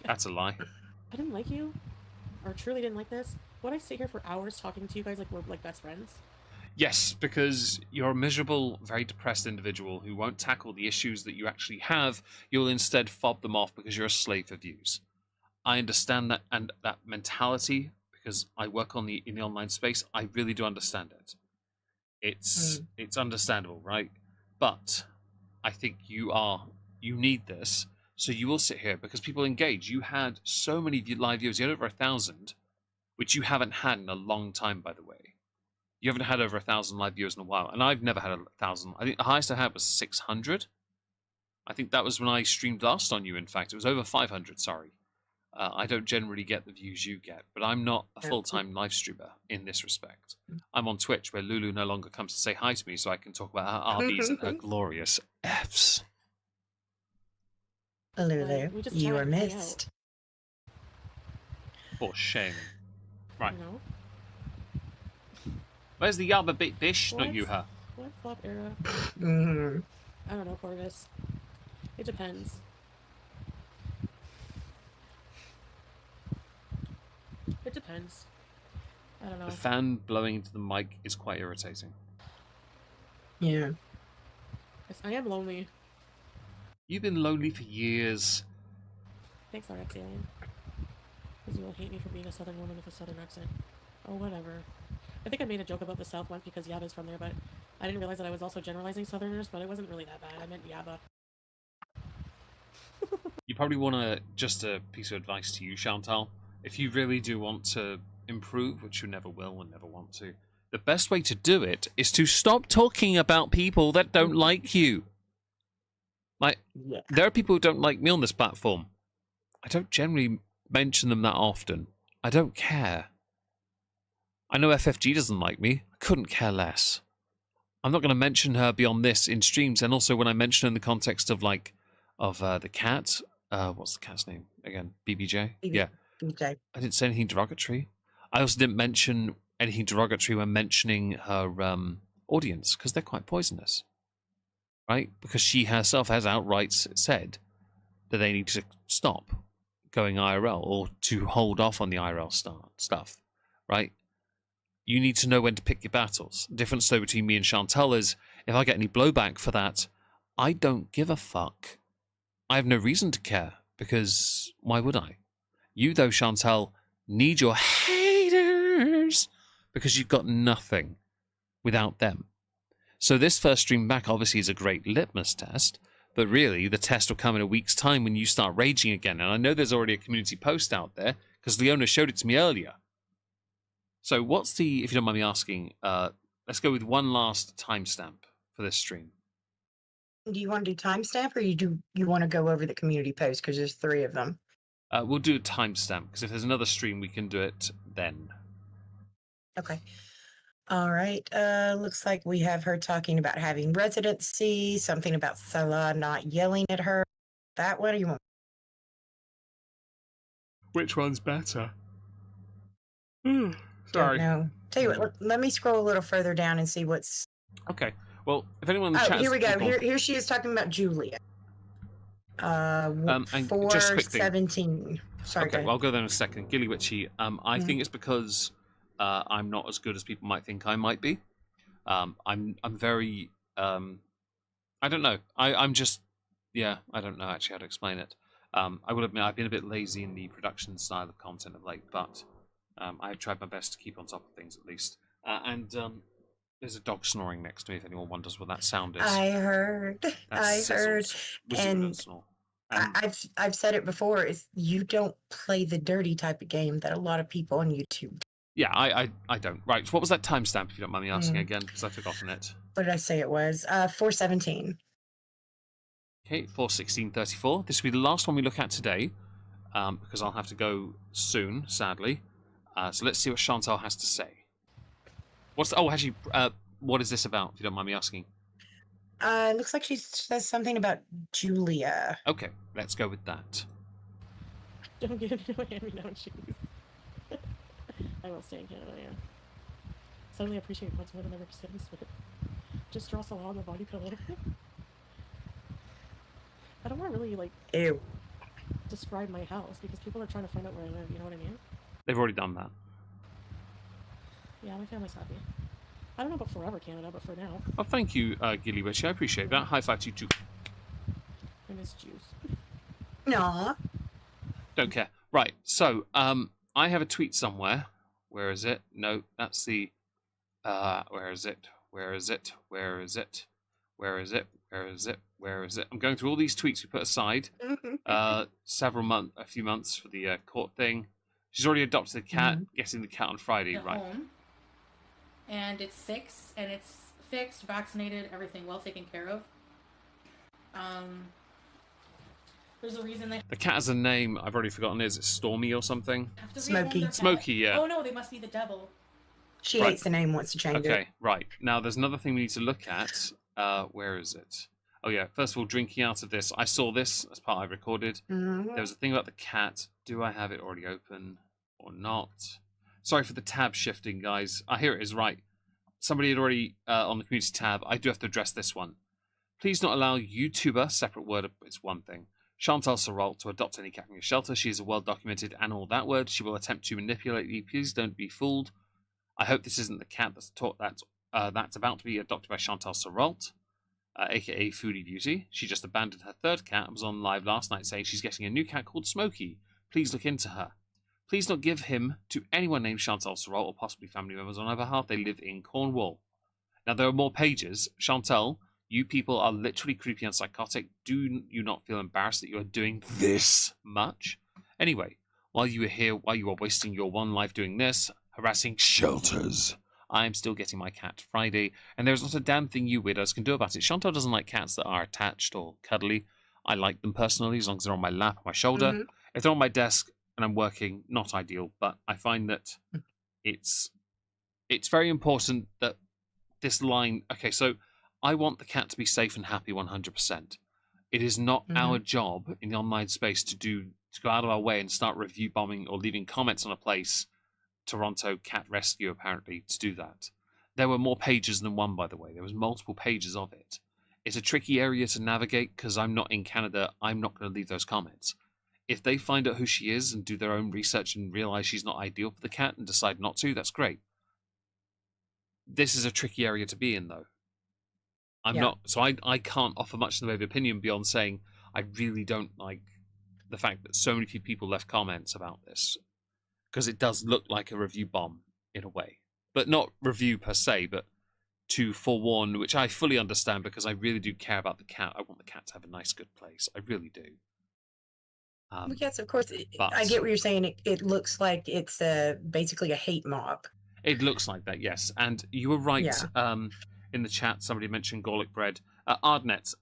That's a lie. I didn't like you, or truly didn't like this. Would I sit here for hours talking to you guys like we're like best friends? Yes, because you're a miserable, very depressed individual who won't tackle the issues that you actually have. You'll instead fob them off because you're a slave for views. I understand that, and that mentality, because I work in the online space. I really do understand it. It's understandable, right? But I think you need this, so you will sit here because people engage. You had so many live viewers. You had over 1,000, which you haven't had in a long time, by the way. You haven't had over 1,000 live viewers in a while, and I've never had 1,000. I think the highest I had was 600. I think that was when I streamed last on you. In fact, it was over 500. Sorry, I don't generally get the views you get, but I'm not a full-time live streamer in this respect. I'm on Twitch, where Lulu no longer comes to say hi to me, so I can talk about her RBs and her glorious Fs. Lulu, we just you chat are and hang out. missed. For shame. Right. You know? Where's the other bit dish? What? Not you, her. What flop era? Mhm. I don't know, Corvus. It depends. It depends. I don't know. The fan blowing into the mic is quite irritating. Yeah. Yes, I am lonely. You've been lonely for years. Thanks, RX Alien. Because you will hate me for being a southern woman with a southern accent. Oh, whatever. I think I made a joke about the South once because Yaba's from there, but I didn't realize that I was also generalizing southerners, but it wasn't really that bad. I meant Yaba. You probably want to, just a piece of advice to you, Shantel. If you really do want to improve, which you never will and never want to, the best way to do it is to stop talking about people that don't like you. Like, there are people who don't like me on this platform. I don't generally mention them that often. I don't care. I know FFG doesn't like me. I couldn't care less. I'm not going to mention her beyond this in streams, and also when I mention her in the context of, like, the cat. What's the cat's name again? BBJ? Yeah. BJ. I didn't say anything derogatory. I also didn't mention anything derogatory when mentioning her audience, because they're quite poisonous. Right? Because she herself has outright said that they need to stop going IRL or to hold off on the IRL stuff. Right? You need to know when to pick your battles. The difference, though, between me and Shantel is if I get any blowback for that, I don't give a fuck. I have no reason to care, because why would I? You, though, Shantel, need your haters because you've got nothing without them. So this first stream back obviously is a great litmus test, but really the test will come in a week's time when you start raging again. And I know there's already a community post out there because Leona showed it to me earlier. So what's the, if you don't mind me asking, let's go with one last timestamp for this stream. Do you want to do timestamp or you want to go over the community post because there's 3 of them? We'll do a timestamp because if there's another stream, we can do it then. Okay. All right. Looks like we have her talking about having residency, something about Salah not yelling at her. That one, or you want? Which one's better? Don't Sorry. know. Tell you what, let me scroll a little further down and see what's. Okay. Well, if anyone in the Oh, chat, here we go. Here she is talking about Julia. and For just a quick thing. 17. Sorry. Okay, well, I'll go there in a second. Gilly Witchy, I think it's because I'm not as good as people might think I might be. I'm very I don't know. I'm just I don't know actually how to explain it. I will admit I've been a bit lazy in the production style of content of late, but I've tried my best to keep on top of things at least. And there's a dog snoring next to me if anyone wonders what that sound is. I heard. That's I heard. Sizzles. Wizard And wouldn't snore. And I've said it before, is you don't play the dirty type of game that a lot of people on YouTube. yeah, I don't. Right, so what was that timestamp, if you don't mind me asking again, because I've forgotten it. What did I say it was? 417. Okay, 4:16:34. This will be the last one we look at today, because I'll have to go soon, sadly. So let's see what Shantel has to say. Actually, what is this about, if you don't mind me asking? It looks like she says something about Julia. Okay, let's go with that. Don't give me no hand-me-down shoes. I will stay in Canada, yeah. Suddenly appreciate what's more than ever sentence with it. Just draw Salah on the body pillow. I don't want to really, like, Ew. describe my house because people are trying to find out where I live, you know what I mean? They've already done that. Yeah, my family's happy. I don't know about forever Canada, but for now. Oh, thank you, Gilly Witchy. I appreciate that. High five to you too. I miss Jews. Aw. Don't care. Right, so, I have a tweet somewhere. Where is it? No, that's the... where is it? Where is it? Where is it? Where is it? Where is it? Where is it? I'm going through all these tweets we put aside. A few months for the court thing. She's already adopted a cat, getting the cat on Friday, right? Home. And it's 6, and it's fixed, vaccinated, everything well taken care of. There's a reason they The cat has a name. I've already forgotten. Is it Stormy or something? have to Smokey. rehome their cat. Smokey, yeah. Oh no, they must be the devil. She Right. hates the name, wants to change it. Okay, right. Now, there's another thing we need to look at. Where is it? Oh, yeah. First of all, drinking out of this. I saw this as part I recorded. Mhm. There was a thing about the cat. Do I have it already open or not? Sorry for the tab shifting, guys. Here it is, right. Somebody had already, on the community tab, I do have to address this one. Please not allow YouTuber, separate word, it's one thing, Shantel Sorrell to adopt any cat from your shelter. She is a well-documented animal, that word. She will attempt to manipulate you. Please don't be fooled. I hope this isn't the cat that's that's about to be adopted by Shantel Sorrell, aka Foodie Beauty. She just abandoned her third cat and was on live last night saying she's getting a new cat called Smokey. Please look into her. Please not give him to anyone named Shantel Sorrell or possibly family members on her behalf. They live in Cornwall. Now, there are more pages. Chantel, you people are literally creepy and psychotic. Do you not feel embarrassed that you are doing this much? Anyway, while you are here, while you are wasting your one life doing this, harassing shelters, I am still getting my cat Friday, and there's not a damn thing you weirdos can do about it. Chantel doesn't like cats that are attached or cuddly. I like them personally, as long as they're on my lap or my shoulder. Mhm. If they're on my desk and I'm working, not ideal, but I find that it's very important that this line... Okay, so I want the cat to be safe and happy 100%. It is not our job in the online space to go out of our way and start review bombing or leaving comments on a place. Toronto Cat Rescue, apparently, to do that. There were more pages than one, by the way. There was multiple pages of it. It's a tricky area to navigate because I'm not in Canada. I'm not going to leave those comments. If they find out who she is and do their own research and realize she's not ideal for the cat and decide not to, that's great. This is a tricky area to be in, though. I'm not, so I can't offer much in the way of opinion beyond saying I really don't like the fact that so many people left comments about this, because it does look like a review bomb in a way, but not review per se, but to forewarn, which I fully understand because I really do care about the cat. I want the cat to have a nice, good place. I really do. Yes, of course. But I get what you're saying. It looks like it's basically a hate mob. it looks like that, yes. And you were right. Yeah. In the chat, somebody mentioned garlic bread. Ardnet,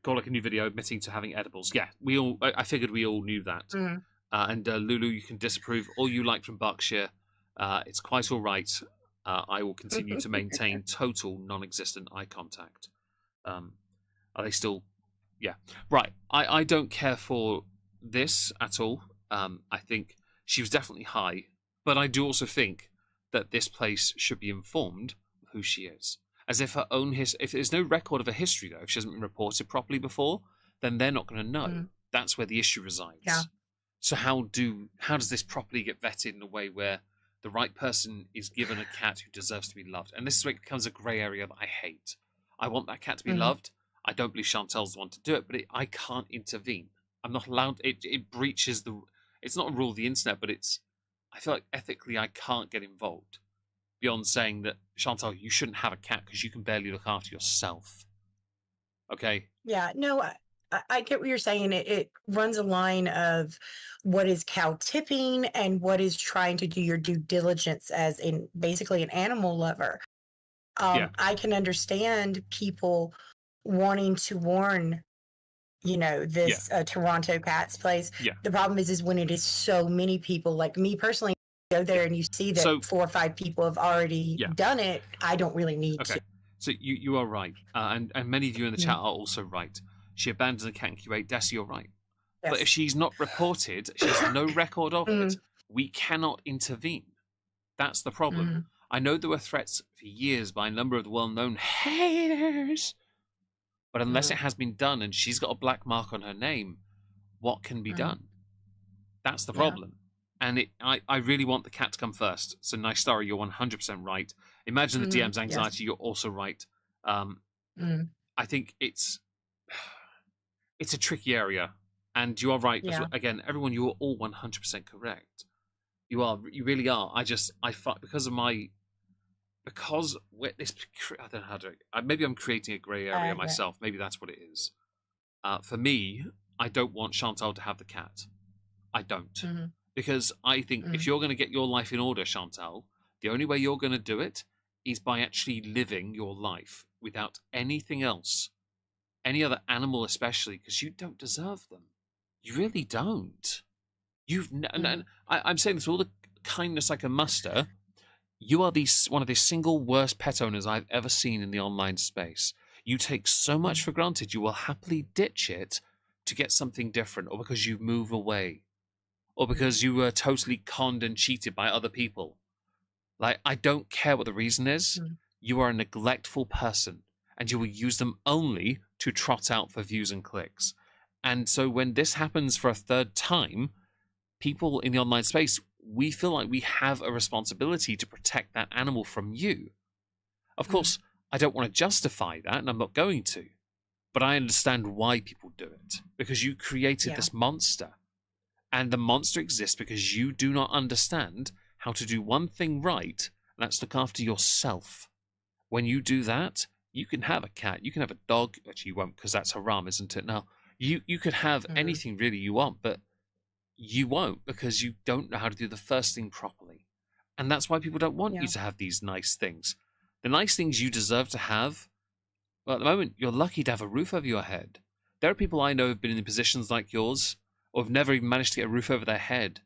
garlic, a new video admitting to having edibles. Yeah, I figured we all knew that. And Lulu, you can disapprove all you like from Berkshire. It's quite all right. I will continue to maintain total non-existent eye contact. Are they still... Yeah. Right. I don't care for this at all. I think she was definitely high. But I do also think that this place should be informed of who she is. As if her own if there's no record of her history, though, if she hasn't been reported properly before, then they're not going to know. That's where the issue resides. Yeah. So how does this properly get vetted in a way where the right person is given a cat who deserves to be loved? And this is where it becomes a grey area that I hate. I want that cat to be loved. I don't believe Chantel's the one to do it, but I can't intervene. I'm not allowed. It breaches the... It's not a rule of the internet, but I feel like ethically I can't get involved beyond saying that, Chantel, you shouldn't have a cat because you can barely look after yourself. Okay? Yeah, no, I get what you're saying. It runs a line of what is cow tipping and what is trying to do your due diligence as basically an animal lover. I can understand people wanting to warn, this Toronto Cats place. Yeah. The problem is when it is so many people, like me personally, go there and you see that 4 or 5 people have already done it. I don't really need to. So you are right. And many of you in the chat are also right. She abandoned the cat in Q8. Desi, you're right. Yes. But if she's not reported, she has no record of it, we cannot intervene. That's the problem. I know there were threats for years by a number of the well-known haters, but unless it has been done and she's got a black mark on her name, what can be done? That's the problem. And I really want the cat to come first. So, Nice Story, you're 100% right. Imagine the DM's anxiety, you're also right. I think it's a tricky area. And you are right. Again, everyone, you are all 100% correct. You really are. Because this, I don't know how to, maybe I'm creating a grey area myself. Maybe that's what it is. For me, I don't want Chantal to have the cat. I don't. Because I think if you're going to get your life in order, Chantal, the only way you're going to do it is by actually living your life without anything else, any other animal especially, because you don't deserve them. You really don't. Mm-hmm. And I'm saying this with all the kindness I can muster. You are one of the single worst pet owners I've ever seen in the online space. You take so much for granted you will happily ditch it to get something different, or because you move away, or because you were totally conned and cheated by other people. Like, I don't care what the reason is. You are a neglectful person, and you will use them only to trot out for views and clicks. And so when this happens for a third time, people in the online space, we feel like we have a responsibility to protect that animal from you. Of course, I don't want to justify that, and I'm not going to, but I understand why people do it, because you created this monster, and the monster exists because you do not understand how to do one thing right, and that's look after yourself. When you do that, you can have a cat, you can have a dog, which you won't because that's haram, isn't it? Now, you could have anything really you want, but you won't because you don't know how to do the first thing properly. And that's why people don't want you to have these nice things. The nice things you deserve to have, well, at the moment, you're lucky to have a roof over your head. There are people I know who've been in positions like yours, or have never even managed to get a roof over their head,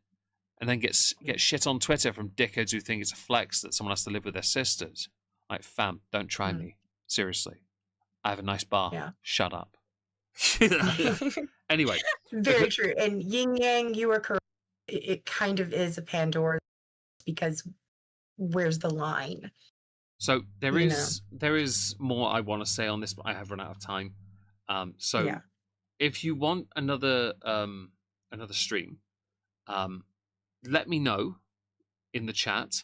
and then get shit on Twitter from dickheads who think it's a flex that someone has to live with their sisters. Like, fam, don't try me. Seriously. I have a nice bar. Yeah. Shut up. Anyway. Very true. And yin yang, you are correct. It kind of is a Pandora, because where's the line? So there is more I want to say on this, but I have run out of time. If you want another stream, let me know in the chat.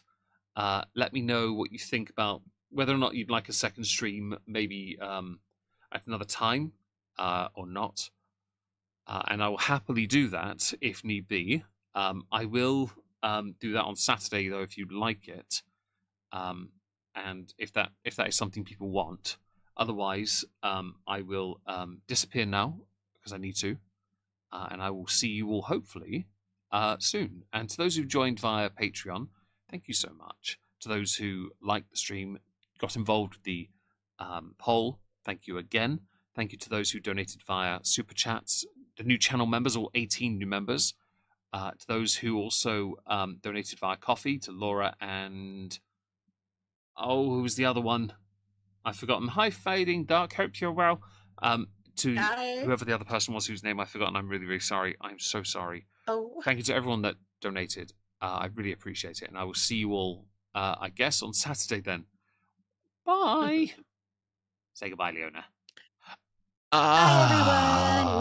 Let me know what you think about whether or not you'd like a second stream, maybe at another time or not. And I will happily do that if need be. I will do that on Saturday though, if you'd like it. And if that is something people want. Otherwise, I will disappear now because I need to. And I will see you all hopefully soon. And to those who've joined via Patreon, thank you so much. To those who liked the stream, got involved with the poll, thank you again. Thank you to those who donated via Super Chats, the new channel members, all 18 new members. To those who also donated via coffee, to Laura and... Oh, who was the other one? I've forgotten. Hi, Fading Dark. Hope you're well. To whoever the other person was whose name I've forgotten, I'm really, really sorry. I'm so sorry. Oh. Thank you to everyone that donated. I really appreciate it. And I will see you all, I guess, on Saturday then. Bye. Say goodbye, Leona. Bye, everyone.